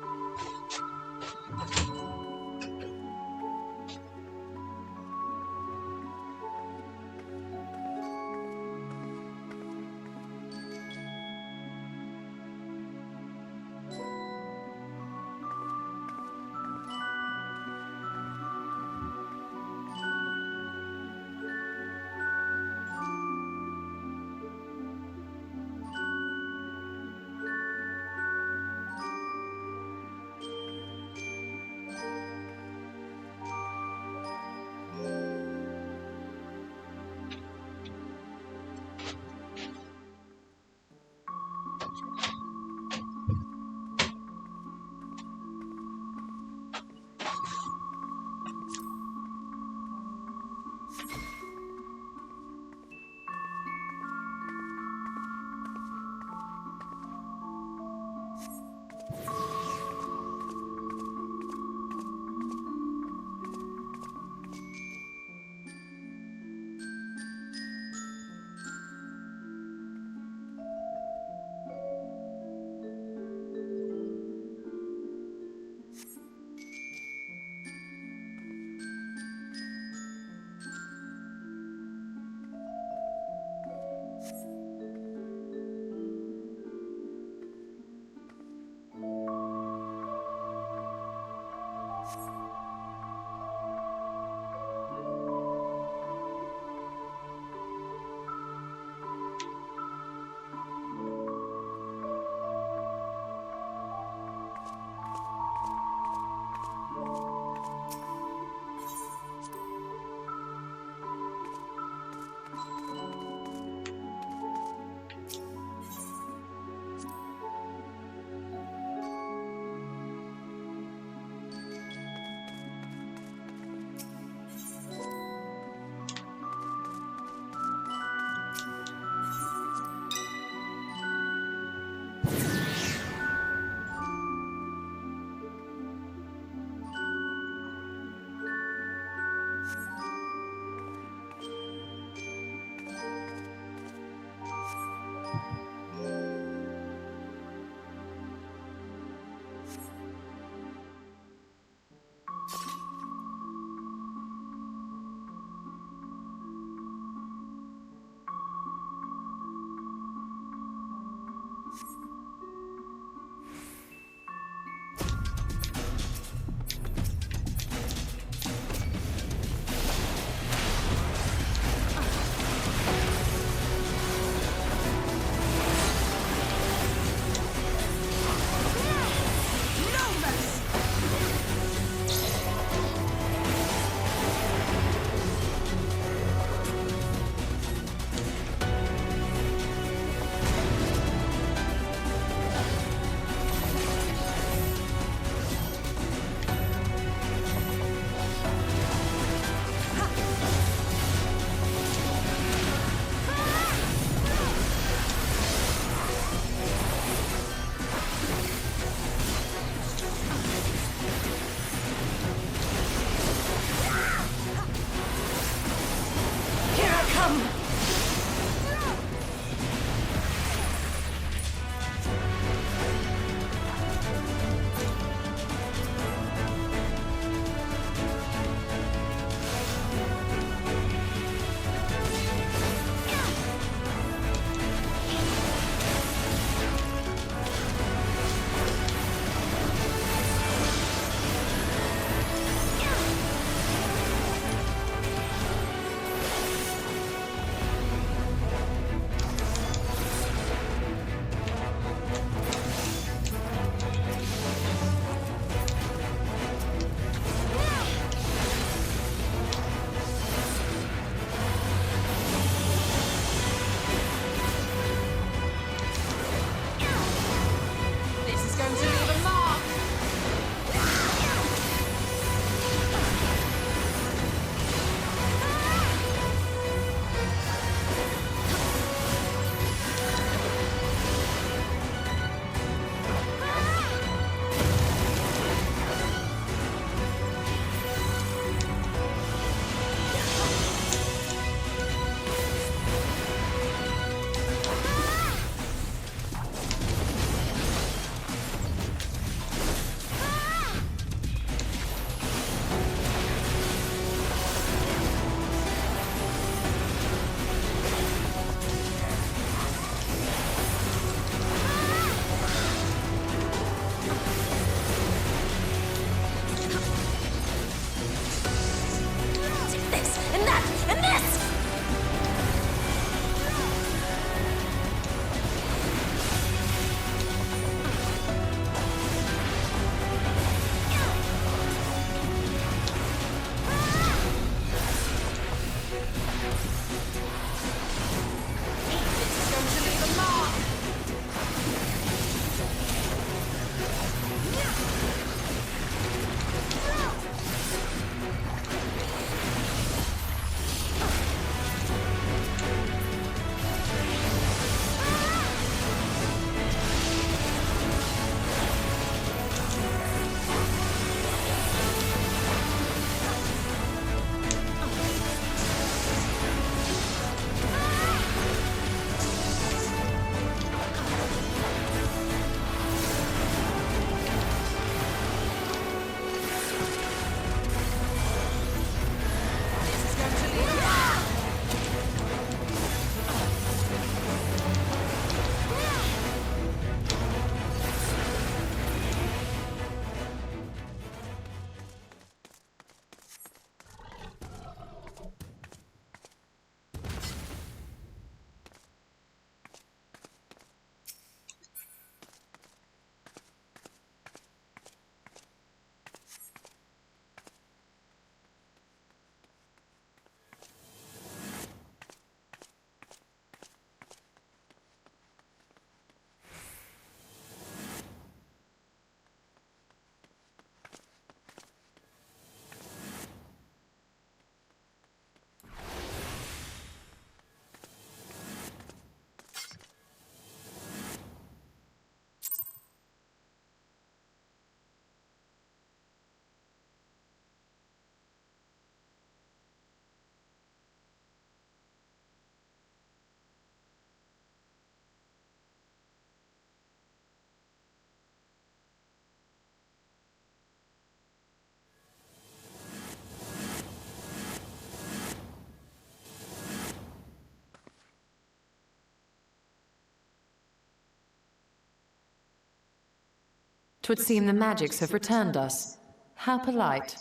'Twould seem the magics have returned us. How polite.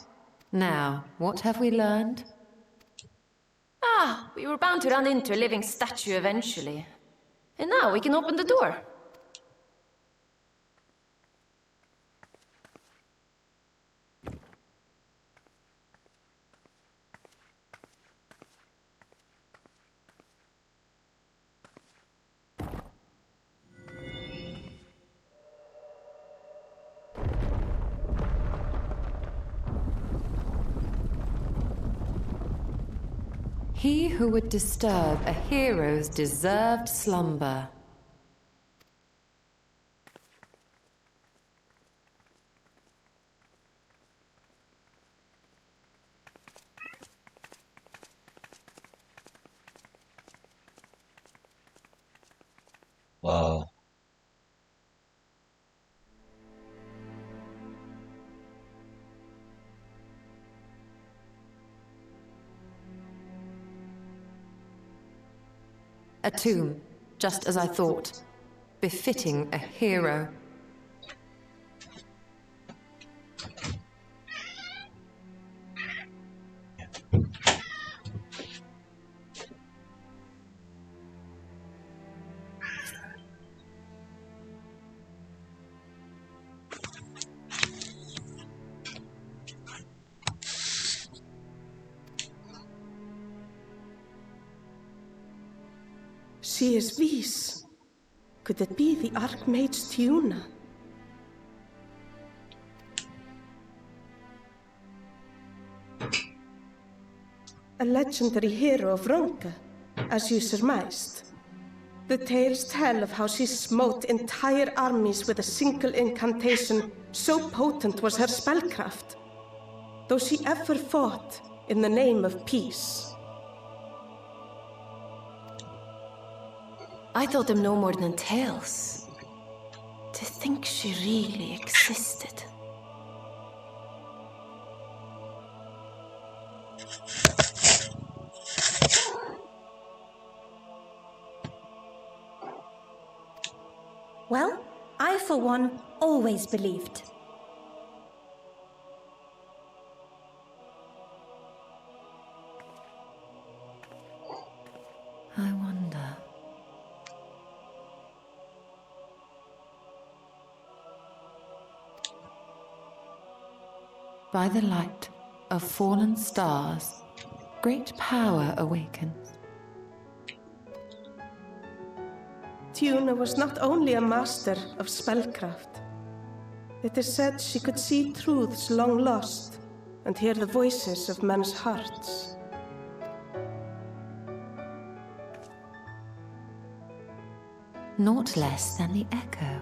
Now, what have we learned? Ah, we were bound to run into a living statue eventually. And now we can open the door. He who would disturb a hero's deserved slumber. Wow. A tomb, just as I thought. Befitting a hero. She is Vise. Could it be the Archmage Tiuna? A legendary hero of Ronka, as you surmised. The tales tell of how she smote entire armies with a single incantation, so potent was her spellcraft. Though she ever fought in the name of peace. I thought them no more than tales. To think she really existed. Well, I for one always believed. I wonder. By the light of fallen stars, great power awakens. Tiuna was not only a master of spellcraft. It is said she could see truths long lost and hear the voices of men's hearts. Naught less than the echo.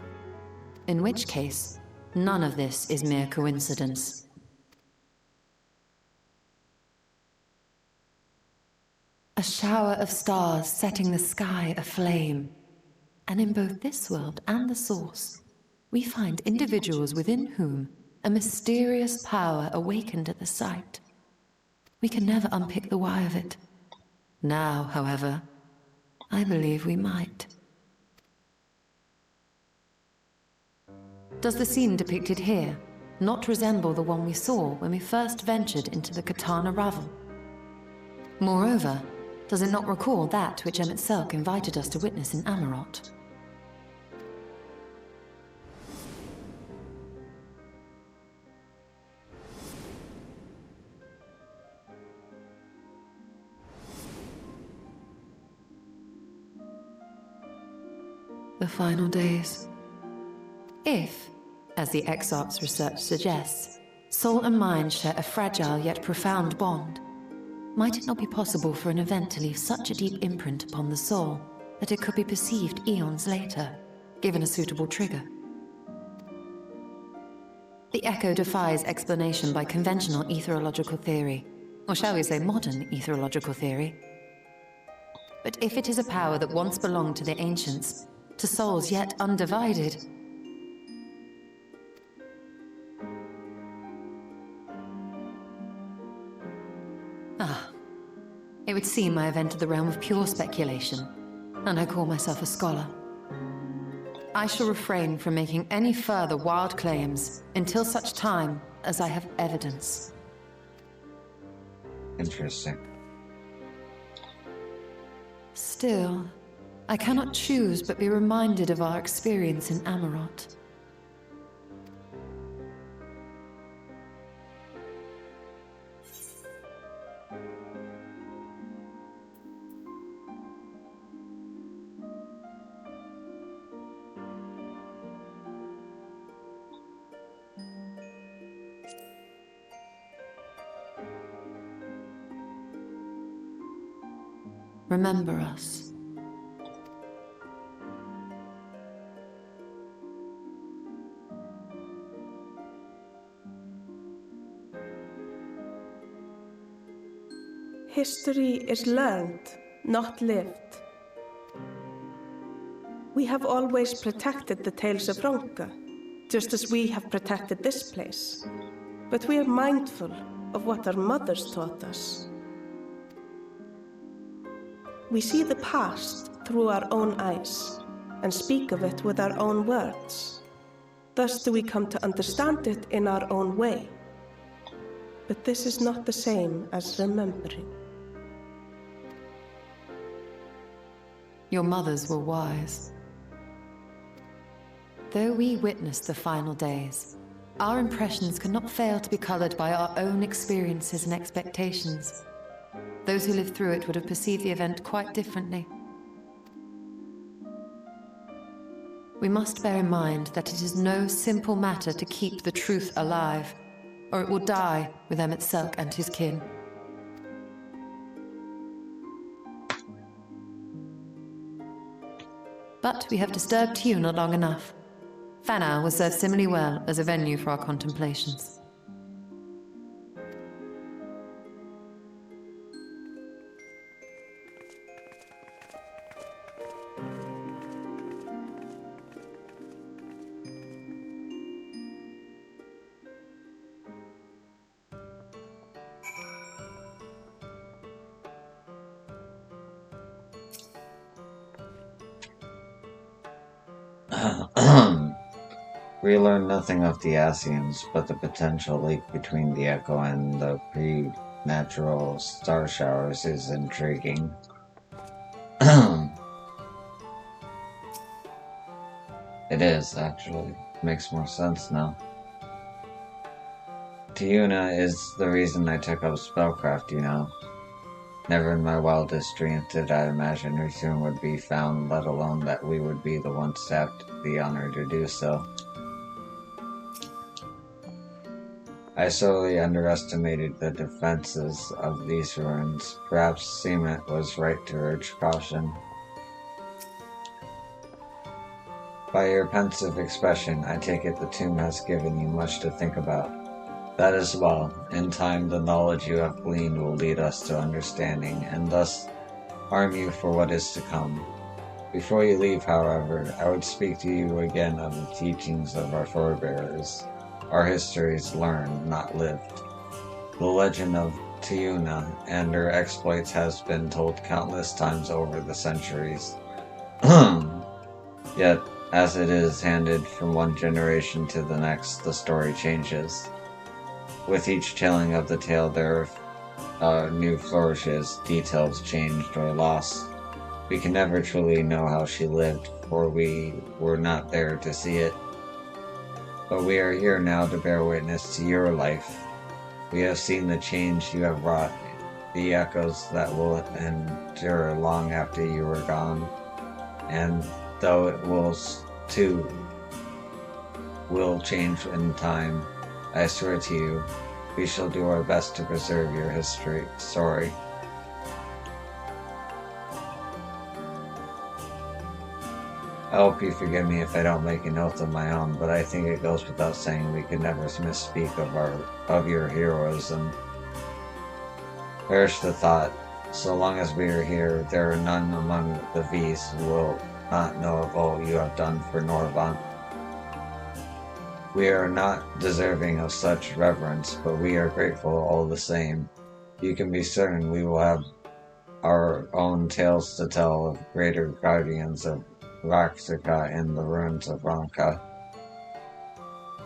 In which case, none of this is mere coincidence. A shower of stars setting the sky aflame. And in both this world and the Source, we find individuals within whom a mysterious power awakened at the sight. We can never unpick the why of it. Now, however, I believe we might. Does the scene depicted here not resemble the one we saw when we first ventured into the Katana Ravel? Moreover, does it not recall that which Emmett Selk invited us to witness in Amarot? The final days. If, as the Exarch's research suggests, soul and mind share a fragile yet profound bond, might it not be possible for an event to leave such a deep imprint upon the soul that it could be perceived eons later, given a suitable trigger? The echo defies explanation by conventional etherological theory, or shall we say modern etherological theory. But if it is a power that once belonged to the ancients, to souls yet undivided, it would seem I have entered the realm of pure speculation, and I call myself a scholar. I shall refrain from making any further wild claims until such time as I have evidence. Interesting. Still, I cannot choose but be reminded of our experience in Amarot. Remember us. History is learned, not lived. We have always protected the tales of Ronka, just as we have protected this place. But we are mindful of what our mothers taught us. We see the past through our own eyes and speak of it with our own words. Thus do we come to understand it in our own way. But this is not the same as remembering. Your mothers were wise. Though we witnessed the final days, our impressions could not fail to be colored by our own experiences and expectations. Those who lived through it would have perceived the event quite differently. We must bear in mind that it is no simple matter to keep the truth alive, or it will die with Emmett Selk and his kin. But we have disturbed Tuna long enough. Fanau will serve similarly well as a venue for our contemplations. We learned nothing of the Asians, but the potential link between the Echo and the preternatural star showers is intriguing. It is, actually. Makes more sense now. Tuna is the reason I took up spellcraft, you know. Never in my wildest dreams did I imagine Return would be found, let alone that we would be the ones to have the honor to do so. I sorely underestimated the defenses of these ruins. Perhaps Seamet was right to urge caution. By your pensive expression, I take it the tomb has given you much to think about. That is well. In time, the knowledge you have gleaned will lead us to understanding, and thus arm you for what is to come. Before you leave, however, I would speak to you again of the teachings of our forebears. Our histories learned, not lived. The legend of Tuna and her exploits has been told countless times over the centuries. Yet, as it is handed from one generation to the next, the story changes. With each telling of the tale, there are new flourishes, details changed or lost. We can never truly know how she lived, for we were not there to see it. But we are here now to bear witness to your life. We have seen the change you have wrought, the echoes that will endure long after you are gone. And though it will too will change in time, I swear to you, we shall do our best to preserve your story. I hope you forgive me if I don't make an oath of my own, but I think it goes without saying we could never misspeak of your heroism. Perish the thought, so long as we are here, there are none among the V's who will not know of all you have done for Norvant. We are not deserving of such reverence, but we are grateful all the same. You can be certain we will have our own tales to tell of greater guardians of Raksaka in the ruins of Ronka.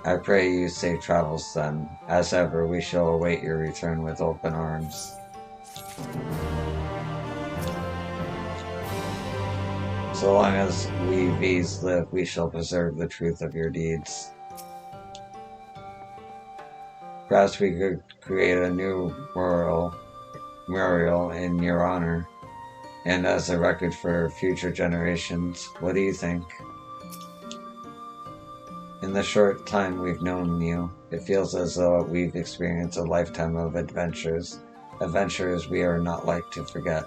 I pray you safe travels then. As ever, we shall await your return with open arms. So long as we V's live, we shall preserve the truth of your deeds. Perhaps we could create a new memorial in your honor, and as a record for future generations. What do you think? In the short time we've known you, it feels as though we've experienced a lifetime of adventures we are not like to forget.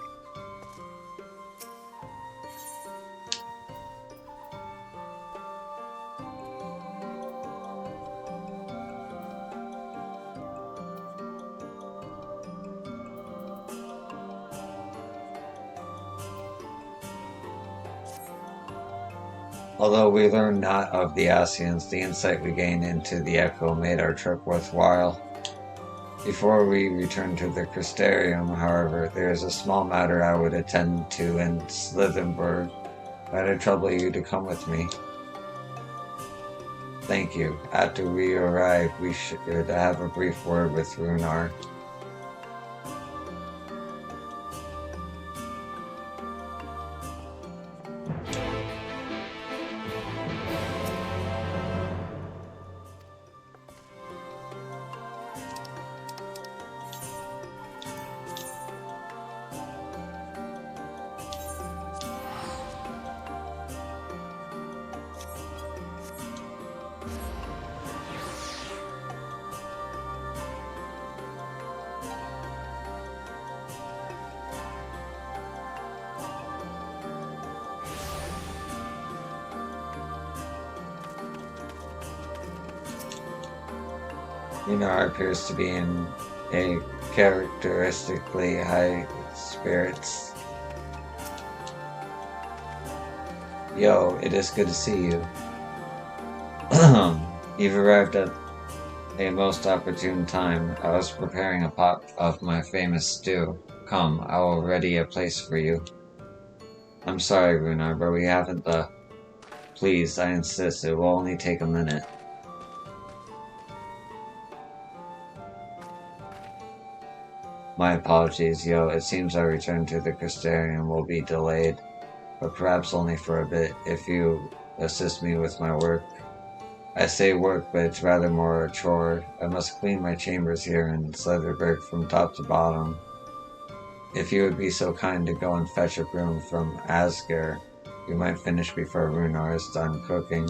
Although we learned not of the Asians, the insight we gained into the Echo made our trip worthwhile. Before we return to the Crystarium, however, there is a small matter I would attend to in Slithenburg. Might I trouble you to come with me? Thank you. After we arrive, we should have a brief word with Runar. Runar appears to be in a characteristically high spirits. Yo, it is good to see you. You've arrived at a most opportune time. I was preparing a pot of my famous stew. Come, I will ready a place for you. I'm sorry, Runar, but we haven't the... Please, I insist, it will only take a minute. My apologies, yo. It seems our return to the Crystarium will be delayed, but perhaps only for a bit, if you assist me with my work. I say work, but it's rather more a chore. I must clean my chambers here in Slitherberg from top to bottom. If you would be so kind to go and fetch a broom from Asger, we might finish before Runar is done cooking.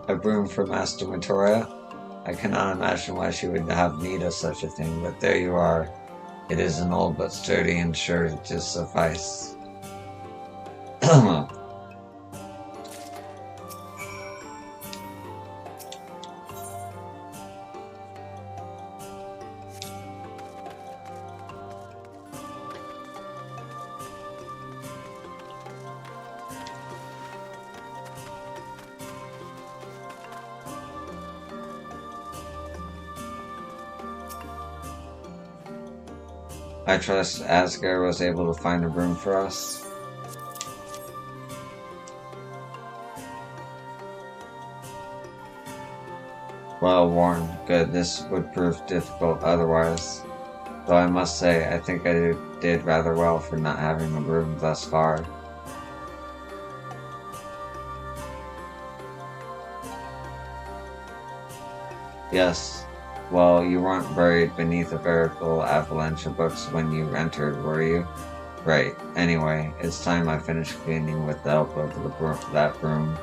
A broom for Master Matoria? I cannot imagine why she would have need of such a thing, but there you are. It is an old but sturdy and sure to suffice. I trust Asger was able to find a broom for us. Well worn. Good. This would prove difficult otherwise. Though I must say, I think I did rather well for not having a broom thus far. Yes. Well, you weren't buried beneath a veritable avalanche of books when you entered, were you? Right. Anyway, it's time I finished cleaning with the help of that broom.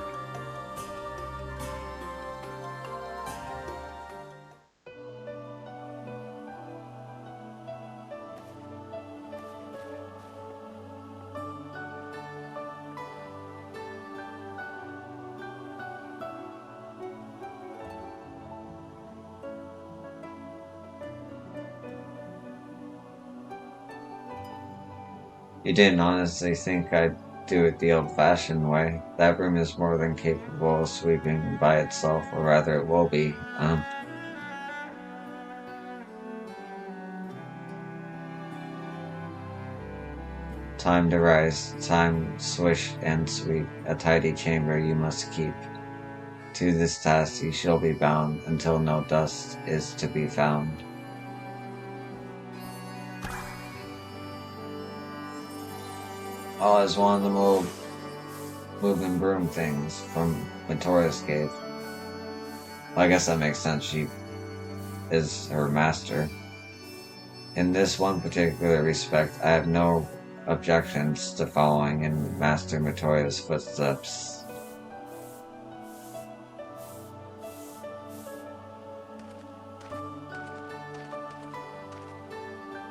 You didn't honestly think I'd do it the old-fashioned way. That room is more than capable of sweeping by itself, or rather it will be. Time to rise, time swish and sweep, a tidy chamber you must keep. To this task you shall be bound, until no dust is to be found. Oh, it's one of the moving broom things from Matora's cave. Well, I guess that makes sense, she is her master. In this one particular respect, I have no objections to following in Master Matoya's footsteps.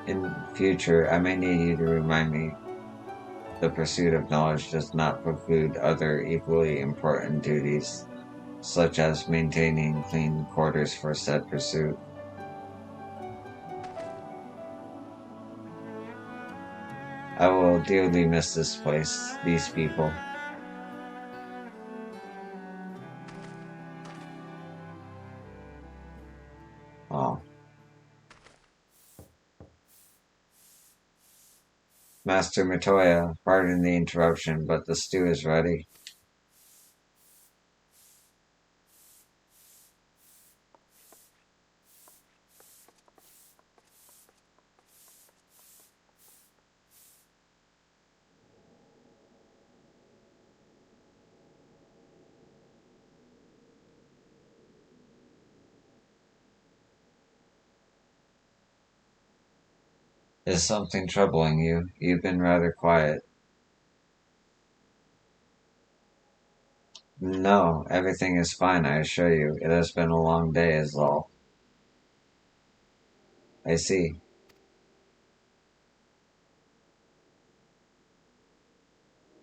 In future, I may need you to remind me the pursuit of knowledge does not preclude other equally important duties, such as maintaining clean quarters for said pursuit. I will dearly miss this place, these people. Oh. Master Matoya, pardon the interruption, but the stew is ready. Is something troubling you? You've been rather quiet. No, everything is fine, I assure you. It has been a long day, is all. I see.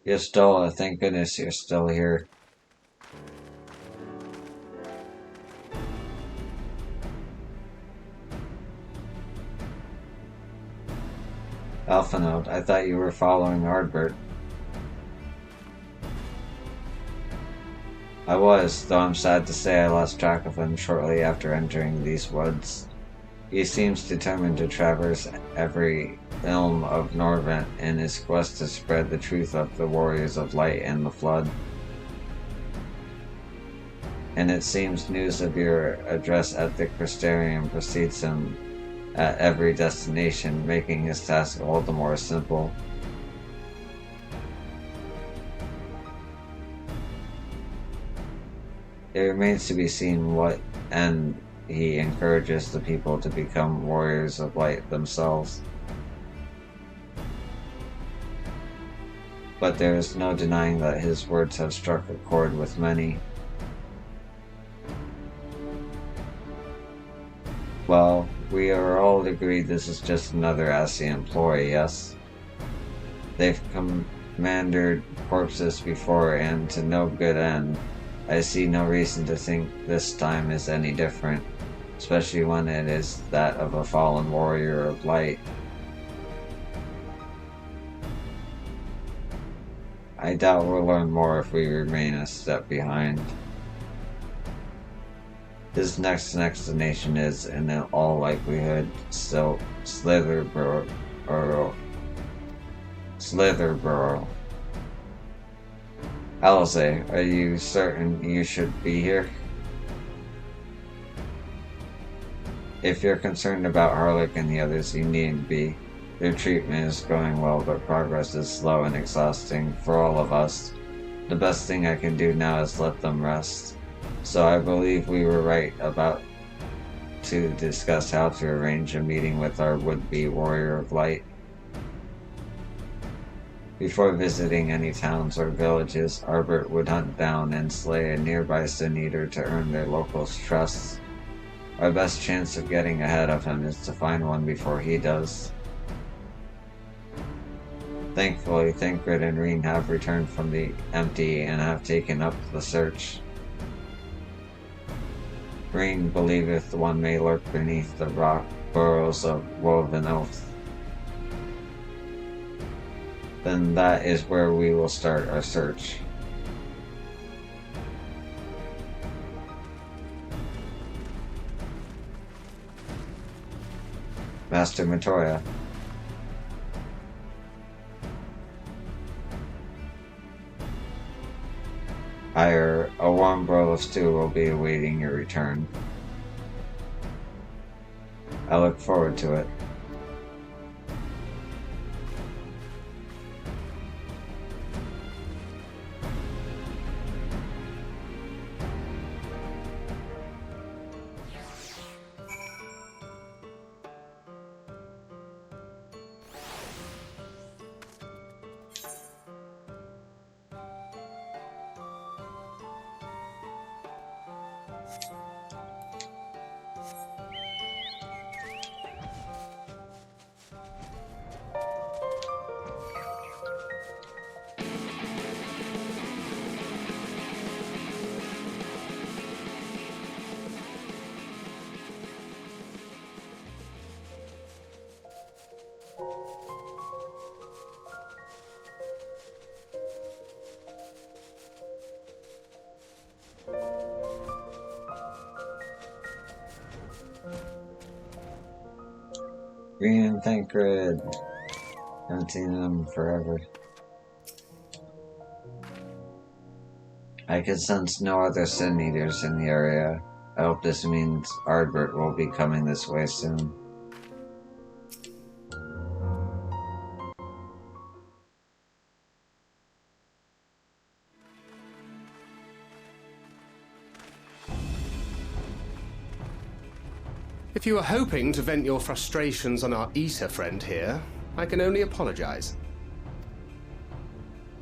Yestola, thank goodness you're still here. Alphanote, I thought you were following Ardbert. I was, though I'm sad to say I lost track of him shortly after entering these woods. He seems determined to traverse every ilm of Norvent in his quest to spread the truth of the Warriors of Light and the Flood. And it seems news of your address at the Crystarium precedes him at every destination, making his task all the more simple. It remains to be seen what end he encourages the people to become warriors of light themselves. But there is no denying that his words have struck a chord with many. Well, we are all agreed this is just another Ascian ploy, yes? They've commandeered corpses before and to no good end. I see no reason to think this time is any different, especially when it is that of a fallen warrior of light. I doubt we'll learn more if we remain a step behind. His next destination is, in all likelihood, still Slitherborough. Alice, are you certain you should be here? If you're concerned about Harlick and the others, you needn't be. Their treatment is going well, but progress is slow and exhausting for all of us. The best thing I can do now is let them rest. So I believe we were right about to discuss how to arrange a meeting with our would-be Warrior of Light. Before visiting any towns or villages, Ardbert would hunt down and slay a nearby Sin Eater to earn their locals' trust. Our best chance of getting ahead of him is to find one before he does. Thankfully, Thancred and Reen have returned from the empty and have taken up the search. Reen believeth one may lurk beneath the rock burrows of Woven Oath. then that is where we will start our search. Master Matoya. Higher, a warm bowl of stew will be awaiting your return. I look forward to it. Green Thancred. Haven't seen them forever. I can sense no other sin eaters in the area. I hope this means Ardbert will be coming this way soon. If you were hoping to vent your frustrations on our Issa friend here, I can only apologize.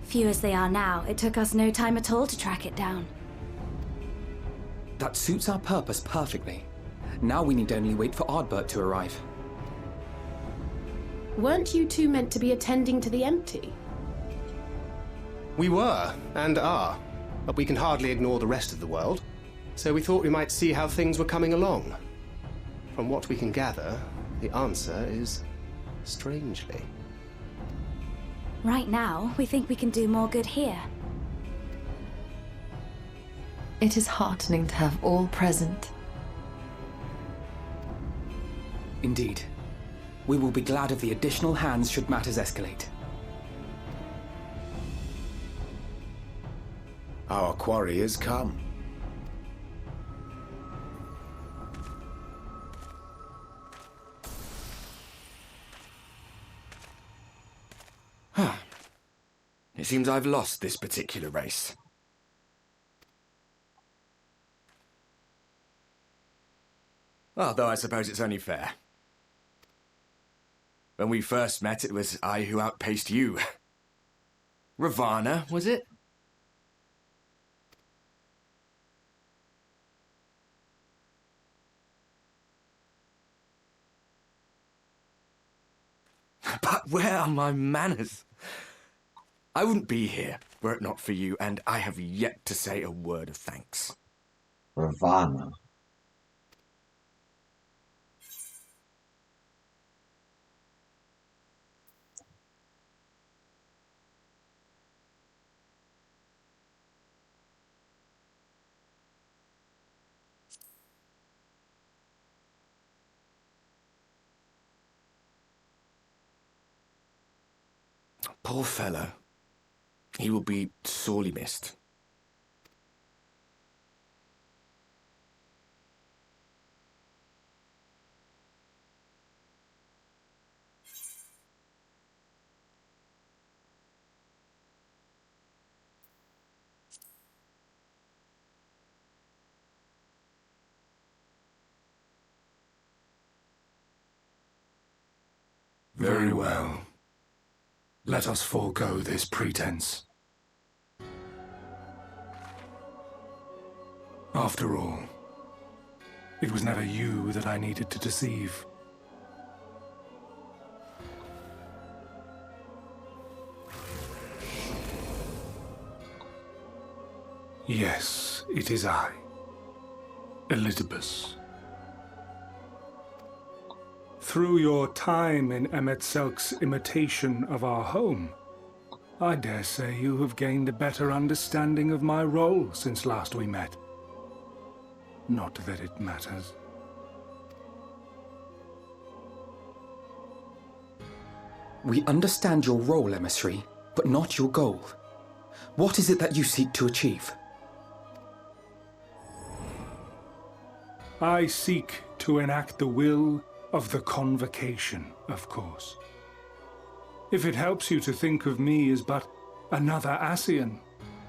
Few as they are now, it took us no time at all to track it down. That suits our purpose perfectly. Now we need only wait for Ardbert to arrive. Weren't you two meant to be attending to the empty? We were, and are, but we can hardly ignore the rest of the world, so we thought we might see how things were coming along. From what we can gather, the answer is strangely. Right now, we think we can do more good here. It is heartening to have all present. Indeed. We will be glad of the additional hands should matters escalate. Our quarry has come. It seems I've lost this particular race. Although I suppose it's only fair. When we first met, it was I who outpaced you. Ravana, was it? But where are my manners? I wouldn't be here were it not for you, and I have yet to say a word of thanks. Ravana. Poor fellow. He will be sorely missed. Very well. Let us forego this pretense. After all, it was never you that I needed to deceive. Yes, it is I, Elizabeth. Through your time in Emet Selk's imitation of our home, I dare say you have gained a better understanding of my role since last we met. Not that it matters. We understand your role, emissary, but not your goal. What is it that you seek to achieve? I seek to enact the will of the Convocation, of course. If it helps you to think of me as but another Ascian,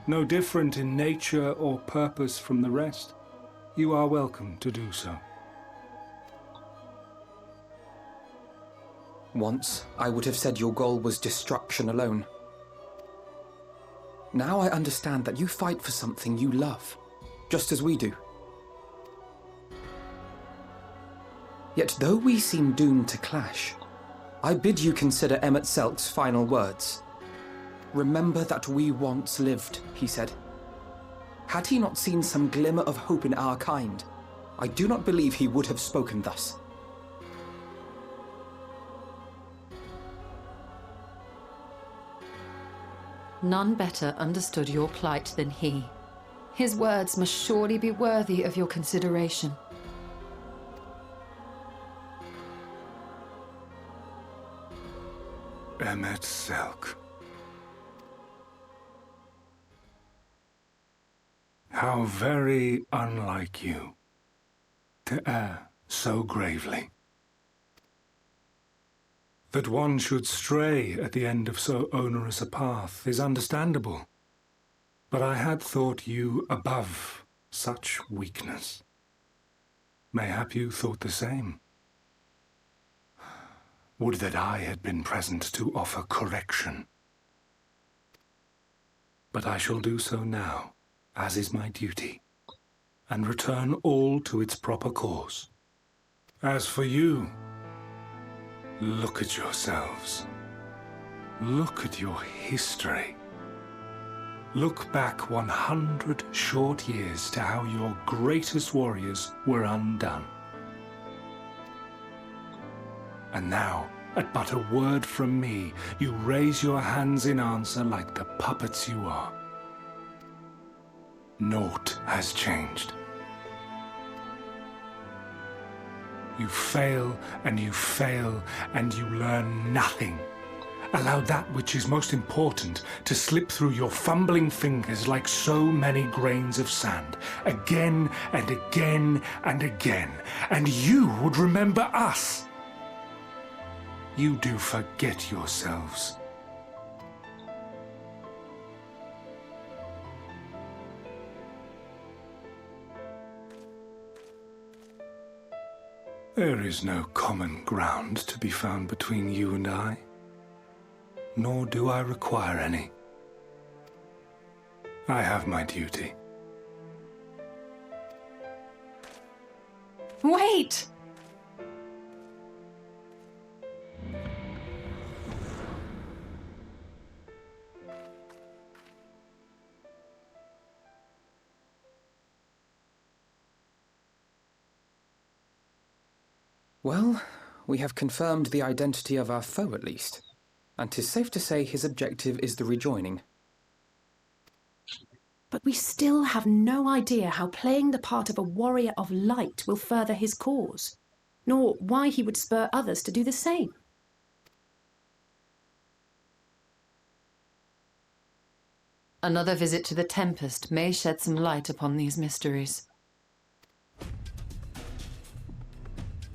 no different in nature or purpose from the rest, you are welcome to do so. Once, I would have said your goal was destruction alone. Now I understand that you fight for something you love, just as we do. Yet though we seem doomed to clash, I bid you consider Emmett Selk's final words. "Remember that we once lived," he said. Had he not seen some glimmer of hope in our kind, I do not believe he would have spoken thus. None better understood your plight than he. His words must surely be worthy of your consideration. Emmett Selk. How very unlike you to err so gravely. That one should stray at the end of so onerous a path is understandable, but I had thought you above such weakness. Mayhap you thought the same. Would that I had been present to offer correction. But I shall do so now, as is my duty, and return all to its proper course. As for you, look at yourselves. Look at your history. Look back 100 short years to how your greatest warriors were undone. And now, at but a word from me, you raise your hands in answer like the puppets you are. Naught has changed. You fail, and you fail, and you learn nothing. Allow that which is most important to slip through your fumbling fingers like so many grains of sand, again and again and again, and you would remember us. You do forget yourselves. There is no common ground to be found between you and I, nor do I require any. I have my duty. Wait! Well, we have confirmed the identity of our foe at least, and 'tis safe to say his objective is the rejoining. But we still have no idea how playing the part of a warrior of light will further his cause, nor why he would spur others to do the same. Another visit to the Tempest may shed some light upon these mysteries.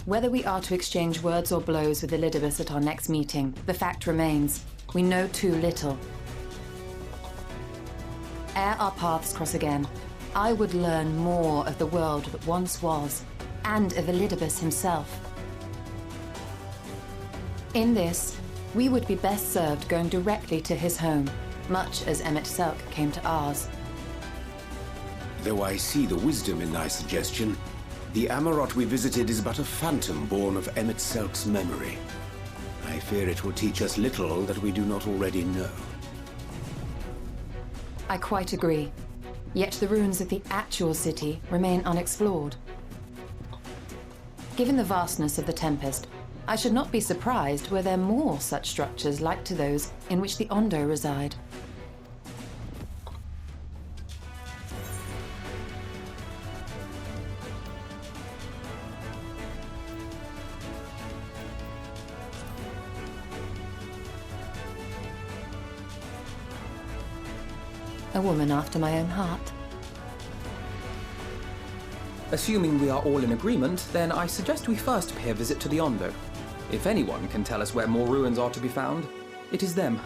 Whether we are to exchange words or blows with Elidibus at our next meeting, the fact remains, we know too little. Ere our paths cross again, I would learn more of the world that once was, and of Elidibus himself. In this, we would be best served going directly to his home, much as Emmett Selk came to ours. Though I see the wisdom in thy suggestion, the Amarot we visited is but a phantom born of Emmett Selk's memory. I fear it will teach us little that we do not already know. I quite agree. Yet the ruins of the actual city remain unexplored. Given the vastness of the Tempest, I should not be surprised were there more such structures like to those in which the Ondo reside. A woman after my own heart. Assuming we are all in agreement, then I suggest we first pay a visit to the Ondo. If anyone can tell us where more ruins are to be found, it is them.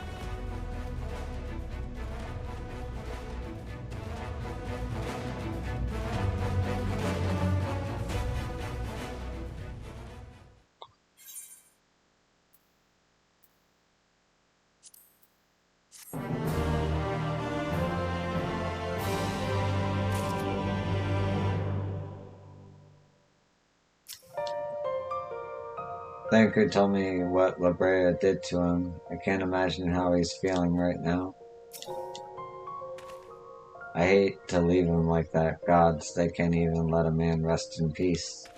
Thanker told me what La Brea did to him. I can't imagine how he's feeling right now. I hate to leave him like that. Gods, they can't even let a man rest in peace.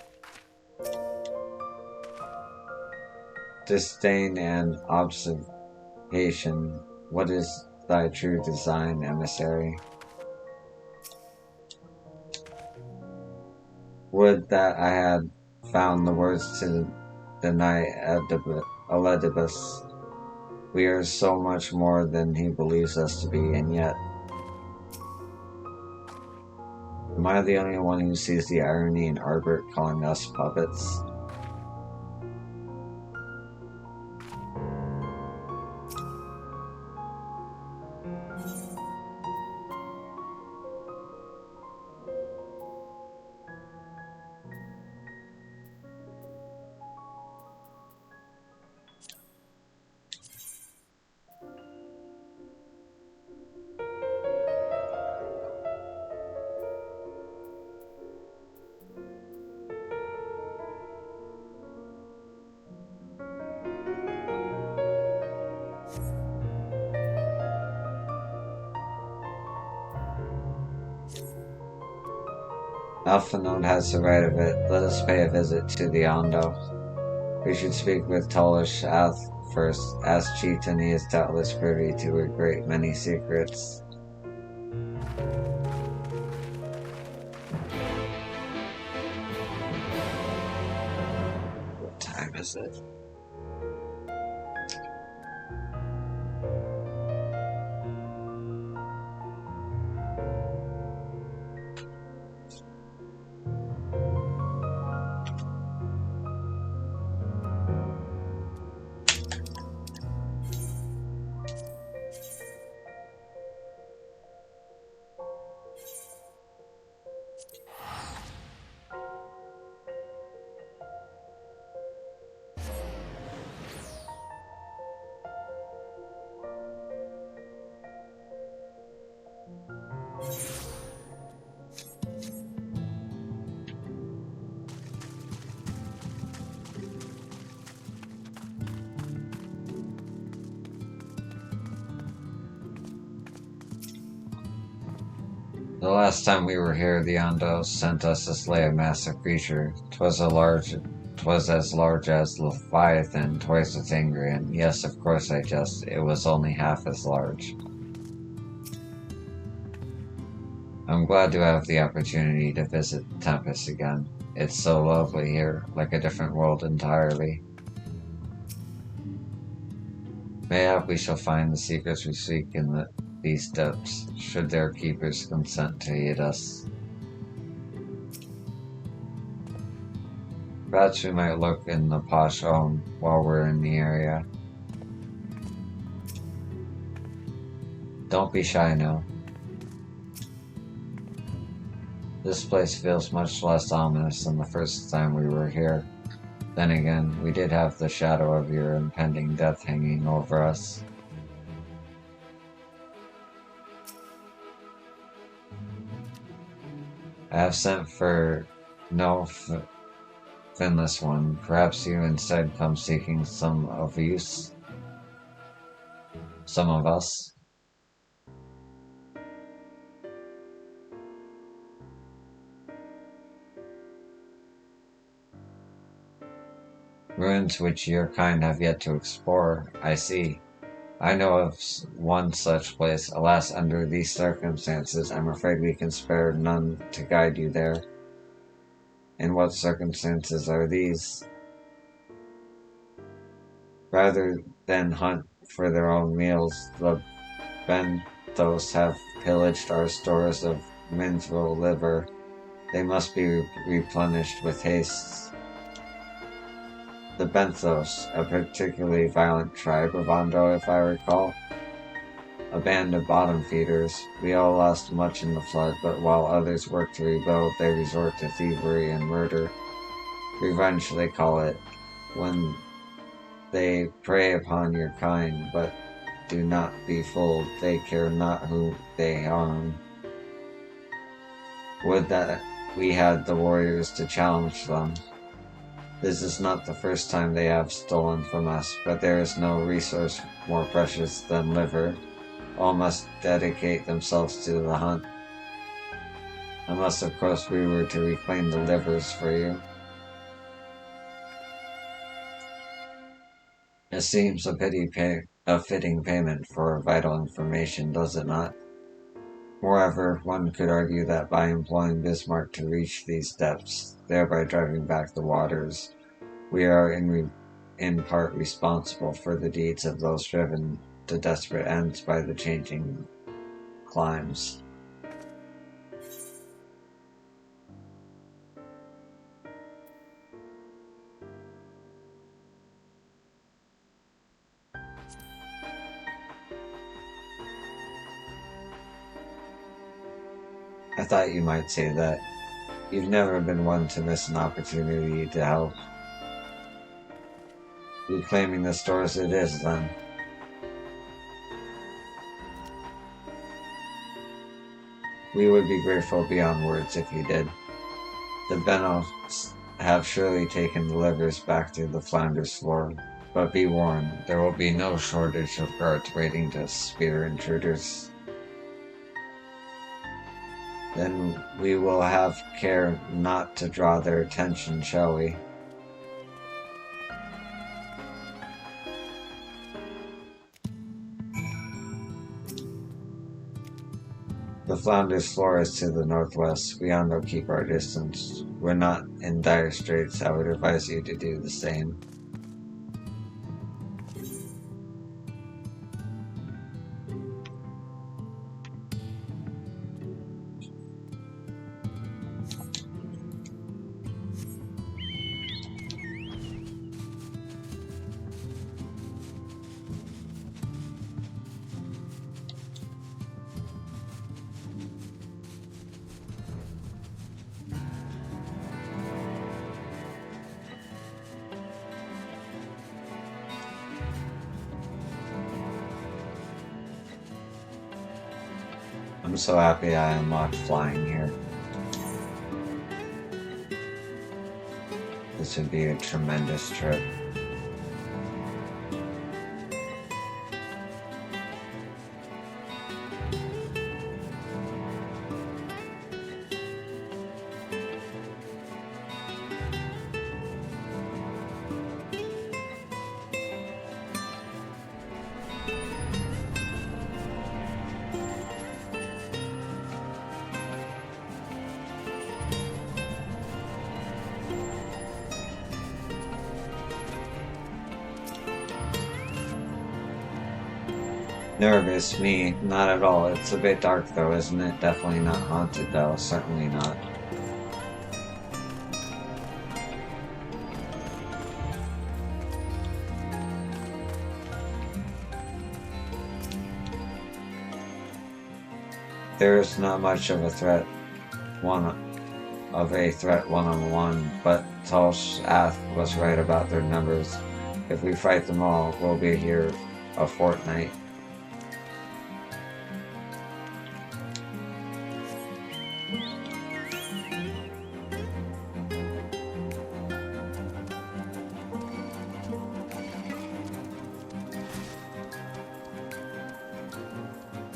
Disdain and observation. What is thy true design, emissary? Would that I had found the words to deny Eledibus. We are so much more than he believes us to be, and yet... Am I the only one who sees the irony in Arbert calling us puppets? Alphanode has the right of it. Let us pay a visit to the Ondo. We should speak with Tolish Ath first. As chieftain, he is doubtless privy to a great many secrets. What time is it? The last time we were here, the Ondo sent us to slay a massive creature. 'Twas as large as Leviathan, twice as angry, and yes, of course I jest, it was only half as large. I'm glad to have the opportunity to visit Tempest again. It's so lovely here, like a different world entirely. Mayhap we shall find the secrets we seek in these depths, should their keepers consent to aid us. Perhaps we might look in the posh home while we're in the area. Don't be shy now. This place feels much less ominous than the first time we were here. Then again, we did have the shadow of your impending death hanging over us. I have sent for no finless one. Perhaps you instead come seeking some of use? Some of us? ruins which your kind have yet to explore, I see. I know of one such place. Alas, under these circumstances, I'm afraid we can spare none to guide you there. And what circumstances are these? Rather than hunt for their own meals, the Benthos have pillaged our stores of Minsville liver. They must be replenished with haste. The Benthos, a particularly violent tribe of Ondo, if I recall. A band of bottom feeders. We all lost much in the flood, but while others work to rebuild, they resort to thievery and murder. Revenge, they call it, when they prey upon your kind, but do not be fooled. They care not who they harm. Would that we had the warriors to challenge them. This is not the first time they have stolen from us, but there is no resource more precious than liver. All must dedicate themselves to the hunt. Unless, of course, we were to reclaim the livers for you. It seems a fitting payment for vital information, does it not? Moreover, one could argue that by employing Bismarck to reach these depths, thereby driving back the waters, we are in part responsible for the deeds of those driven to desperate ends by the changing climes. I thought you might say that. You've never been one to miss an opportunity to help. Reclaiming the stores it is, then. We would be grateful beyond words if you did. The Benthos have surely taken the livers back to the Flanders floor, but be warned, there will be no shortage of guards waiting to spear intruders. Then we will have care not to draw their attention, shall we? The Flanders floor is to the northwest. We all keep our distance. We're not in dire straits. I would advise you to do the same. I'm so happy I unlocked flying here. This would be a tremendous trip. Nervous, me, not at all. It's a bit dark though, isn't it? Definitely not haunted though, certainly not. There's not much of a threat one-on-one, but Talshath was right about their numbers. If we fight them all, we'll be here a fortnight.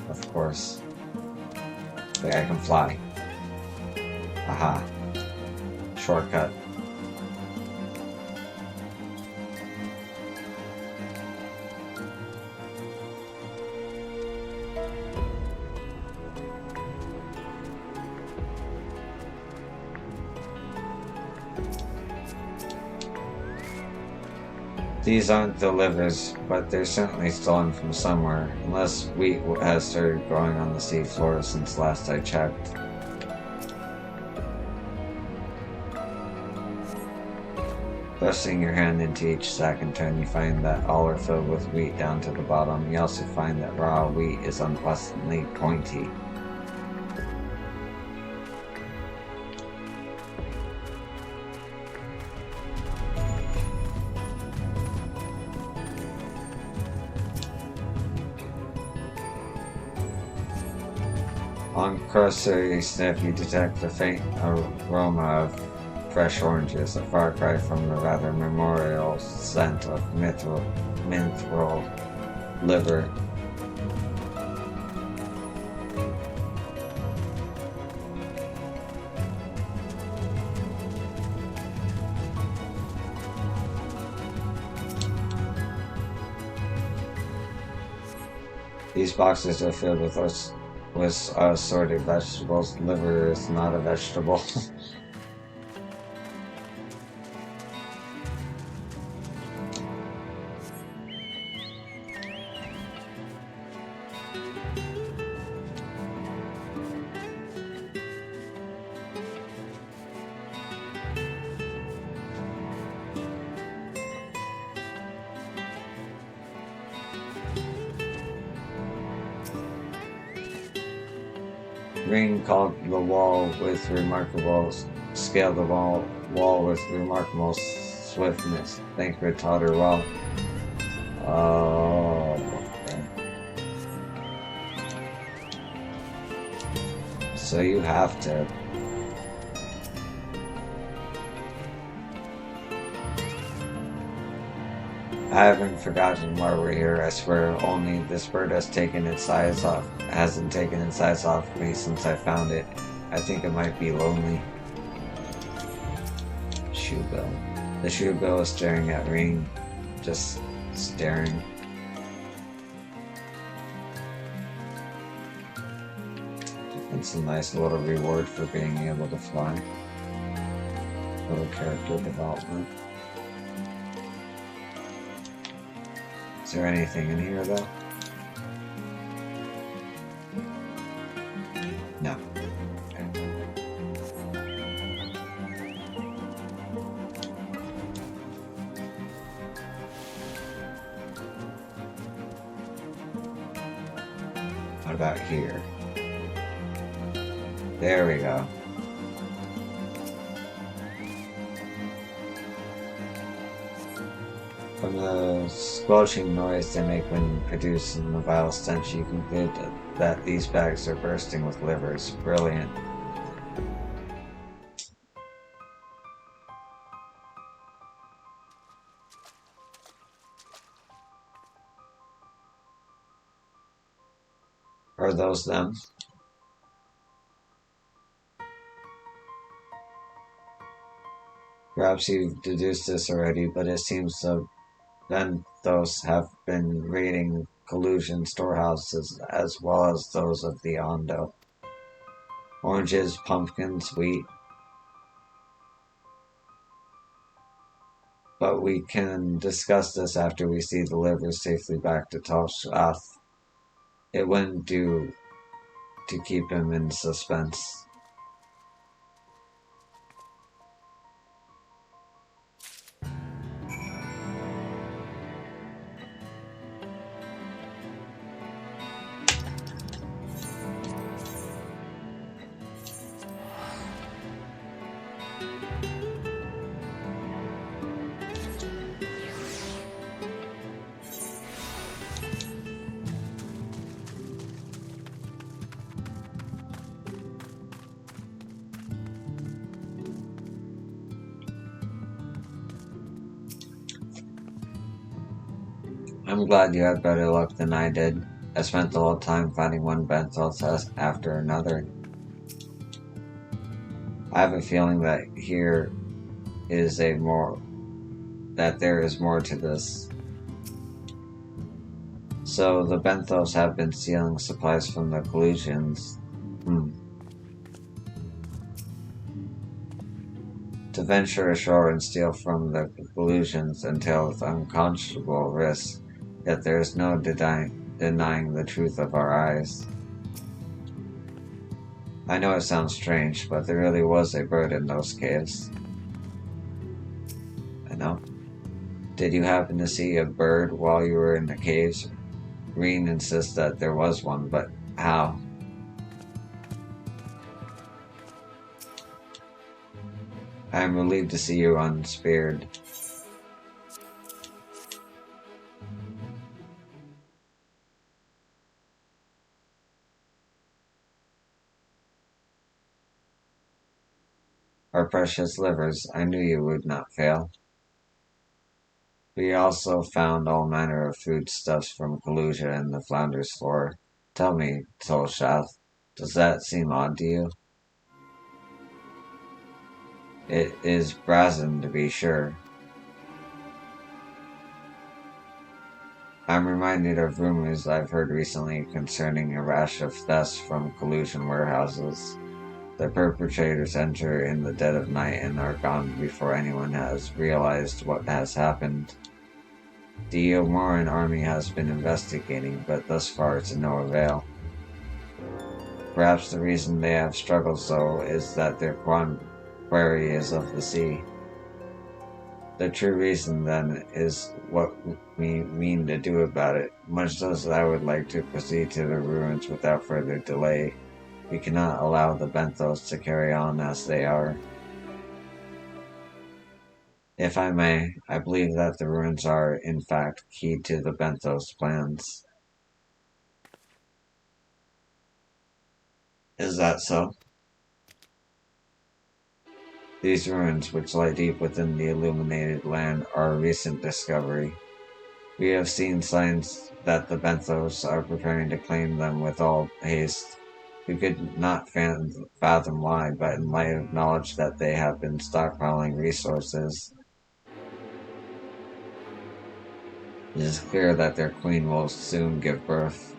Of course. Wait, I can fly. Aha. Shortcut. These aren't the livers, but they're certainly stolen from somewhere, unless wheat has started growing on the sea floor since last I checked. Thrusting your hand into each sack in turn, you find that all are filled with wheat down to the bottom. You also find that raw wheat is unpleasantly pointy. On cursory sniff, you detect the faint aroma of fresh oranges, a far cry from the rather memorial scent of mithril liver. These boxes are filled with assorted vegetables. Liver is not a vegetable. Ring called the wall with remarkable scale the wall with remarkable swiftness. Thancred taught her well. Oh, okay. So you have to. I haven't forgotten why we're here, I swear, only this bird hasn't taken its eyes off me since I found it. I think it might be lonely. Shoebill. The shoebill is staring at Ring, just staring. It's a nice little reward for being able to fly. Little character development. Is there anything in here, though? No. Okay. What about here? There we go. From the squelching noise they make when producing the vile stench, you conclude that these bags are bursting with livers. Brilliant. Are those them? Perhaps you've deduced this already, but it seems the Benthos have been raiding collusion storehouses as well as those of the Ondo. Oranges, pumpkins, wheat. But we can discuss this after we see the livers safely back to Toshath. It wouldn't do to keep him in suspense. I'm glad you had better luck than I did. I spent the whole time fighting one Benthos after another. I have a feeling that there is more to this. So the Benthos have been stealing supplies from the collusions. To To venture ashore and steal from the illusions entails unconscionable risk, yet there is no denying the truth of our eyes. I know it sounds strange, but there really was a bird in those caves. I know. Did you happen to see a bird while you were in the caves? Green insists that there was one, but how? I am relieved to see you unspared. Our precious livers, I knew you would not fail. We also found all manner of foodstuffs from Kalusia and the Flounder's floor. Tell me, Tolshath, does that seem odd to you? It is brazen, to be sure. I'm reminded of rumors I've heard recently concerning a rash of thefts from collusion warehouses. The perpetrators enter in the dead of night and are gone before anyone has realized what has happened. The Omoran army has been investigating, but thus far to no avail. Perhaps the reason they have struggled so is that their quarry is of the sea. The true reason, then, is what we mean to do about it. Much as I would like to proceed to the ruins without further delay, we cannot allow the Benthos to carry on as they are. If I may, I believe that the ruins are, in fact, key to the Benthos plans. Is that so? These ruins, which lie deep within the illuminated land, are a recent discovery. We have seen signs that the Benthos are preparing to claim them with all haste. We could not fathom why, but in light of knowledge that they have been stockpiling resources, it is clear that their queen will soon give birth.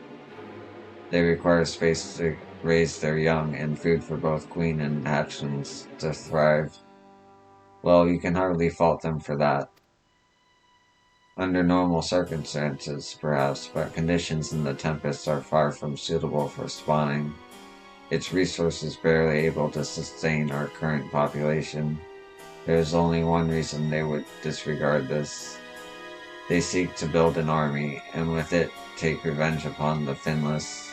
They require space to raise their young and food for both queen and hatchlings to thrive. Well, you can hardly fault them for that. Under normal circumstances, perhaps, but conditions in the Tempest are far from suitable for spawning. Its resources barely able to sustain our current population. There is only one reason they would disregard this. They seek to build an army, and with it take revenge upon the Finless.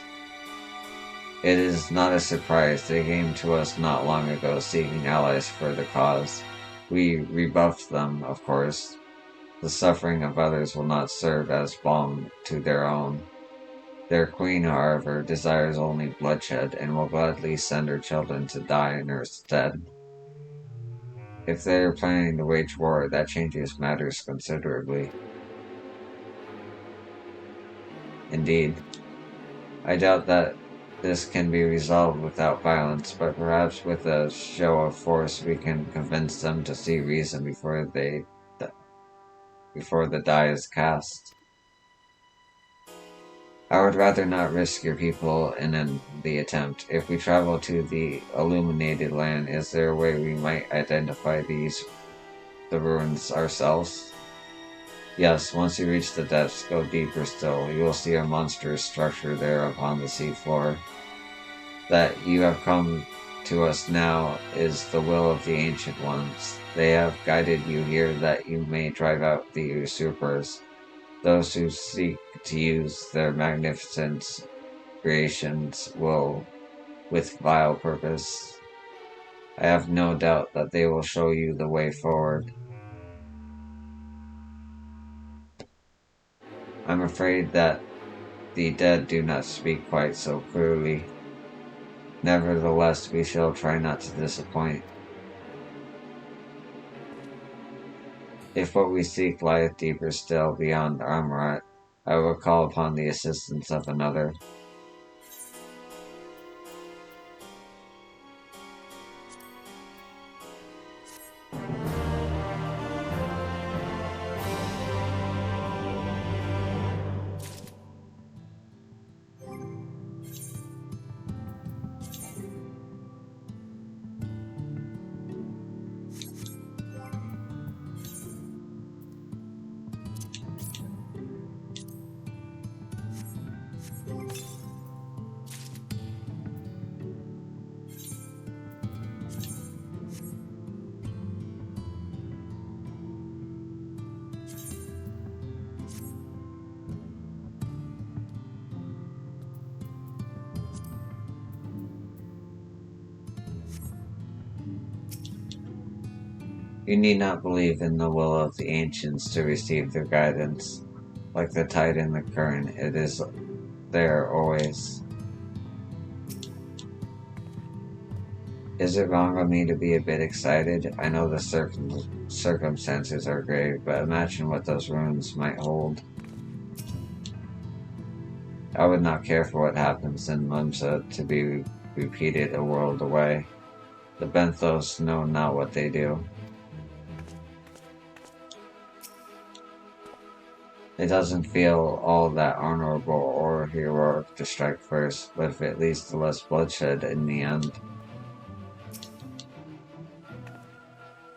It is not a surprise they came to us not long ago seeking allies for the cause. We rebuffed them, of course. The suffering of others will not serve as balm to their own. Their queen, however, desires only bloodshed and will gladly send her children to die in her stead. If they are planning to wage war, that changes matters considerably. Indeed, I doubt that this can be resolved without violence, but perhaps with a show of force we can convince them to see reason before the die is cast. I would rather not risk your people in the attempt. If we travel to the illuminated land, is there a way we might identify the ruins ourselves? Yes, once you reach the depths, go deeper still. You will see a monstrous structure there upon the seafloor. That you have come to us now is the will of the Ancient Ones. They have guided you here that you may drive out the usurpers, those who seek to use their magnificent creations with vile purpose. I have no doubt that they will show you the way forward. I'm afraid that the dead do not speak quite so clearly. Nevertheless, we shall try not to disappoint. If what we seek lieth deeper still beyond Armorat, I will call upon the assistance of another. You need not believe in the will of the ancients to receive their guidance. Like the tide in the current, it is there always. Is it wrong of me to be a bit excited? I know the circumstances are grave, but imagine what those ruins might hold. I would not care for what happens in Limsa to be repeated a world away. The Benthos know not what they do. It doesn't feel all that honorable or heroic to strike first, but if it leads to less bloodshed in the end.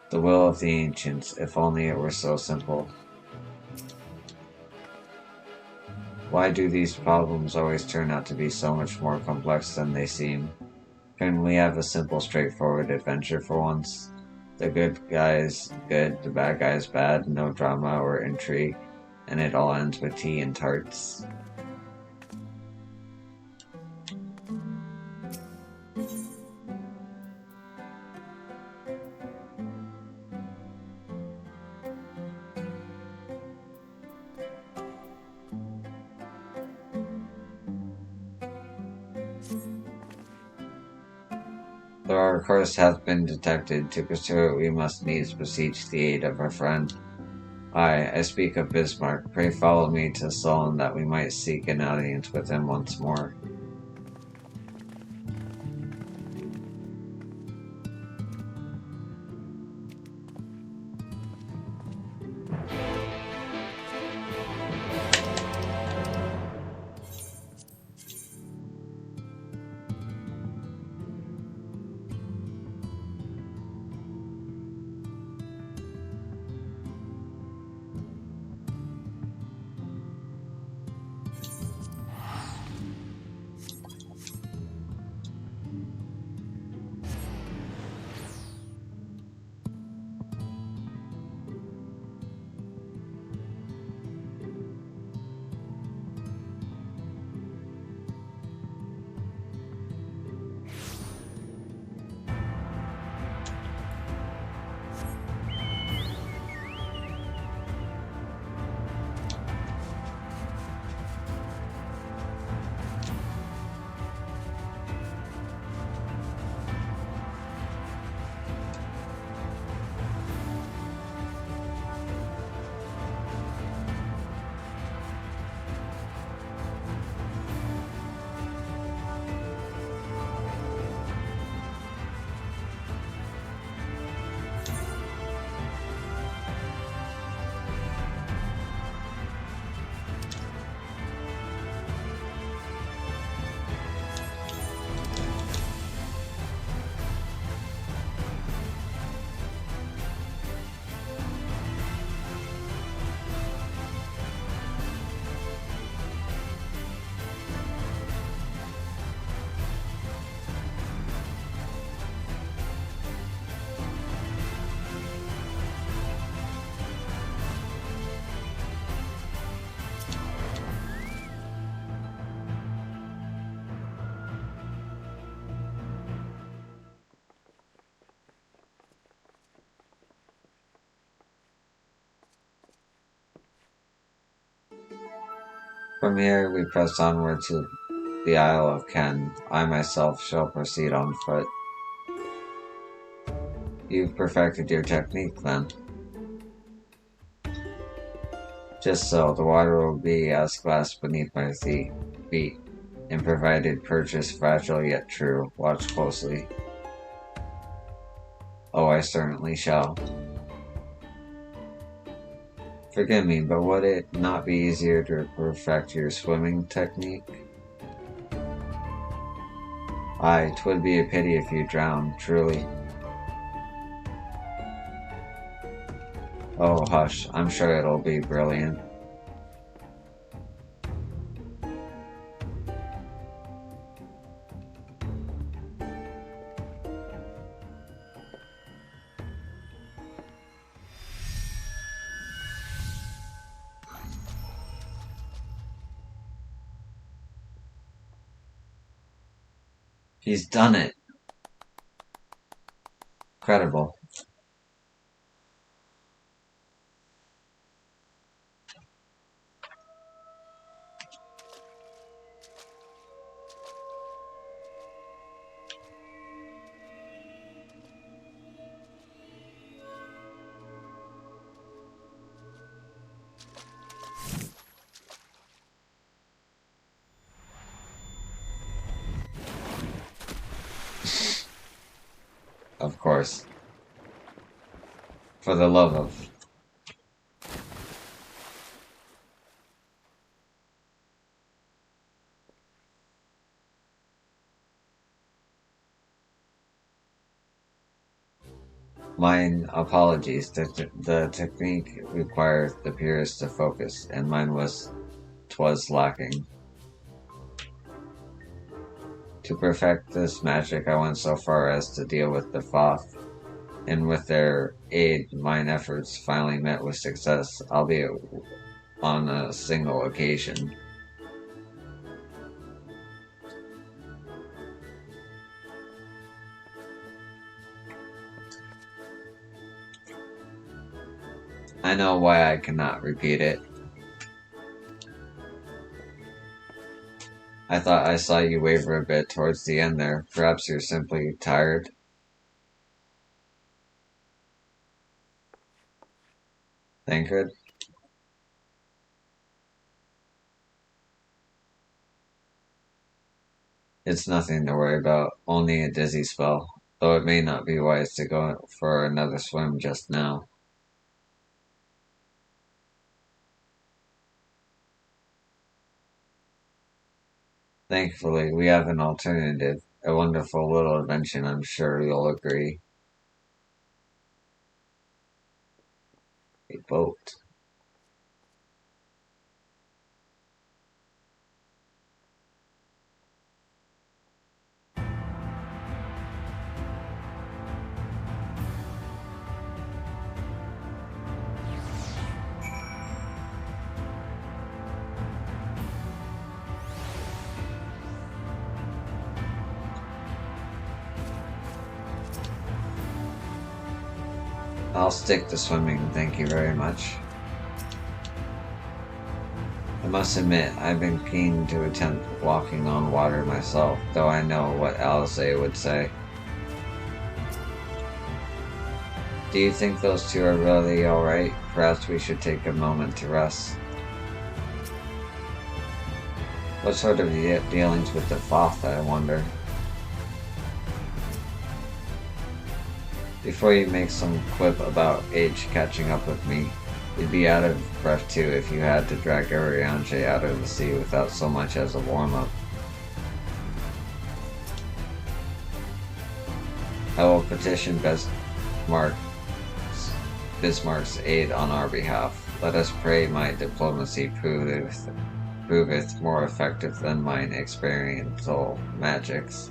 The will of the ancients, if only it were so simple. Why do these problems always turn out to be so much more complex than they seem? Couldn't we have a simple, straightforward adventure for once? The good guys good, the bad guys bad, no drama or intrigue, and it all ends with tea and tarts. Though our course hath been detected, to pursue it we must needs beseech the aid of our friend. I speak of Bismarck. Pray follow me to Solon that we might seek an audience with him once more. From here we press onward to the Isle of Ken. I myself shall proceed on foot. You've perfected your technique, then? Just so, the water will be as glass beneath my feet, and provided purchase fragile yet true. Watch closely. Oh, I certainly shall. Forgive me, but would it not be easier to perfect your swimming technique? Aye, 'twould be a pity if you drowned, truly. Oh, hush, I'm sure it'll be brilliant. He's done it. Incredible. Of course. For the love of... Mine apologies. The technique requires the purest to focus, and mine twas lacking. To perfect this magic, I went so far as to deal with the Thoth, and with their aid, mine efforts finally met with success, albeit on a single occasion. I know why I cannot repeat it. I thought I saw you waver a bit towards the end there. Perhaps you're simply tired? Thancred? It's nothing to worry about, only a dizzy spell, though it may not be wise to go for another swim just now. Thankfully, we have an alternative, a wonderful little invention, I'm sure you'll agree. A boat. I'll stick to swimming, thank you very much. I must admit, I've been keen to attempt walking on water myself, though I know what Alice would say. Do you think those two are really alright? Perhaps we should take a moment to rest. What sort of dealings with the Thoth, I wonder? Before you make some quip about age catching up with me, you'd be out of breath too if you had to drag Ariange out of the sea without so much as a warm-up. I will petition Bismarck's aid on our behalf. Let us pray my diplomacy proveth more effective than mine experiential magics.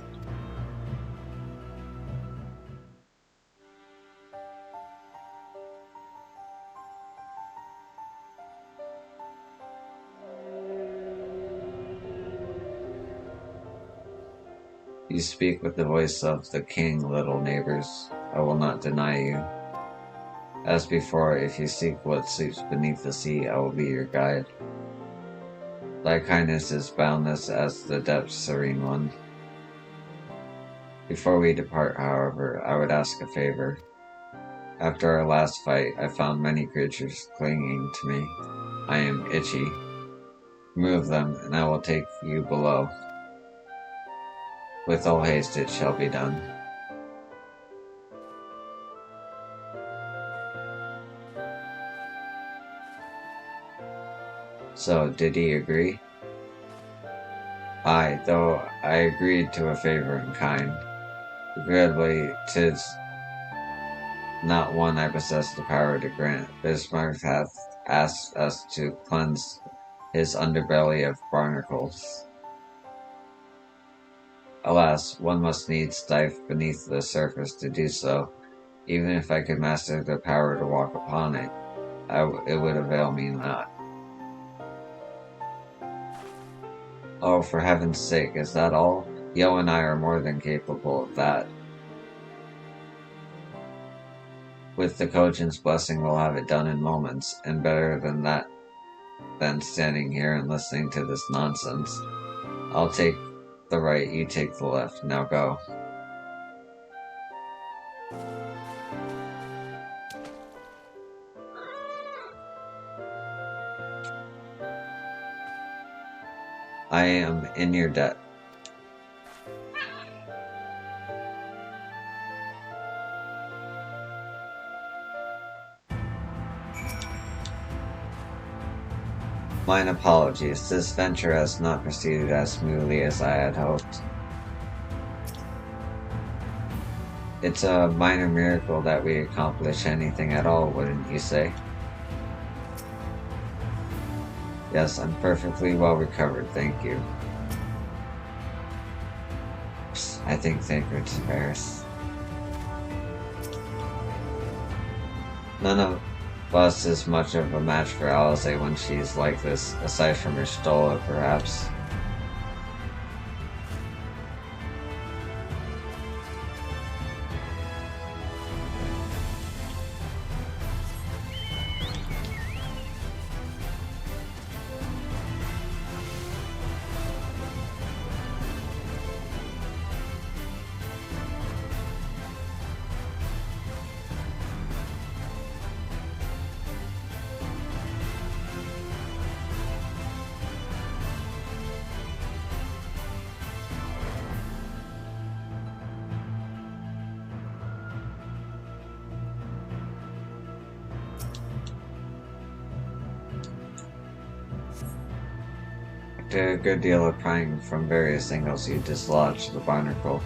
You speak with the voice of the king, little neighbors. I will not deny you. As before, if you seek what sleeps beneath the sea, I will be your guide. Thy kindness is boundless as the depths, serene one. Before we depart, however, I would ask a favor. After our last fight, I found many creatures clinging to me. I am itchy. Remove them, and I will take you below. With all haste it shall be done. So, did he agree? Aye, though I agreed to a favor in kind. Regrettably, 'tis not one I possess the power to grant. Bismarck hath asked us to cleanse his underbelly of barnacles. Alas, one must needs dive beneath the surface to do so. Even if I could master the power to walk upon it, it would avail me not. Oh, for heaven's sake, is that all? Yo and I are more than capable of that. With the Kojin's blessing, we'll have it done in moments, and better than that than standing here and listening to this nonsense. I'll take the right, you take the left. Now go. I am in your debt. Mine apologies. This venture has not proceeded as smoothly as I had hoped. It's a minor miracle that we accomplish anything at all, wouldn't you say? Yes, I'm perfectly well recovered, thank you. I think Thancred's embarrassed. None of us is much of a match for Alize when she's like this, aside from her Stola, perhaps. After a good deal of prying from various angles, you dislodged the barnacle.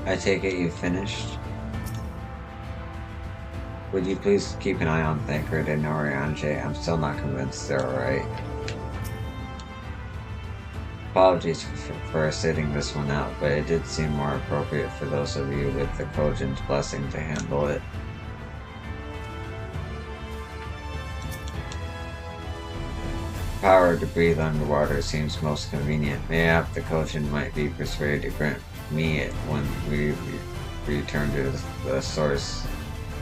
I take it you've finished? Would you please keep an eye on Thancred and Oriange? I'm still not convinced they're alright. Apologies for sitting this one out, but it did seem more appropriate for those of you with the Kojin's blessing to handle it. Power to breathe underwater seems most convenient. Mayhap the Kojin might be persuaded to grant me it when we return to the source.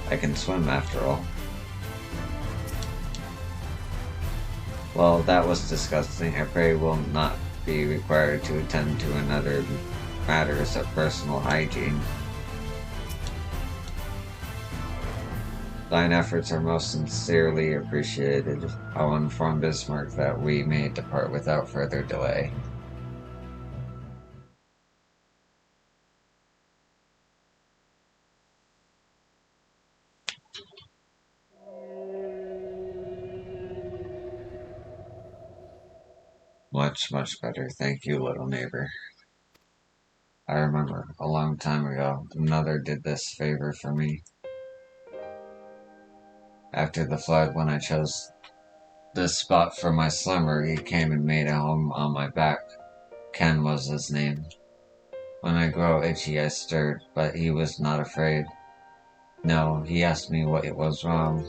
I can swim after all. Well, that was disgusting. I pray will not be required to attend to another matters of personal hygiene. Thine efforts are most sincerely appreciated. I'll inform Bismarck that we may depart without further delay. Much, much better. Thank you, little neighbor. I remember, a long time ago, another did this favor for me. After the flood, when I chose this spot for my slumber, he came and made a home on my back. Ken was his name. When I grew itchy, I stirred, but he was not afraid. No, he asked me what it was wrong.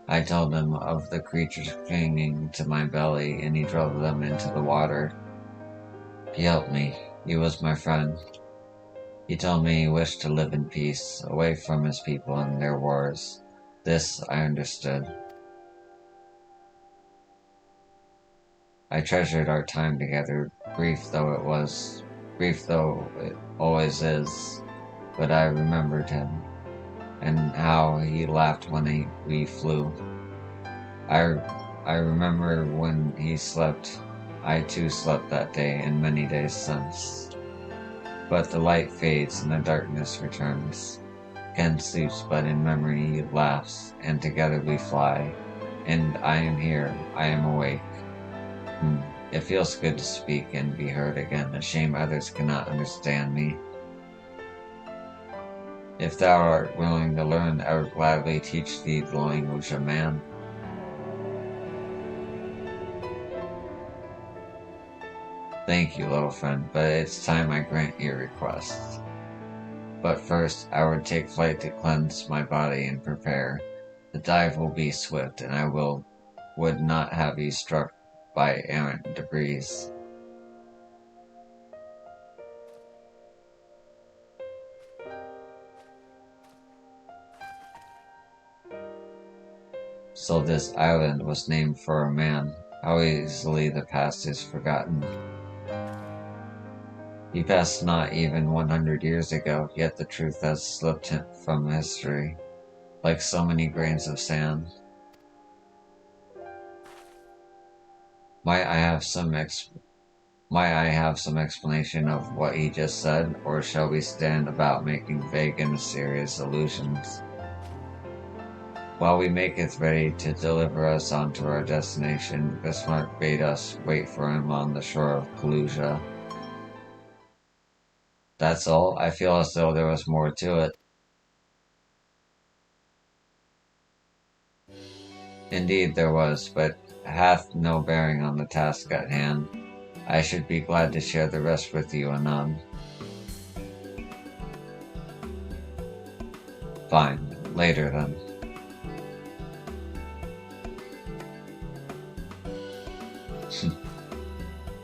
I told him of the creatures clinging to my belly, and he drove them into the water. He helped me. He was my friend. He told me he wished to live in peace, away from his people and their wars. This I understood. I treasured our time together, brief though it always is, but I remembered him, and how he laughed when we flew. I remember when he slept. I too slept that day and many days since. But the light fades and the darkness returns. Ken sleeps, but in memory he laughs, and together we fly. And I am here, I am awake. It feels good to speak and be heard again. A shame others cannot understand me. If thou art willing to learn, I would gladly teach thee the language of man. Thank you, little friend, but it's time I grant your request. But first, I would take flight to cleanse my body and prepare. The dive will be swift, and I would not have you struck by errant debris. So this island was named for a man. How easily the past is forgotten. He passed not even 100 years ago, yet the truth has slipped from history, like so many grains of sand. Might I have some explanation of what he just said, or shall we stand about making vague and mysterious allusions? While we maketh ready to deliver us unto our destination, Bismarck bade us wait for him on the shore of Kalusia. That's all? I feel as though there was more to it. Indeed there was, but hath no bearing on the task at hand. I should be glad to share the rest with you anon. Fine, later then.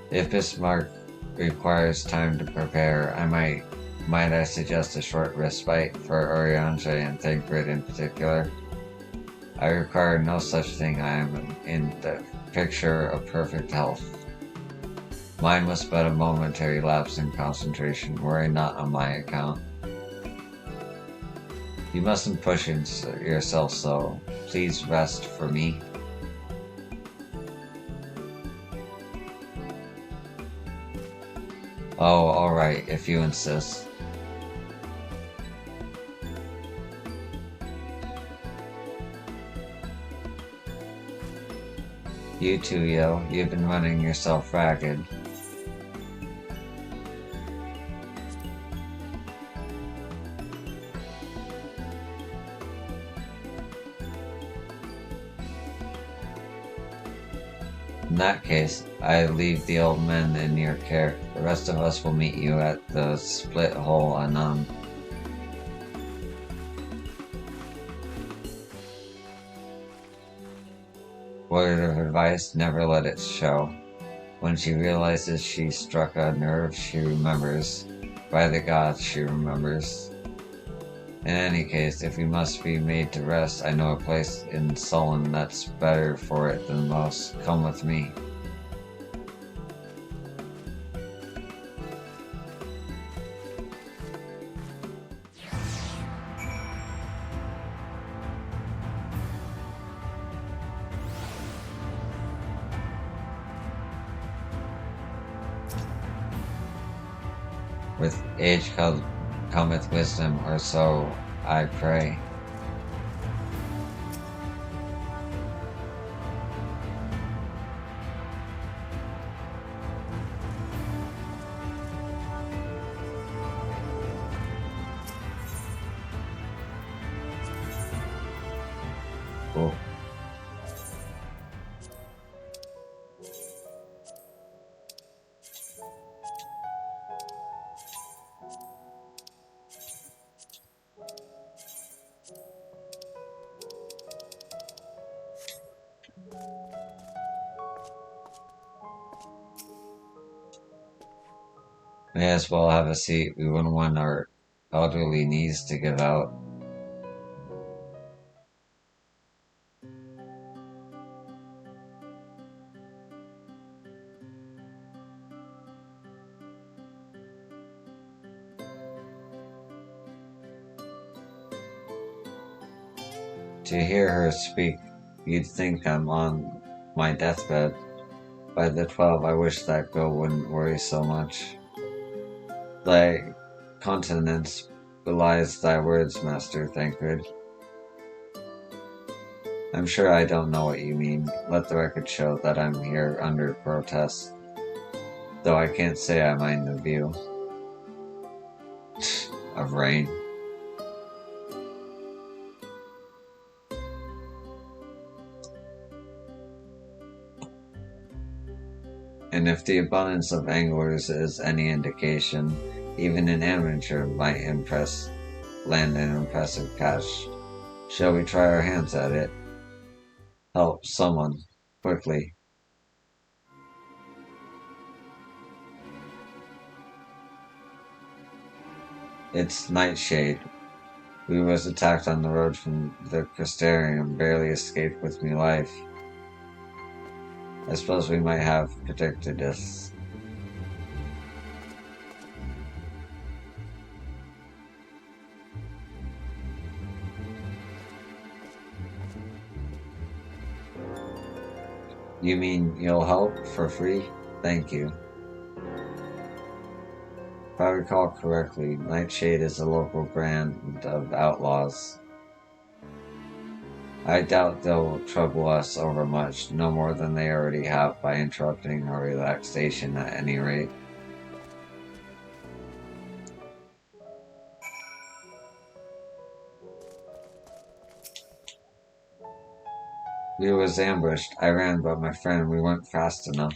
If Bismarck requires time to prepare, might I suggest a short respite for Oriange and Thancred in particular? I require no such thing. I am in the picture of perfect health. Mine was but a momentary lapse in concentration. Worry not on my account. You mustn't push yourself so. Please rest for me. Oh, alright, if you insist. You too, Yo. You've been running yourself ragged. In that case, I leave the old men in your care. The rest of us will meet you at the split hole anon. Word of advice, never let it show. When she realizes she struck a nerve, she remembers. By the gods, she remembers. In any case, if we must be made to rest, I know a place in Sullen that's better for it than most. Come with me. With age cometh wisdom, or so I pray. May as well have a seat. We wouldn't want our elderly knees to give out. To hear her speak, you'd think I'm on my deathbed. By the 12, I wish that girl wouldn't worry so much. Thy countenance belies thy words, Master Thancred. I'm sure I don't know what you mean. Let the record show that I'm here under protest. Though I can't say I mind the view of rain. And if the abundance of anglers is any indication, even an amateur might land an impressive catch. Shall we try our hands at it? Help someone, quickly. It's Nightshade. We was attacked on the road from the Crystarium, barely escaped with me life. I suppose we might have predicted this. You mean you'll help for free? Thank you. If I recall correctly, Nightshade is a local brand of outlaws. I doubt they'll trouble us over much, no more than they already have by interrupting our relaxation at any rate. We was ambushed. I ran, but my friend, we weren't fast enough.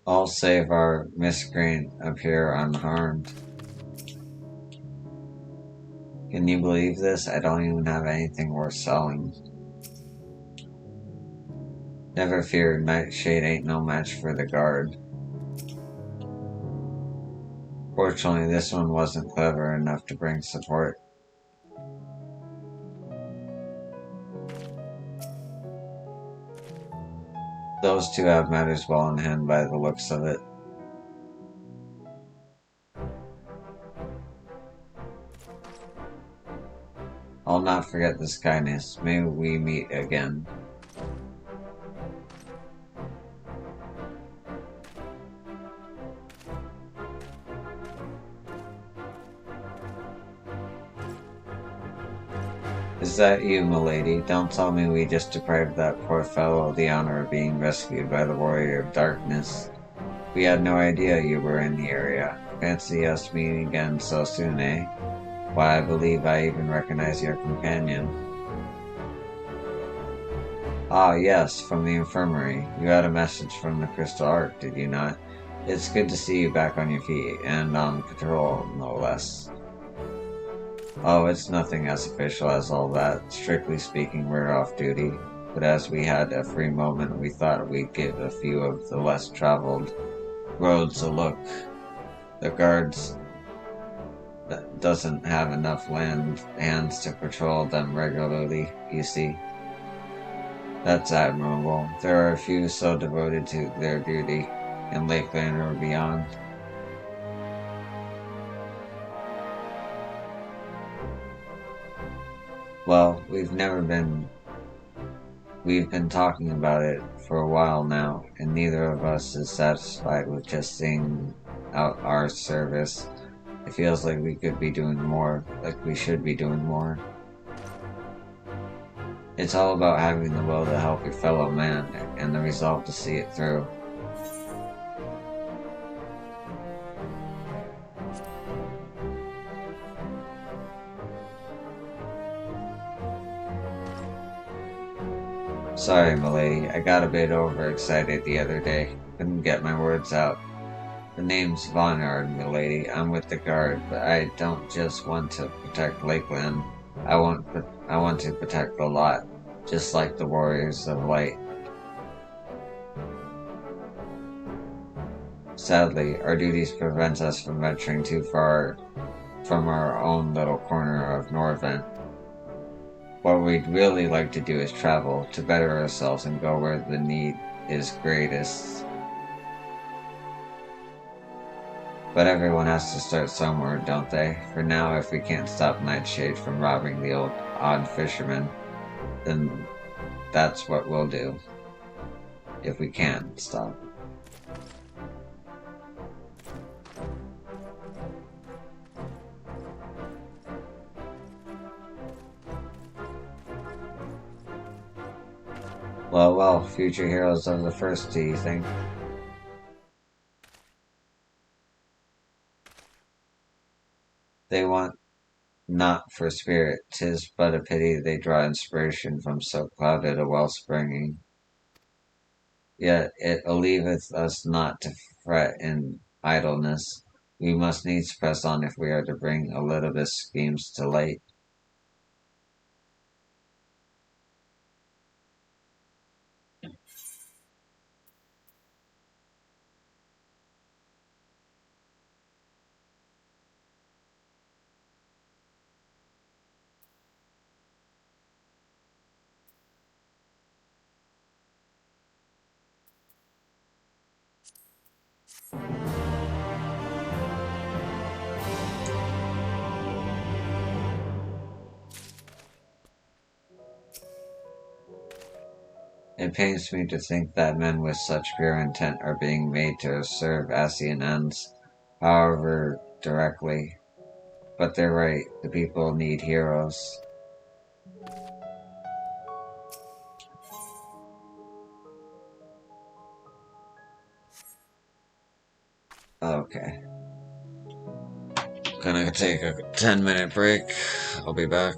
All save our miscreant appear unharmed. Can you believe this? I don't even have anything worth selling. Never fear, Nightshade ain't no match for the guard. Fortunately, this one wasn't clever enough to bring support. Those two have matters well in hand by the looks of it. I'll not forget this kindness. May we meet again. Is that you, milady? Don't tell me we just deprived that poor fellow of the honor of being rescued by the Warrior of Darkness. We had no idea you were in the area. Fancy us meeting again so soon, eh? Why, I believe I even recognize your companion. Ah, yes, from the infirmary. You had a message from the Crystal Ark, did you not? It's good to see you back on your feet, and on patrol, no less. Oh, it's nothing as official as all that. Strictly speaking, we're off duty. But as we had a free moment, we thought we'd give a few of the less traveled roads a look. The guards doesn't have enough hands to patrol them regularly, you see. That's admirable. There are a few so devoted to their duty, in Lakeland or beyond. Well, we've been talking about it for a while now, and neither of us is satisfied with just seeing out our service. It feels like we could be doing more, like we should be doing more. It's all about having the will to help your fellow man and the resolve to see it through. Sorry, milady, I got a bit overexcited the other day. Couldn't get my words out. The name's Vonard, milady. I'm with the guard, but I don't just want to protect Lakeland. I want to protect the lot, just like the Warriors of Light. Sadly, our duties prevent us from venturing too far from our own little corner of Norvent. What we'd really like to do is travel, to better ourselves and go where the need is greatest. But everyone has to start somewhere, don't they? For now, if we can't stop Nightshade from robbing the odd fisherman, then that's what we'll do. If we can stop. Well, future heroes of the first, do you think? They want not for spirit, 'tis but a pity they draw inspiration from so clouded a wellspringing. Yet it alleviath us not to fret in idleness. We must needs press on if we are to bring Elizabeth's schemes to light. It pains me to think that men with such pure intent are being made to serve Asian ends, however directly. But they're right, the people need heroes. Okay. Gonna take a 10-minute break. I'll be back.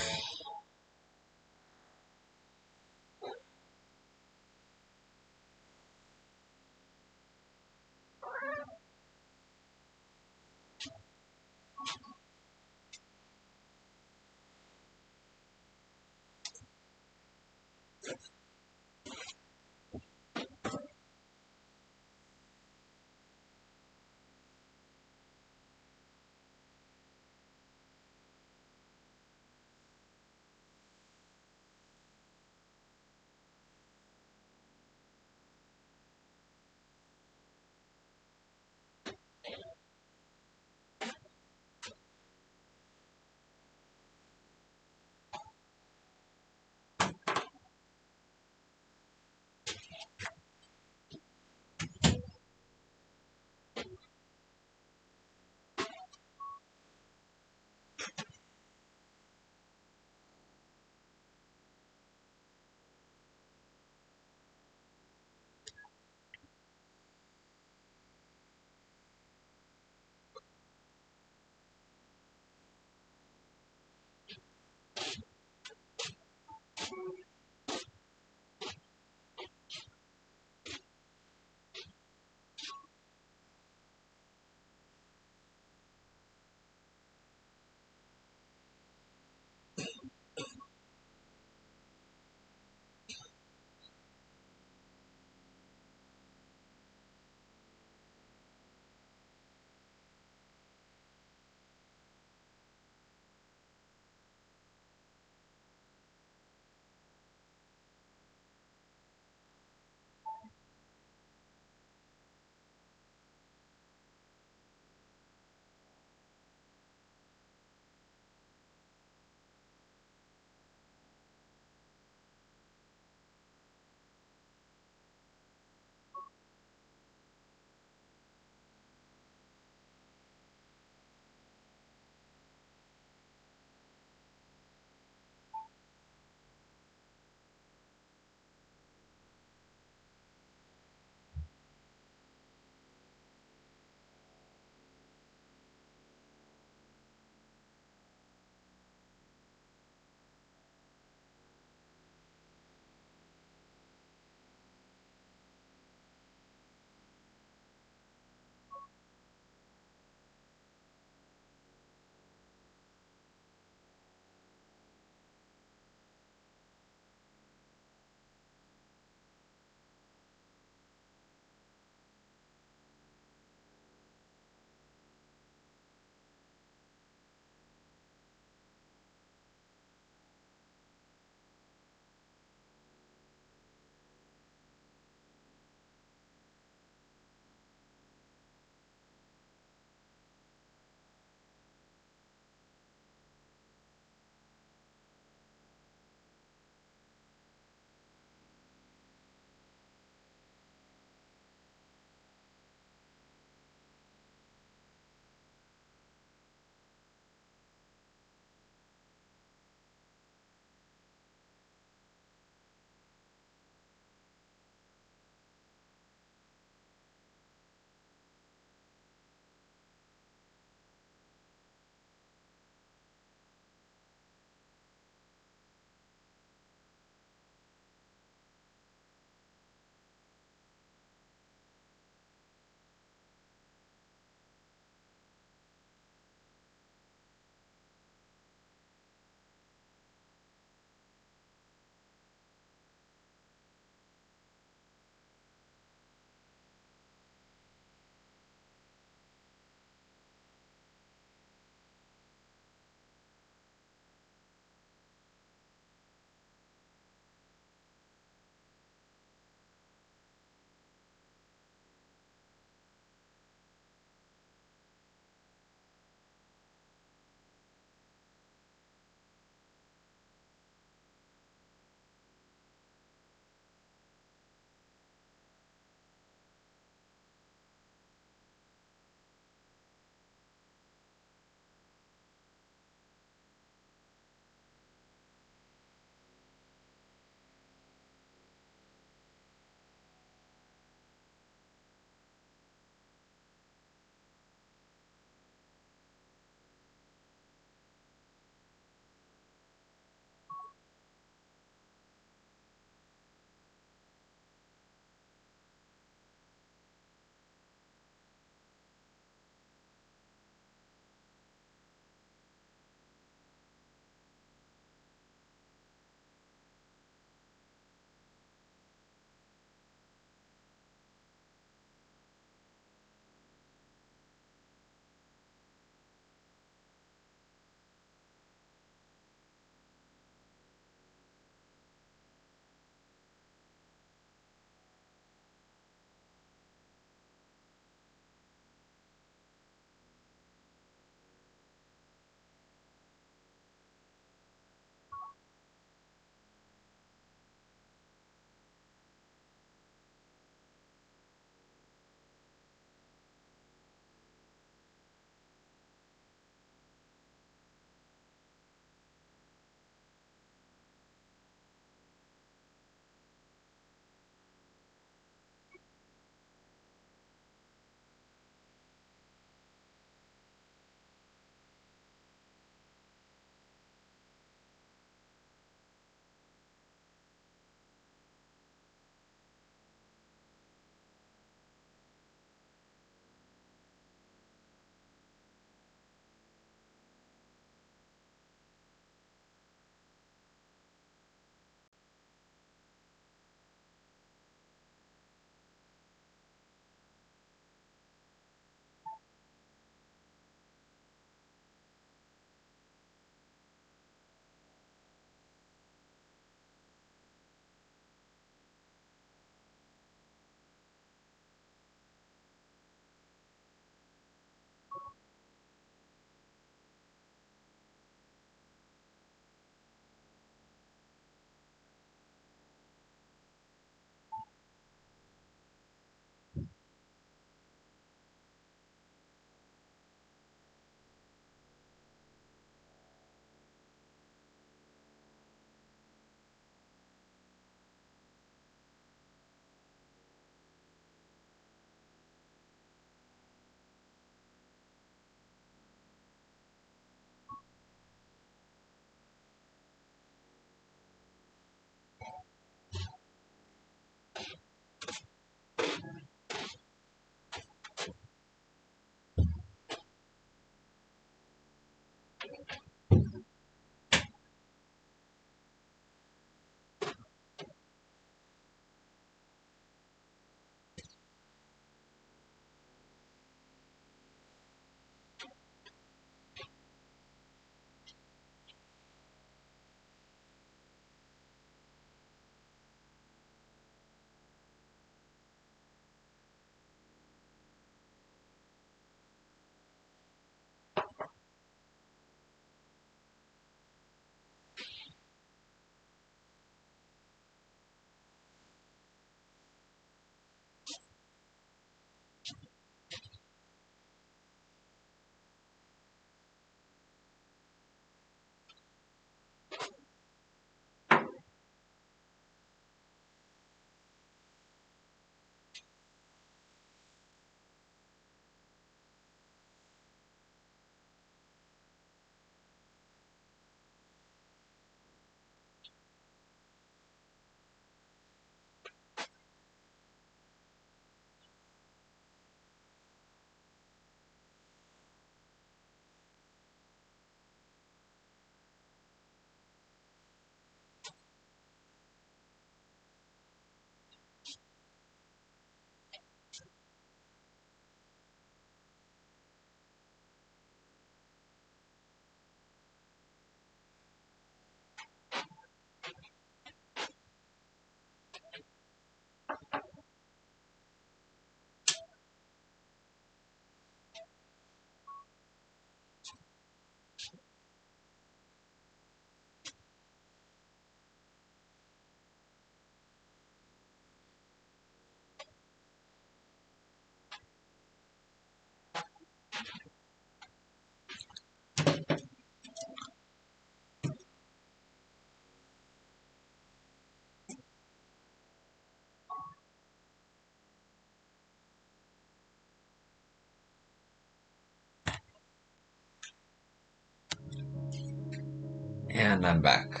And I'm back.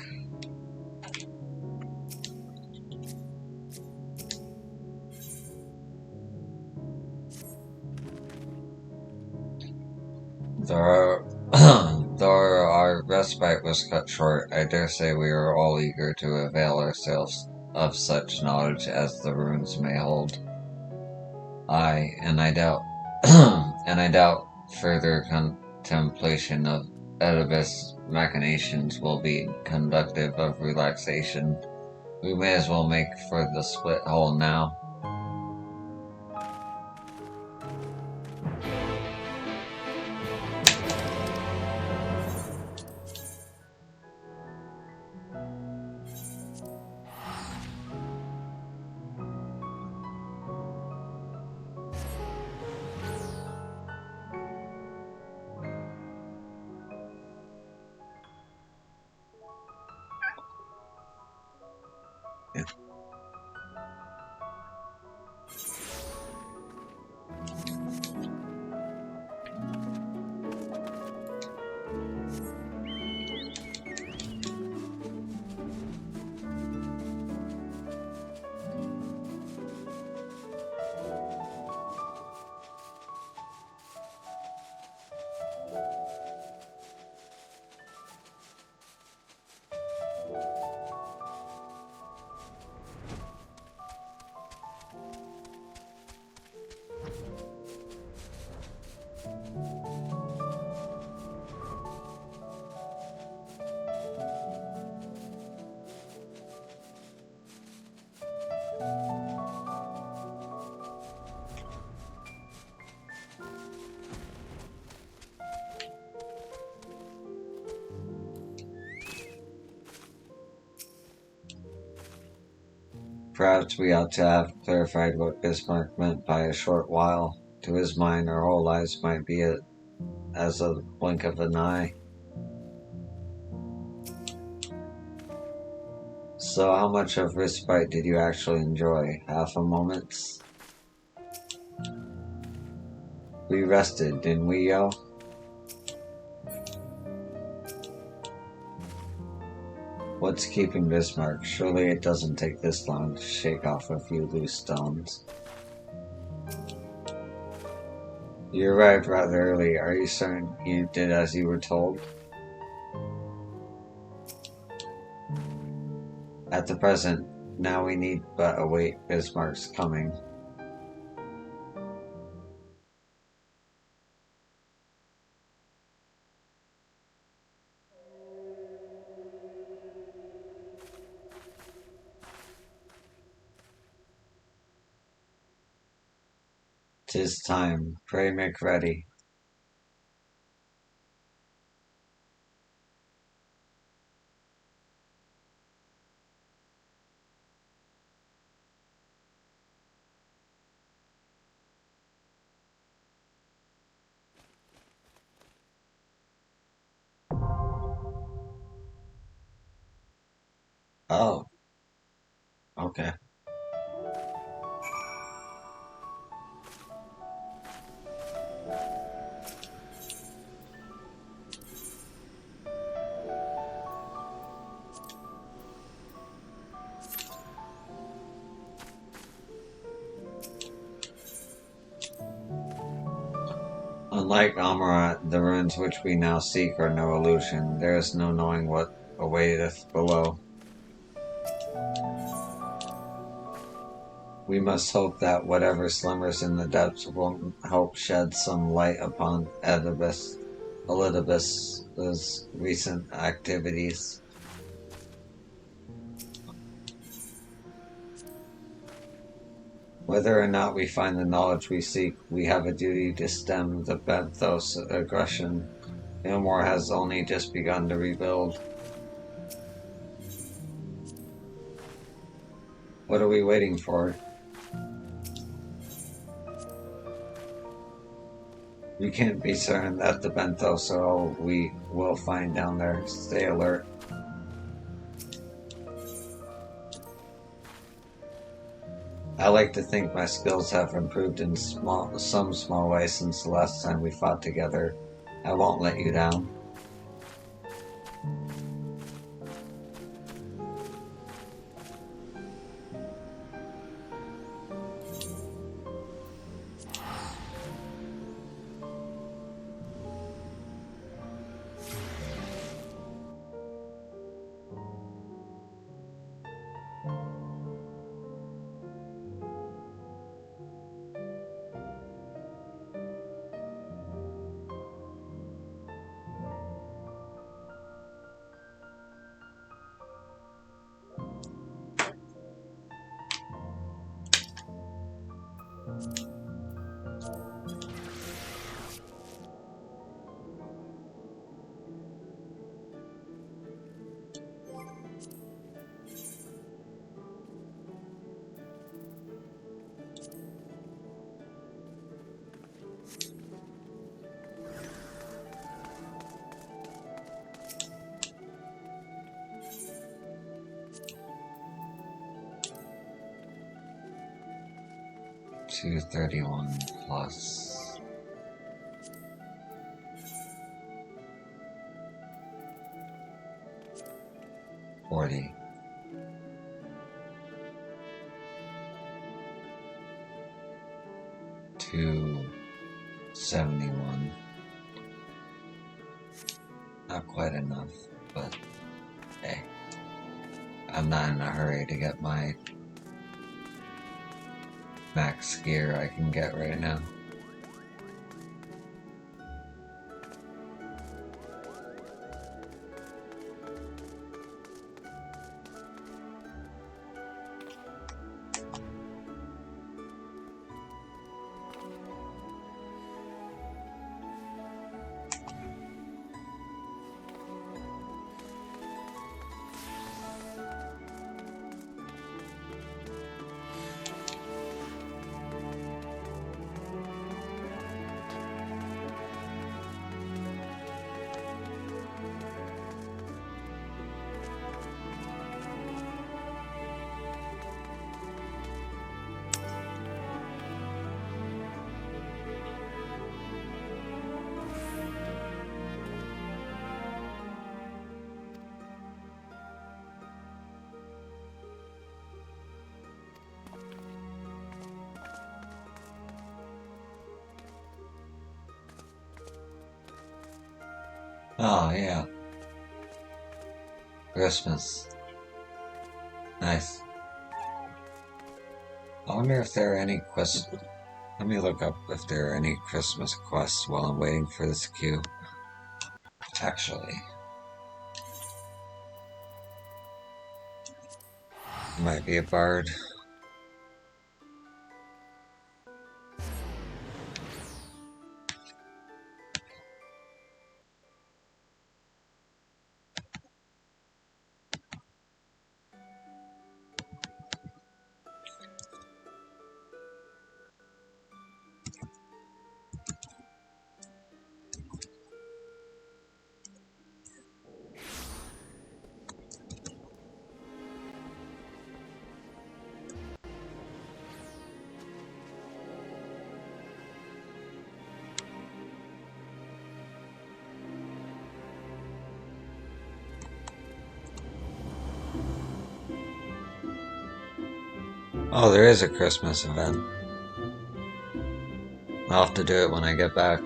Though our respite was cut short, I dare say we are all eager to avail ourselves of such knowledge as the runes may hold. And I doubt, and I doubt further contemplation of Oedipus' machinations will be conductive of relaxation. We may as well make for the split hole now. Perhaps we ought to have clarified what Bismarck meant by a short while. To his mind, our whole lives might be as a blink of an eye. So how much of respite did you actually enjoy? Half a moment's? We rested, didn't we, yo? What's keeping Bismarck? Surely it doesn't take this long to shake off a few loose stones. You arrived rather early. Are you certain you did as you were told? At the present, now we need but await Bismarck's coming. "'Tis time. Pray make ready." Oh. Okay. Unlike Amarat, the ruins which we now seek are no illusion. There is no knowing what awaiteth below. We must hope that whatever slumbers in the depths will help shed some light upon Oedipus's recent activities. Whether or not we find the knowledge we seek, we have a duty to stem the Benthos aggression. Ilmor has only just begun to rebuild. What are we waiting for? We can't be certain that the Benthos are all we will find down there. Stay alert. I like to think my skills have improved in some small way since the last time we fought together. I won't let you down. 231 plus 40. $271. Not quite enough, but hey, I'm not in a hurry to get my max gear I can get right now. Oh, yeah. Christmas. Nice. I wonder if there are any quests. Let me look up if there are any Christmas quests while I'm waiting for this queue. Actually. Might be a bard. Oh, there is a Christmas event. I'll have to do it when I get back.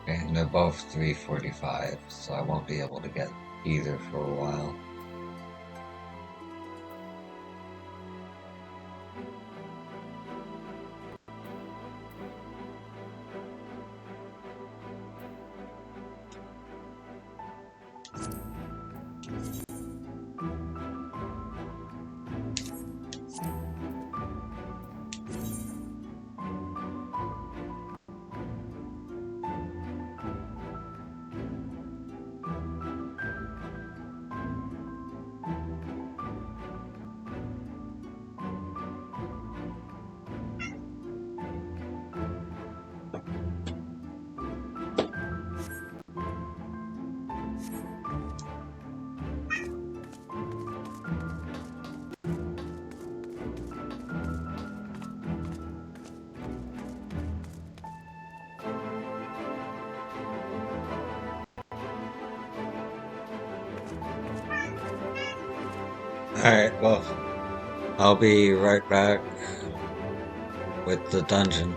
And they're both 345, so I won't be able to get either for a while. Alright, well, I'll be right back with the dungeon.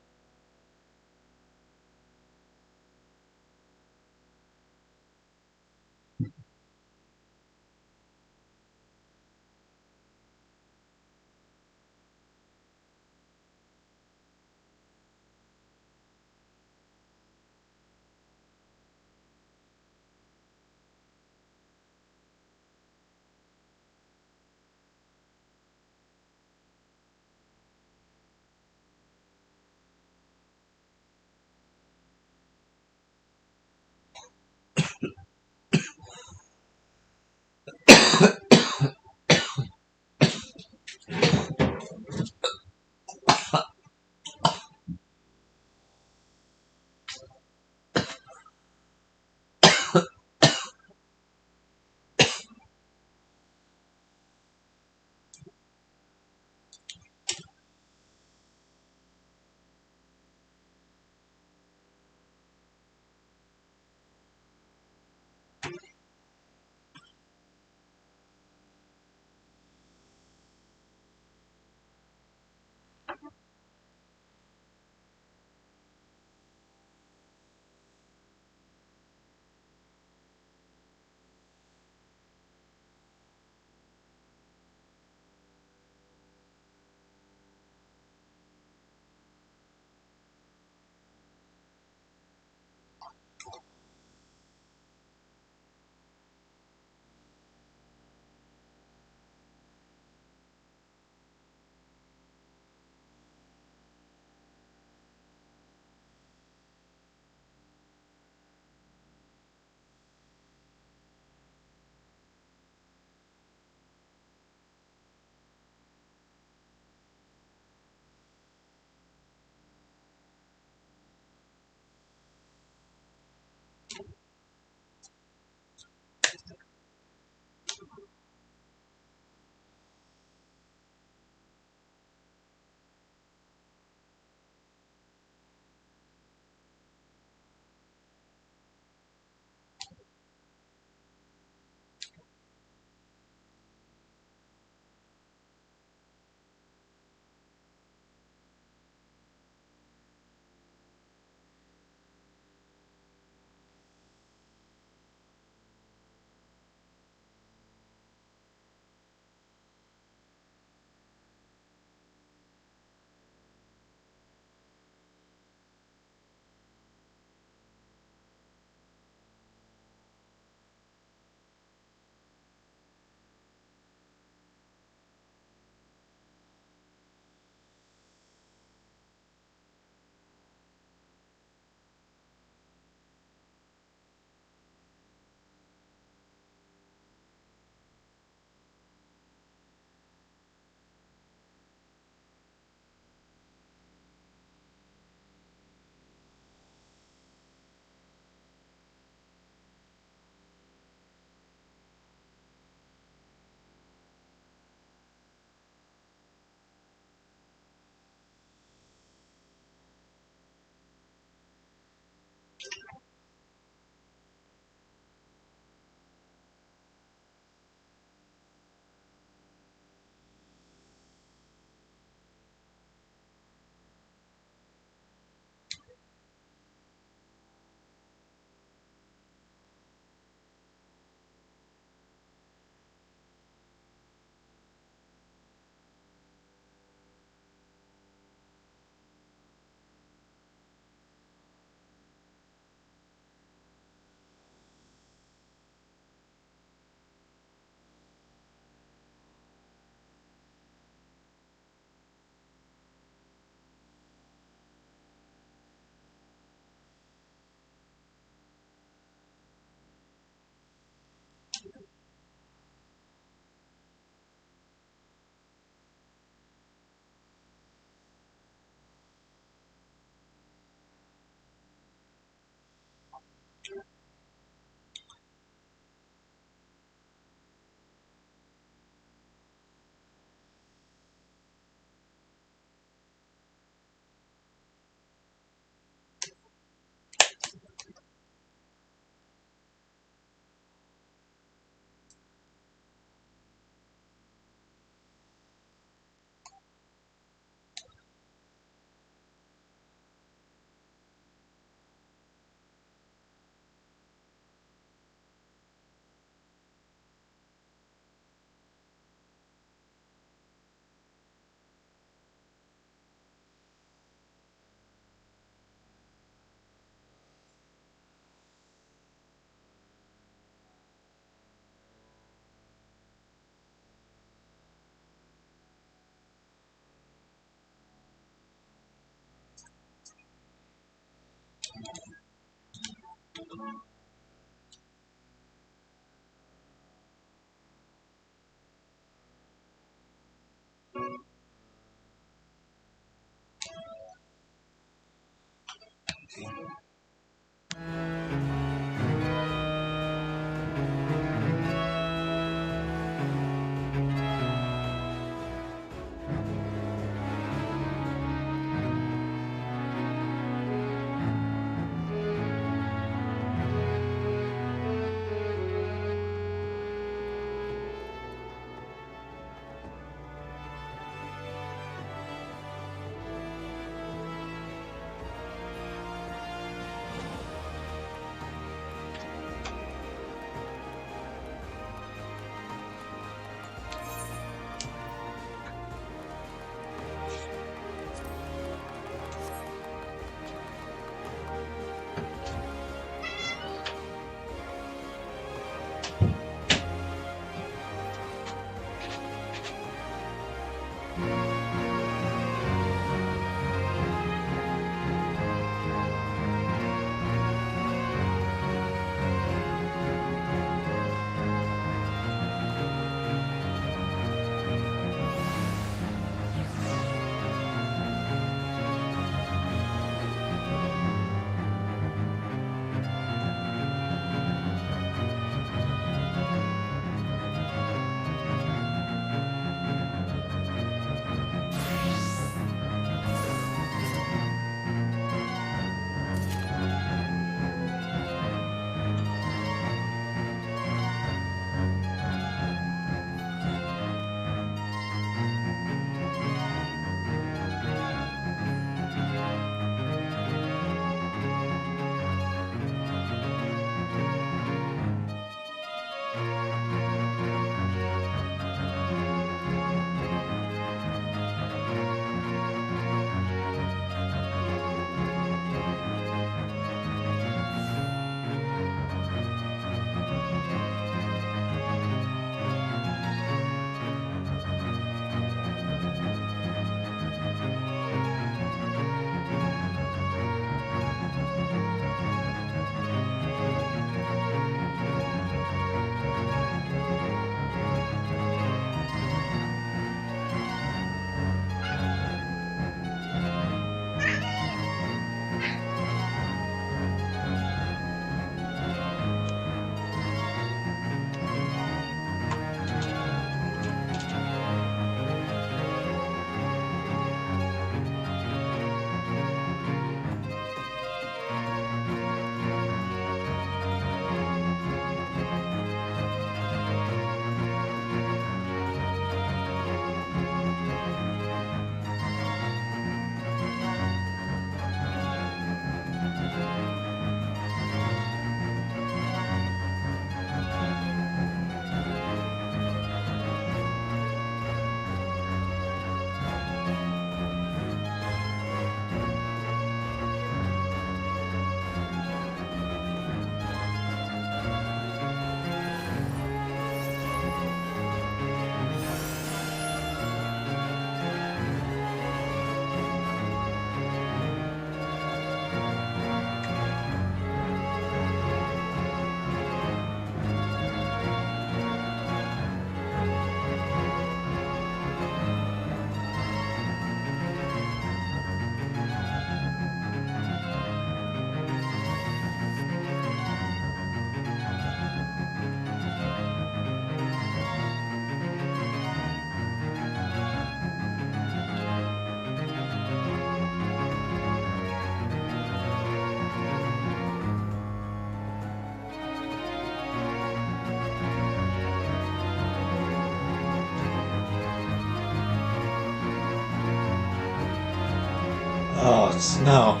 Oh, snow.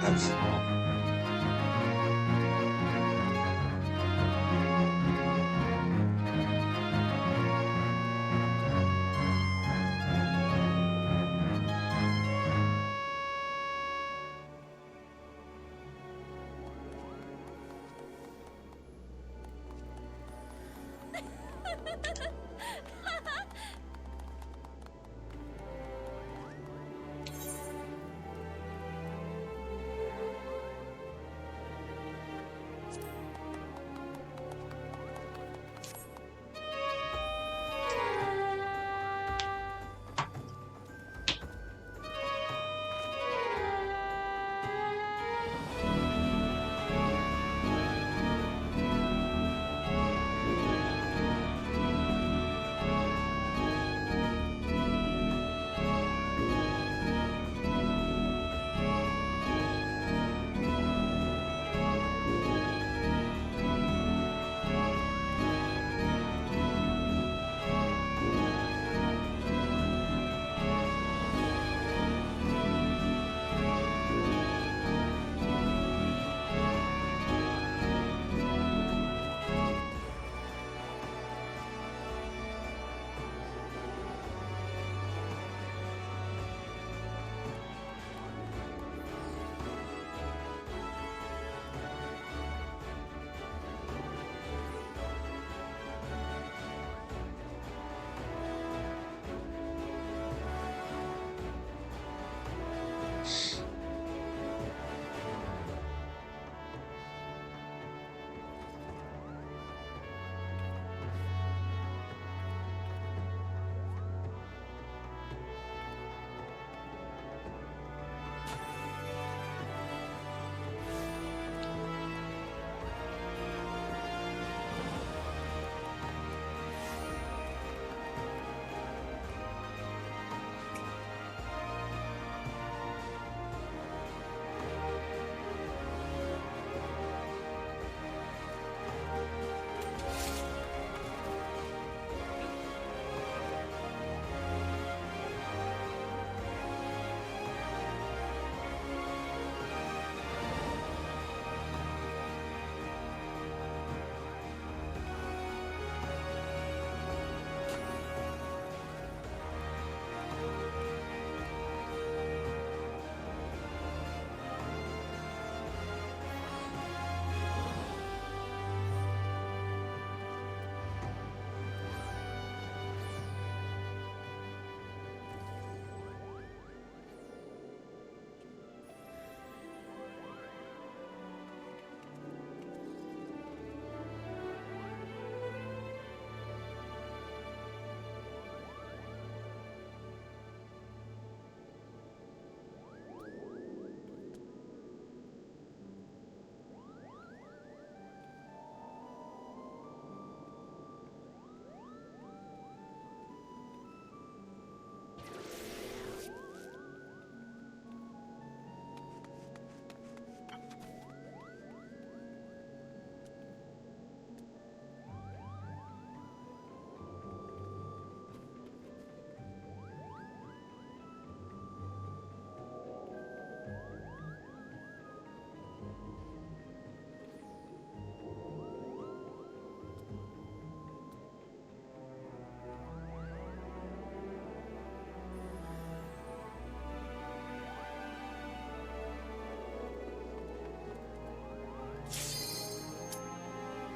That's snow.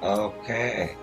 Okay.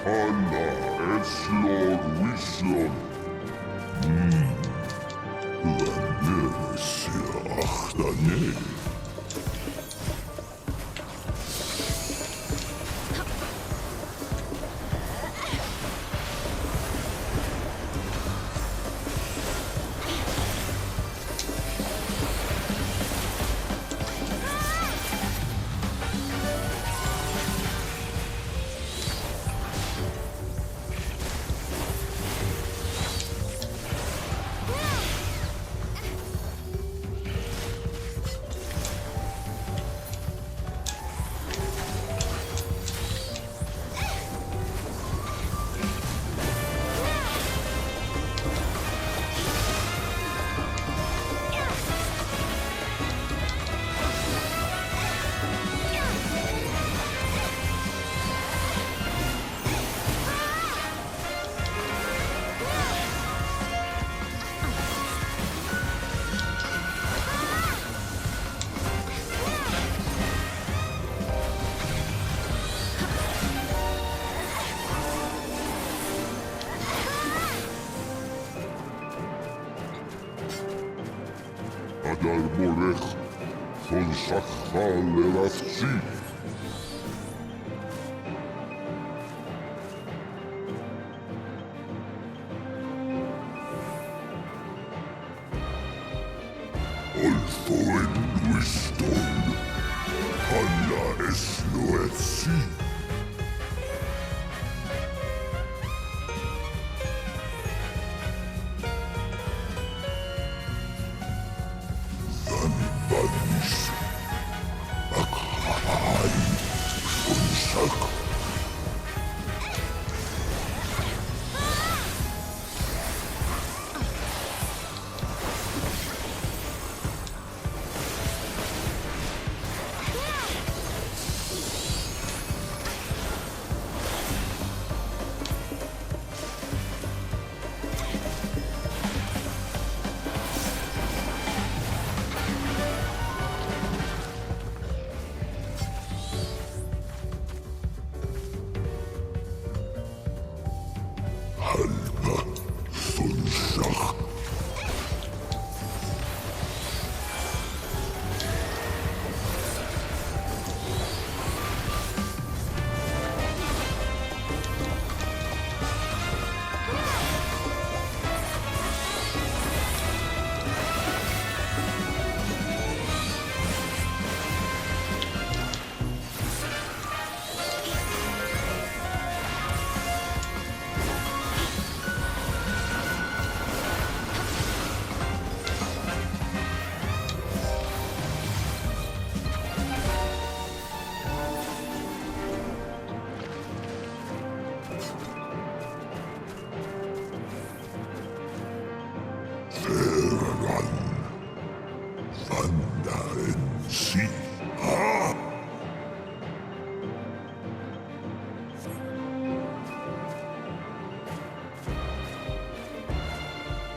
Alla Eslor Vision. Lanesia Achtane. shadowbringers, von Sachal elafsi. Olfoen wisdom, Hanna esnoetsi. Vanvanis, Akhai, Unsak. Halba, Funsak. Veraran, Vanda en si. Ah!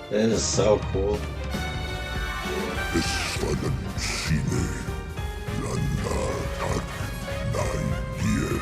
It is so cool. Esfanan sine, lana tak nainir.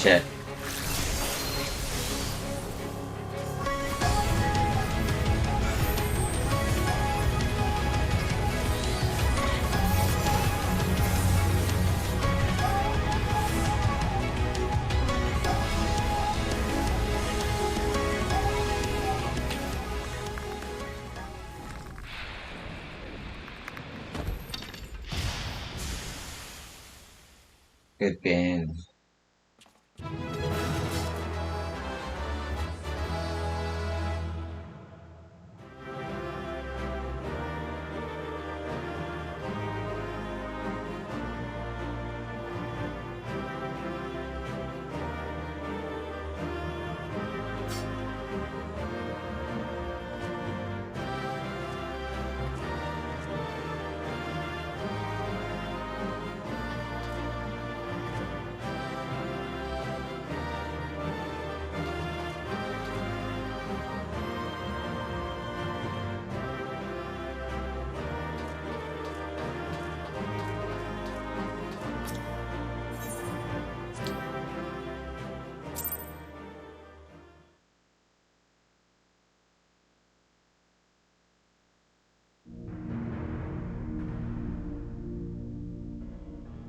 Shit. Good game.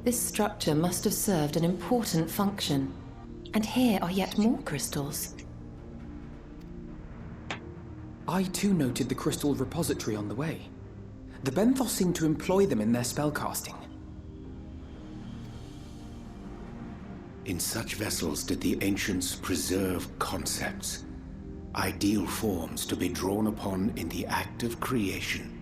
This structure must have served an important function. And here are yet more crystals. I too noted the crystal repository on the way. The Benthos seem to employ them in their spellcasting. In such vessels did the ancients preserve concepts, ideal forms to be drawn upon in the act of creation.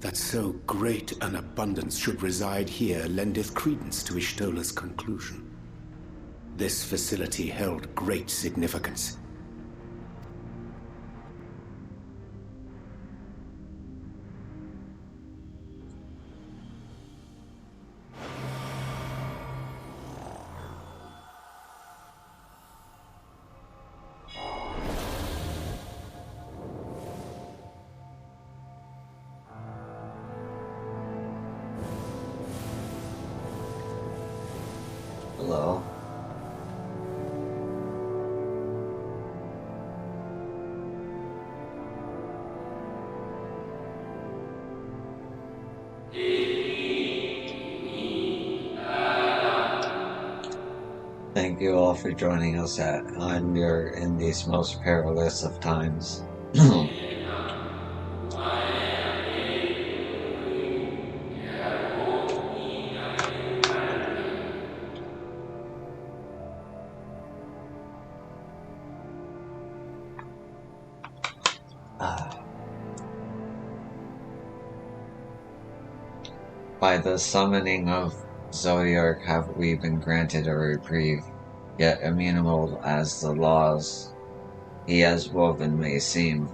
That so great an abundance should reside here lendeth credence to Ishtola's conclusion. This facility held great significance. Hello. Thank you all for joining us in these most perilous of times. By the summoning of Zodiark have we been granted a reprieve, yet amenable as the laws he has woven may seem,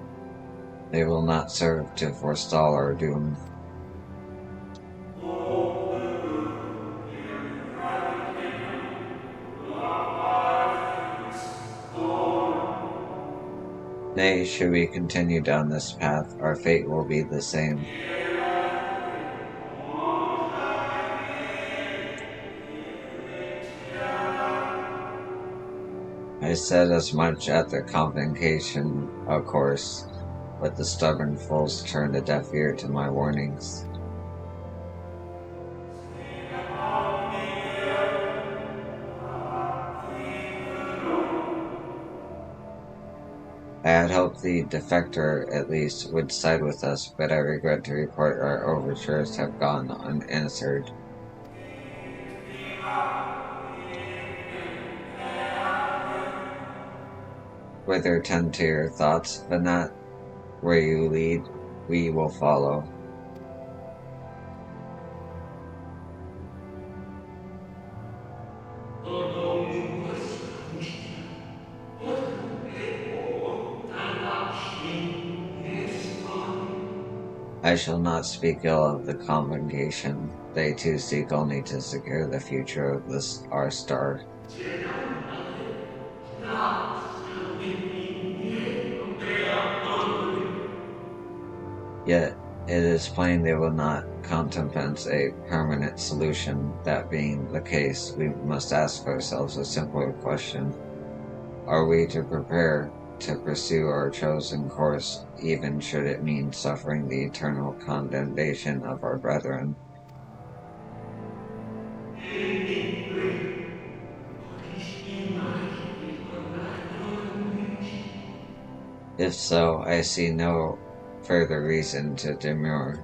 they will not serve to forestall our doom. Nay, should we continue down this path, our fate will be the same. I said as much at the convocation, of course, but the stubborn fools turned a deaf ear to my warnings. I had hoped the defector, at least, would side with us, but I regret to report our overtures have gone unanswered. Whither tend to your thoughts, but not where you lead, we will follow. I shall not speak ill of the congregation. They too seek only to secure the future of our star. Yet, It is plain they will not contemplate a permanent solution. That being the case, we must ask ourselves a simpler question. Are we to prepare to pursue our chosen course, even should it mean suffering the eternal condemnation of our brethren? If so, I see no further reason to demur.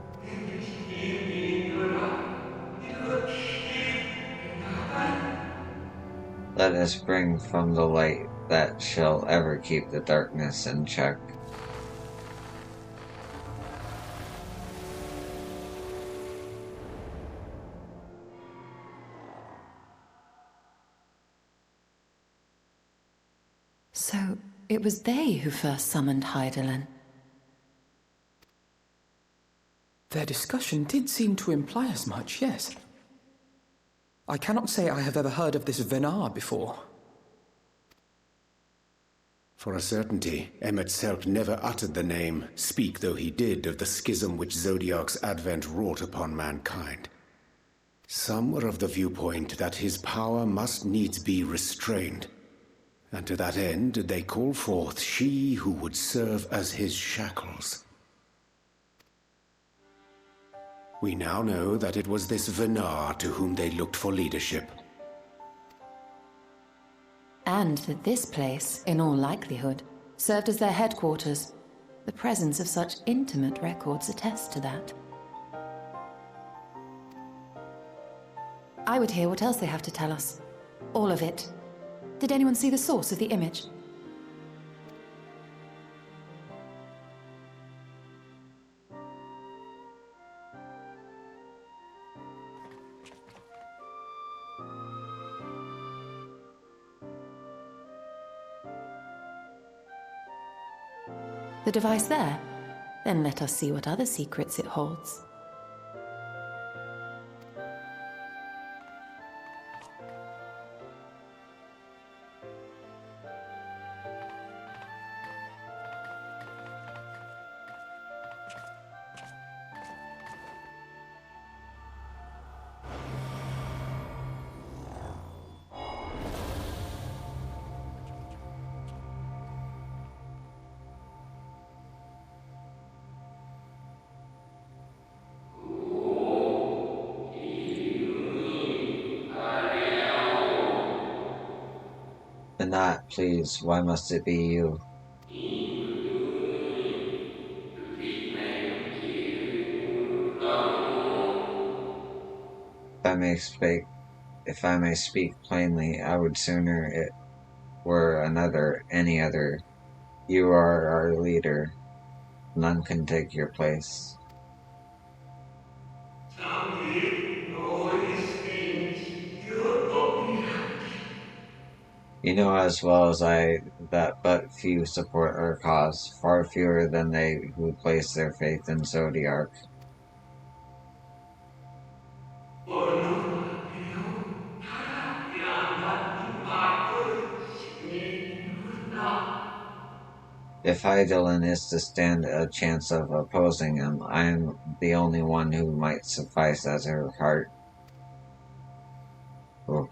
Let us bring from the light that shall ever keep the darkness in check. So, it was they who first summoned Hydaelyn. Their discussion did seem to imply as much, yes. I cannot say I have ever heard of this Venar before. For a certainty, Emet-Selch never uttered the name, speak though he did of the schism which Zodiark's advent wrought upon mankind. Some were of the viewpoint that his power must needs be restrained, and to that end did they call forth she who would serve as his shackles. We now know that it was this Venar to whom they looked for leadership. And that this place, in all likelihood, served as their headquarters. The presence of such intimate records attests to that. I would hear what else they have to tell us. All of it. Did anyone see the source of the image? The device there? Then let us see what other secrets it holds. But not, please, why must it be you? If I may speak plainly, I would sooner it were any other. You are our leader. None can take your place. You know as well as I that but few support our cause, far fewer than they who place their faith in Zodiark. If Hydaelyn is to stand a chance of opposing him, I am the only one who might suffice as her heart. Oh.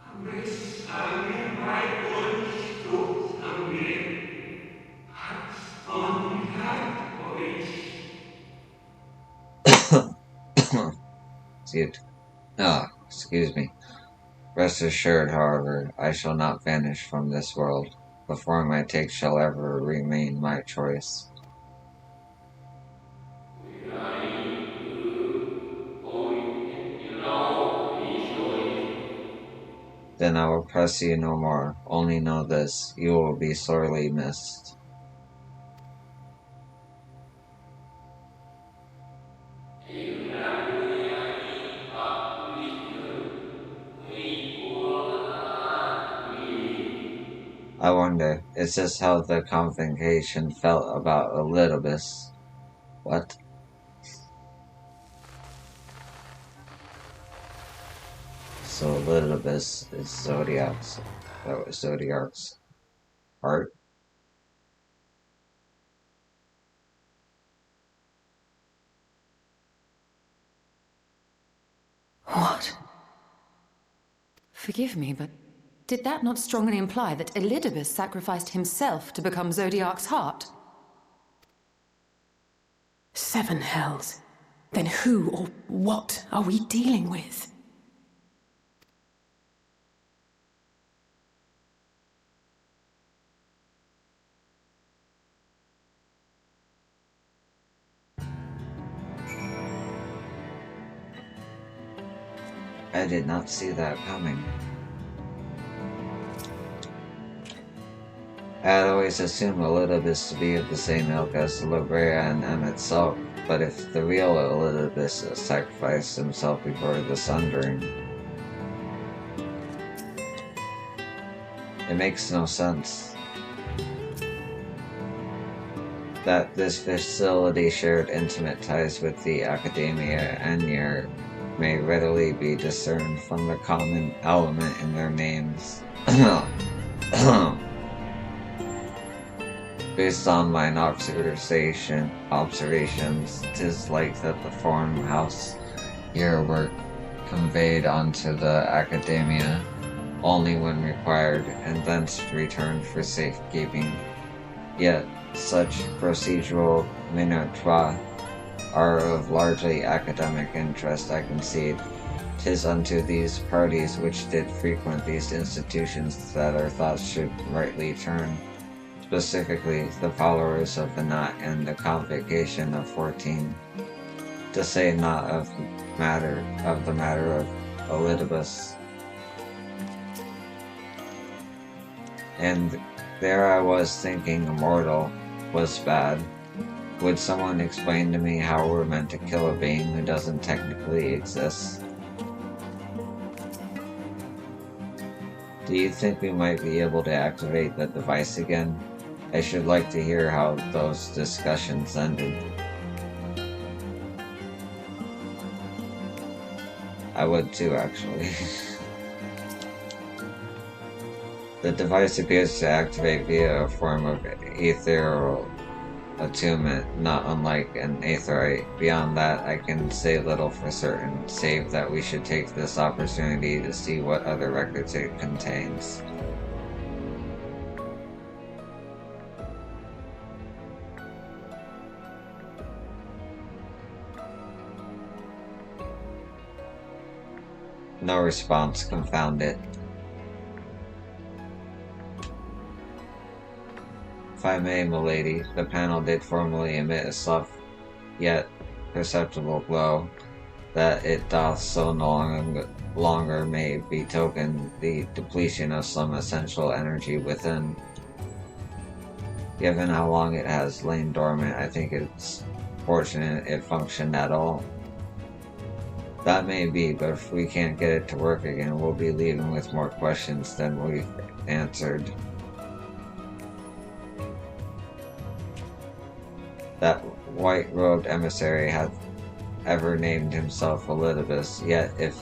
Excuse me. Rest assured, however, I shall not vanish from this world, before my take shall ever remain my choice. Then I will press you no more. Only know this, you will be sorely missed. I wonder, is this how the convocation felt about Elidibus? What? So Elidibus is Zodiark's heart? Forgive me, but did that not strongly imply that Elidibus sacrificed himself to become Zodiark's heart? 7 hells. Then who or what are we dealing with? I did not see that coming. I had always assumed Elidibus to be of the same ilk as Librea and Emmett Selk, but if the real Elidibus sacrificed himself before the Sundering, it makes no sense that this facility shared intimate ties with the Academia Enyer may readily be discerned from the common element in their names. Based on mine observations, 'tis like that the foreign house here were conveyed unto the Academia only when required, and thence returned for safekeeping. Yet such procedural minutiae are of largely academic interest, I concede. 'Tis unto these parties which did frequent these institutions that our thoughts should rightly turn, specifically the followers of the Knot and the Convocation of 14, to say not of the matter of Elidibus. And there I was thinking immortal was bad. Would someone explain to me how we're meant to kill a being who doesn't technically exist? Do you think we might be able to activate the device again? I should like to hear how those discussions ended. I would too, actually. The device appears to activate via a form of ethereal attunement, not unlike an aetherite. Beyond that, I can say little for certain, save that we should take this opportunity to see what other records it contains. No response, confound it. If I may, milady, the panel did formerly emit a soft, yet perceptible glow, that it doth so no longer may betoken the depletion of some essential energy within. Given how long it has lain dormant, I think it's fortunate it functioned at all. That may be, but if we can't get it to work again, we'll be leaving with more questions than we've answered. That white-robed emissary had ever named himself Elidibus, yet if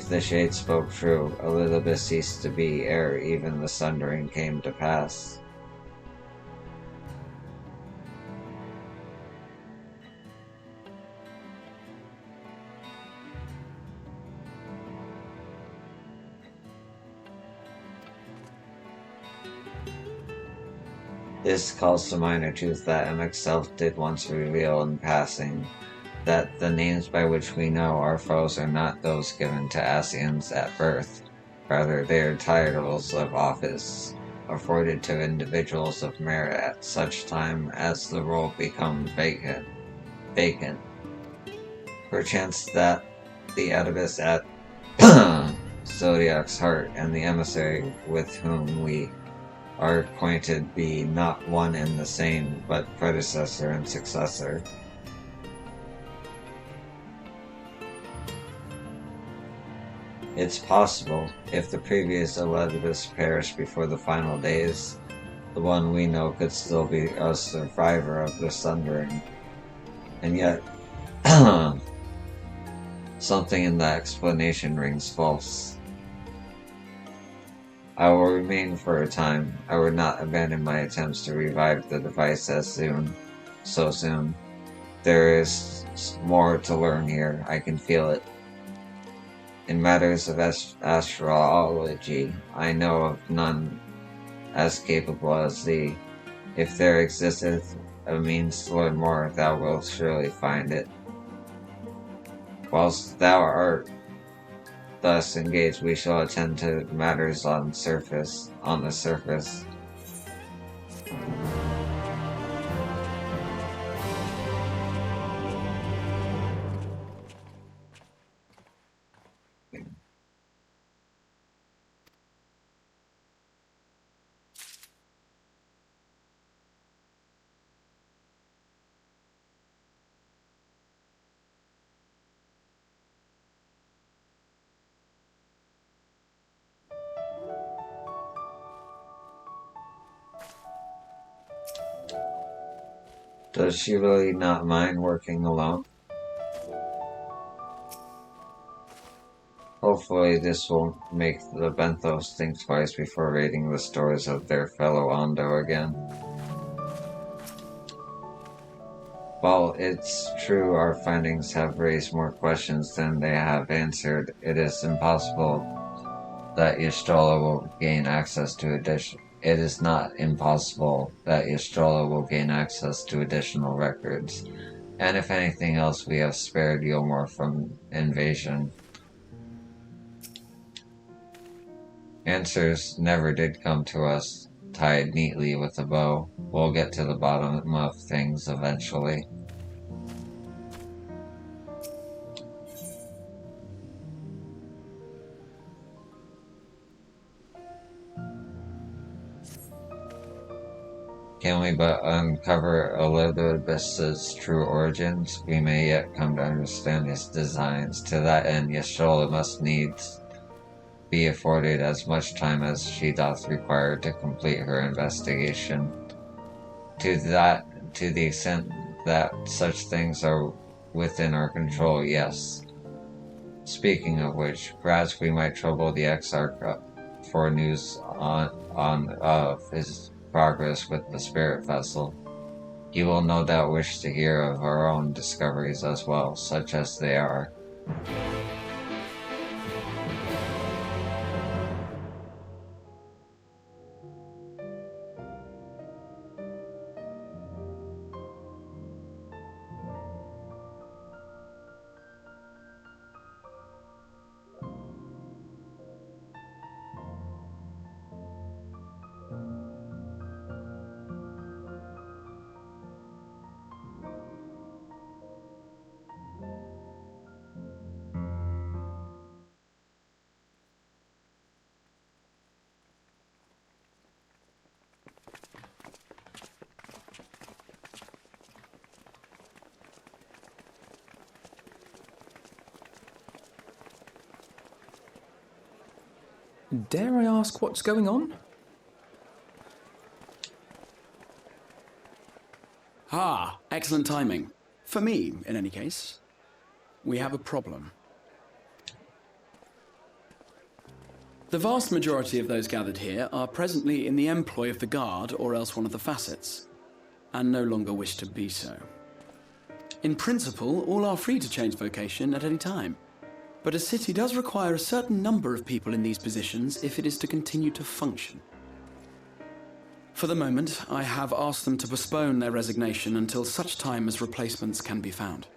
the shade spoke true, Elidibus ceased to be ere even the Sundering came to pass. This calls to mind a truth that Emmett Self did once reveal in passing, that the names by which we know our foes are not those given to Asians at birth. Rather, they are titles of office, afforded to individuals of merit at such time as the role becomes vacant. Perchance that the Elidibus at Zodiark's heart and the emissary with whom we are acquainted be not one and the same, but predecessor and successor. It's possible, if the previous Elidibus perished before the final days, the one we know could still be a survivor of the Sundering. And yet, something in that explanation rings false. I will remain for a time. I would not abandon my attempts to revive the device so soon. There is more to learn here. I can feel it. In matters of astrology, I know of none as capable as thee. If there existeth a means to learn more, thou wilt surely find it. Whilst thou art thus engaged, we shall attend to matters on the surface. Does she really not mind working alone? Hopefully this will make the Benthos think twice before raiding the stores of their fellow Ondo again. While it's true our findings have raised more questions than they have answered, it is impossible that Ystrola will gain access to It is not impossible that Ystrola will gain access to additional records, and if anything else, we have spared Yomor from invasion. Answers never did come to us, tied neatly with a bow. We'll get to the bottom of things eventually. Can we but uncover Elidibus's true origins, we may yet come to understand his designs. To that end, Ystrola must needs be afforded as much time as she doth require to complete her investigation. To the extent that such things are within our control, yes. Speaking of which, perhaps we might trouble the Exarch for news of his progress with the spirit vessel. He will no doubt wish to hear of our own discoveries as well, such as they are. Dare I ask what's going on? Ah, excellent timing. For me, in any case. We have a problem. The vast majority of those gathered here are presently in the employ of the Guard or else one of the facets, and no longer wish to be so. In principle, all are free to change vocation at any time, but a city does require a certain number of people in these positions if it is to continue to function. For the moment, I have asked them to postpone their resignation until such time as replacements can be found.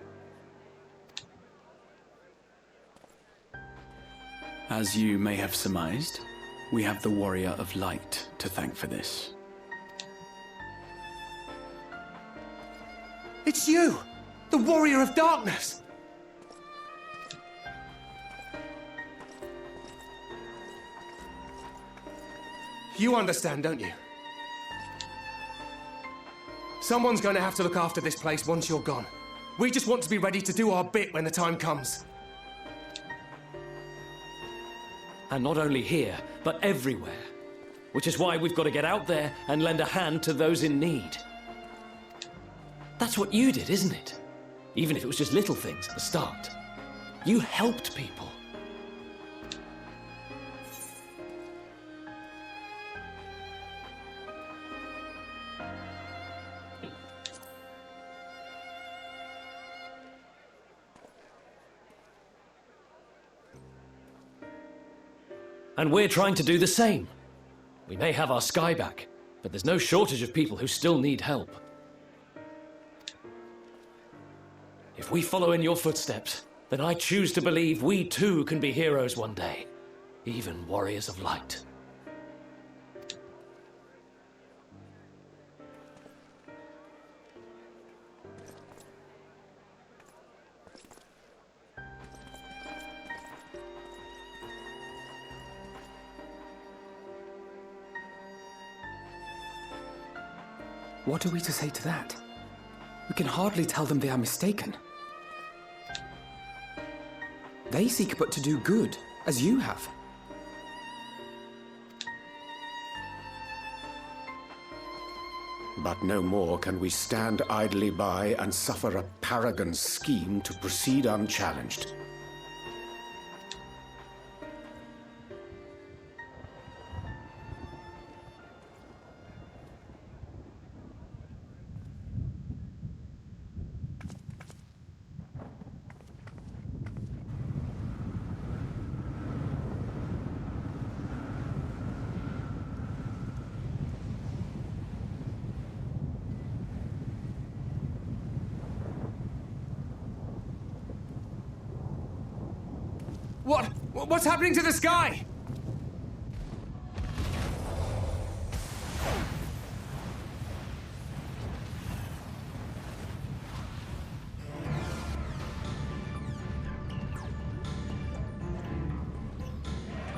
As you may have surmised, we have the Warrior of Light to thank for this. It's you! The Warrior of Darkness! You understand, don't you? Someone's going to have to look after this place once you're gone. We just want to be ready to do our bit when the time comes. And not only here, but everywhere. Which is why we've got to get out there and lend a hand to those in need. That's what you did, isn't it? Even if it was just little things at the start. You helped people. and we're trying to do the same. We may have our sky back, but there's no shortage of people who still need help. If we follow in your footsteps, then I choose to believe we too can be heroes one day, even warriors of light. What are we to say to that? We can hardly tell them they are mistaken. They seek but to do good, as you have. But no more can we stand idly by and suffer a paragon's scheme to proceed unchallenged. What's happening to the sky?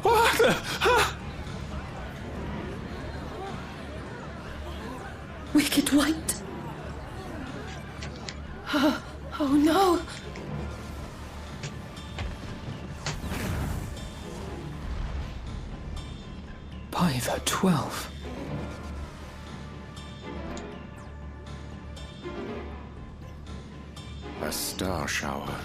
What? Wicked White. Oh no. By the 12. A star shower.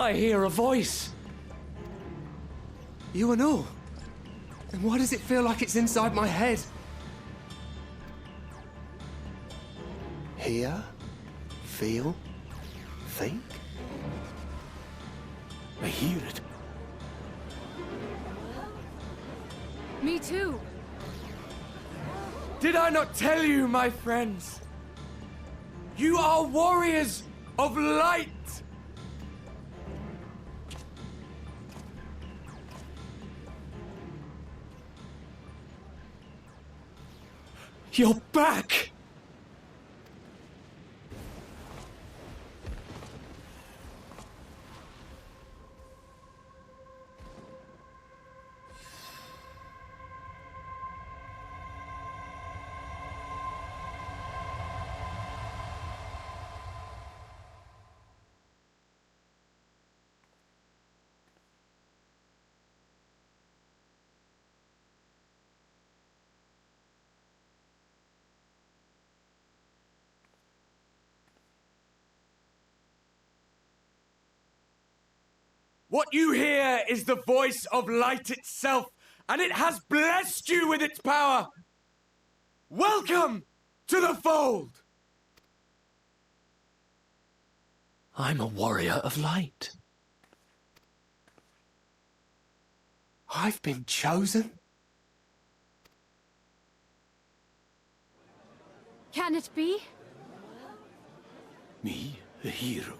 I hear a voice. You and all. Then why does it feel like it's inside my head? Hear, feel, think? I hear it. Me too. Did I not tell you, my friends? You are warriors of light! You're back! What you hear is the voice of light itself, and it has blessed you with its power. Welcome to the fold! I'm a warrior of light. I've been chosen? Can it be? Me, a hero?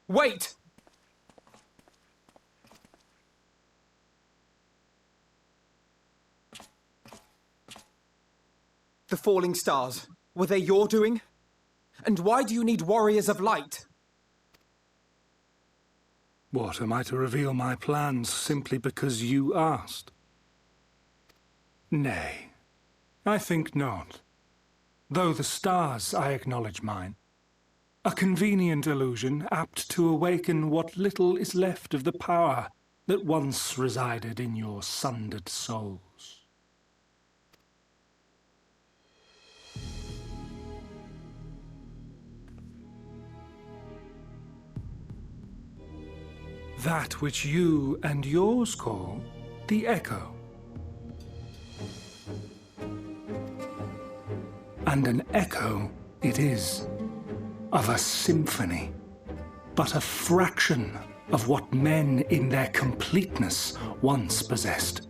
Wait! The falling stars, were they your doing? And why do you need warriors of light? What, am I to reveal my plans simply because you asked? Nay, I think not. Though the stars, I acknowledge mine. A convenient illusion, apt to awaken what little is left of the power that once resided in your sundered souls. That which you and yours call the Echo. And an echo it is, of a symphony, but a fraction of what men in their completeness once possessed.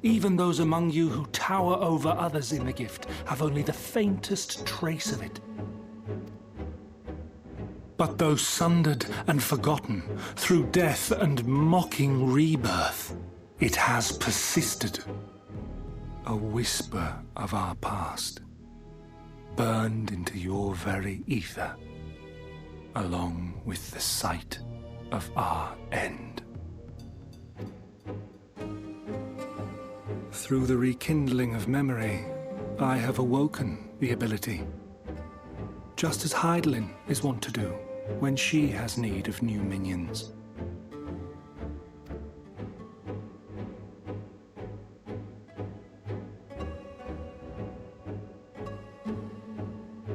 Even those among you who tower over others in the gift have only the faintest trace of it. But though sundered and forgotten through death and mocking rebirth, it has persisted. A whisper of our past, burned into your very ether, along with the sight of our end. Through the rekindling of memory, I have awoken the ability, just as Heidelin is wont to do when she has need of new minions.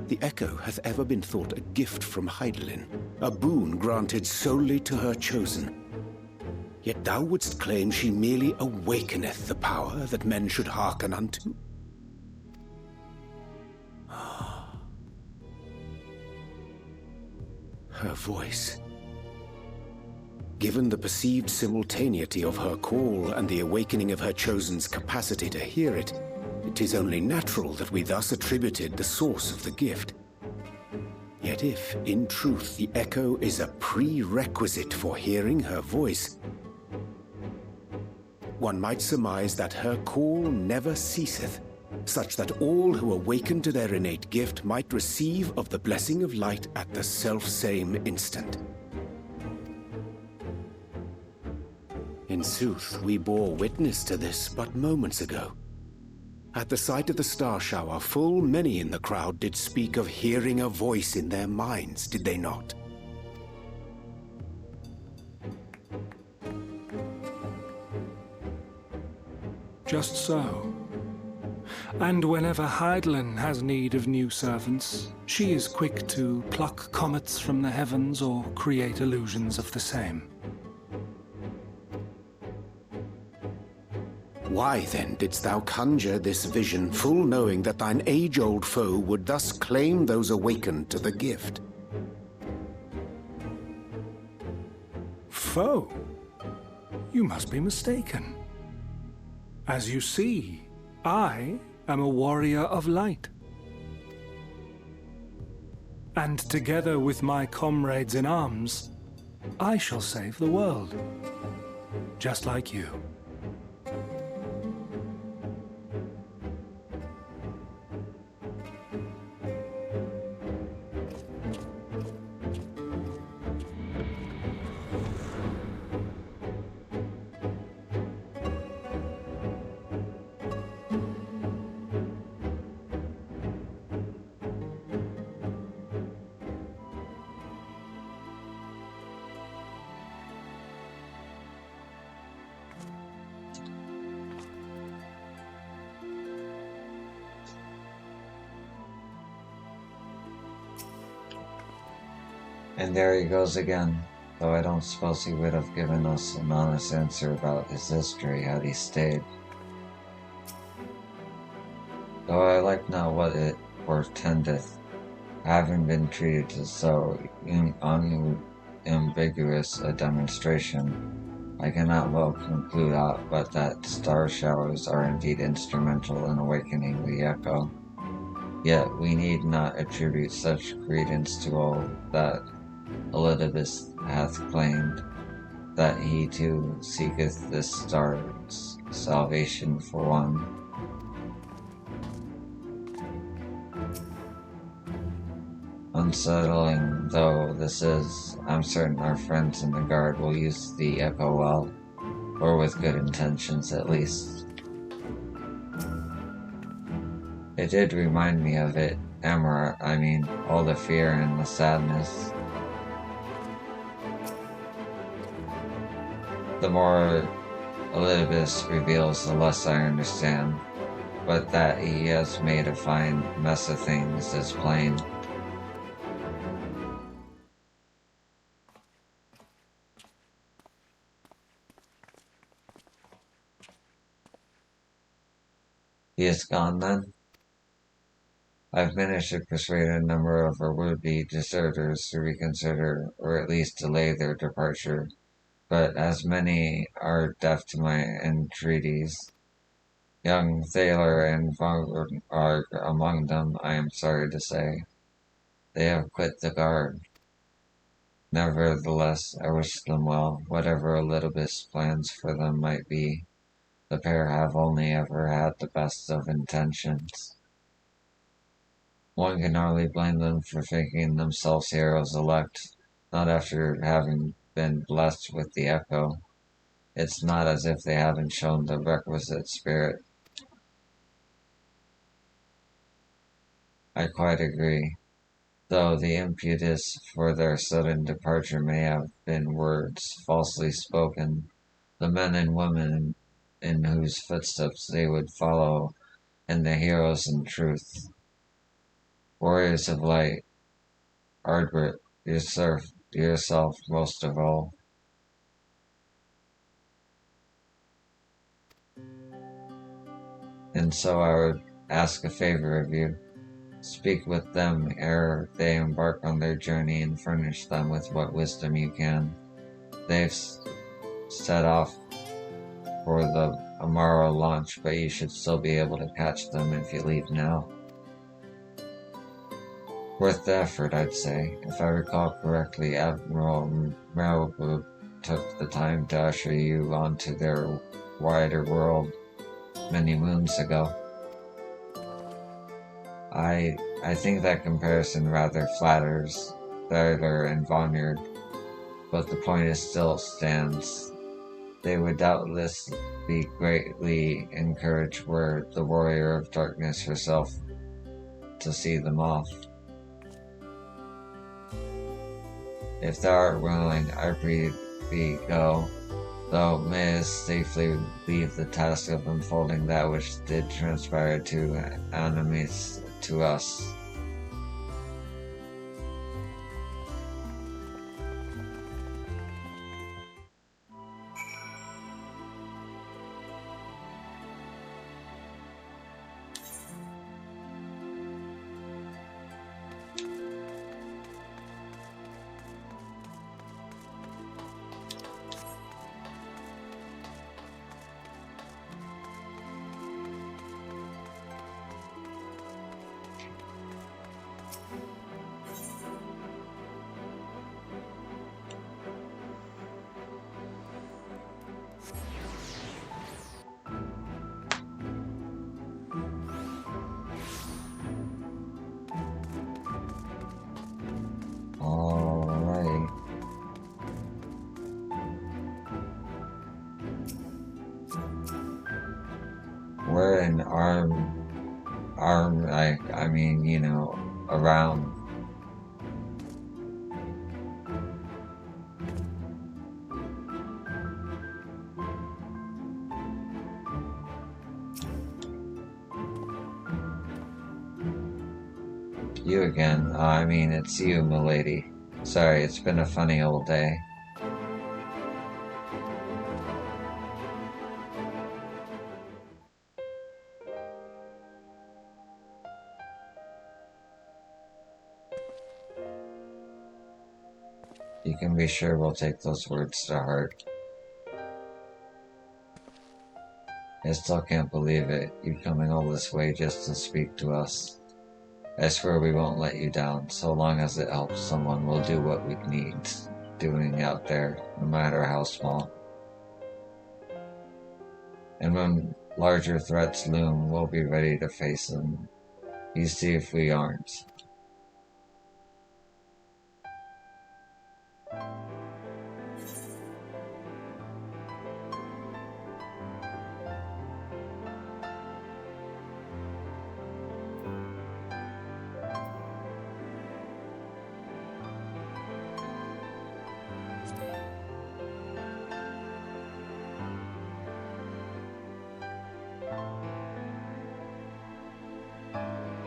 The Echo hath ever been thought a gift from Heidelin, a boon granted solely to her chosen. Yet thou wouldst claim she merely awakeneth the power that men should hearken unto? Her voice. Given the perceived simultaneity of her call and the awakening of her chosen's capacity to hear it, it is only natural that we thus attributed the source of the gift. Yet if, in truth, the Echo is a prerequisite for hearing her voice, one might surmise that her call never ceaseth, such that all who awaken to their innate gift might receive of the blessing of light at the self-same instant. In sooth, we bore witness to this but moments ago. At the sight of the star shower, full many in the crowd did speak of hearing a voice in their minds, did they not? Just so. And whenever Heidelin has need of new servants, she is quick to pluck comets from the heavens or create illusions of the same. Why, then, didst thou conjure this vision, full knowing that thine age-old foe would thus claim those awakened to the gift? Foe? You must be mistaken. As you see, I am a warrior of light. And together with my comrades in arms, I shall save the world. Just like you. And there he goes again, though I don't suppose he would have given us an honest answer about his history had he stayed. Though I like not what it portendeth, having been treated to so unambiguous a demonstration, I cannot well conclude aught but that star showers are indeed instrumental in awakening the Echo. Yet we need not attribute such credence to all that Elidibus hath claimed, that he too seeketh this star's salvation for one. Unsettling though this is, I'm certain our friends in the guard will use the Echo well, or with good intentions at least. It did remind me of it, Amara, I mean, all the fear and the sadness. The more Elidibus reveals, the less I understand. But that he has made a fine mess of things is plain. He is gone then? I've managed to persuade a number of our would-be deserters to reconsider, or at least delay their departure, but as many are deaf to my entreaties. Young Thaler and Vaughn are among them, I am sorry to say. They have quit the guard. Nevertheless, I wish them well, whatever Elidibus' plans for them might be. The pair have only ever had the best of intentions. One can hardly blame them for thinking themselves heroes elect, not after having been blessed with the echo. It's not as if they haven't shown the requisite spirit. I quite agree, though the impetus for their sudden departure may have been words falsely spoken. The men and women in whose footsteps they would follow, and the heroes in truth. Warriors of light, Ardbert, yourself most of all. And so I would ask a favor of you. Speak with them ere they embark on their journey and furnish them with what wisdom you can. They've set off for the Amaro launch, but you should still be able to catch them if you leave now. Worth the effort, I'd say. If I recall correctly, Admiral Malibu took the time to usher you onto their wider world many moons ago. I think that comparison rather flatters Thaler and Vaughn, but the point still stands. They would doubtless be greatly encouraged were the Warrior of Darkness herself to see them off. If thou art willing, I pray thee go, thou mayest safely leave the task of unfolding that which did transpire to enemies to us. Alright. We're in I mean, you know, around. You again. I mean, it's you, milady. Sorry, it's been a funny old day. You can be sure we'll take those words to heart. I still can't believe it, you coming all this way just to speak to us. I swear we won't let you down, so long as it helps someone, we'll do what we need doing out there, no matter how small. And when larger threats loom, we'll be ready to face them. You see if we aren't.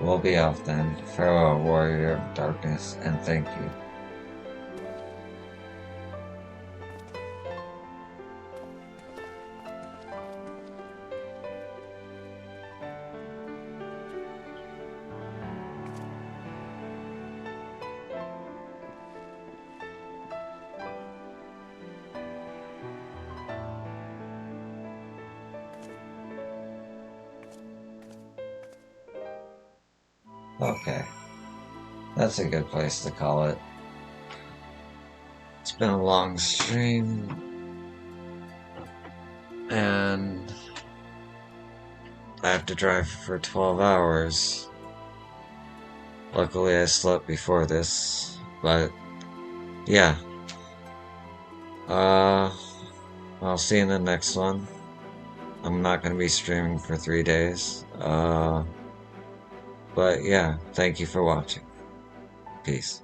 We'll be off then. Farewell, warrior of darkness, and thank you. Okay. That's a good place to call it. It's been a long stream. And I have to drive for 12 hours. Luckily I slept before this, but yeah. I'll see you in the next one. I'm not going to be streaming for 3 days. But yeah, thank you for watching. Peace.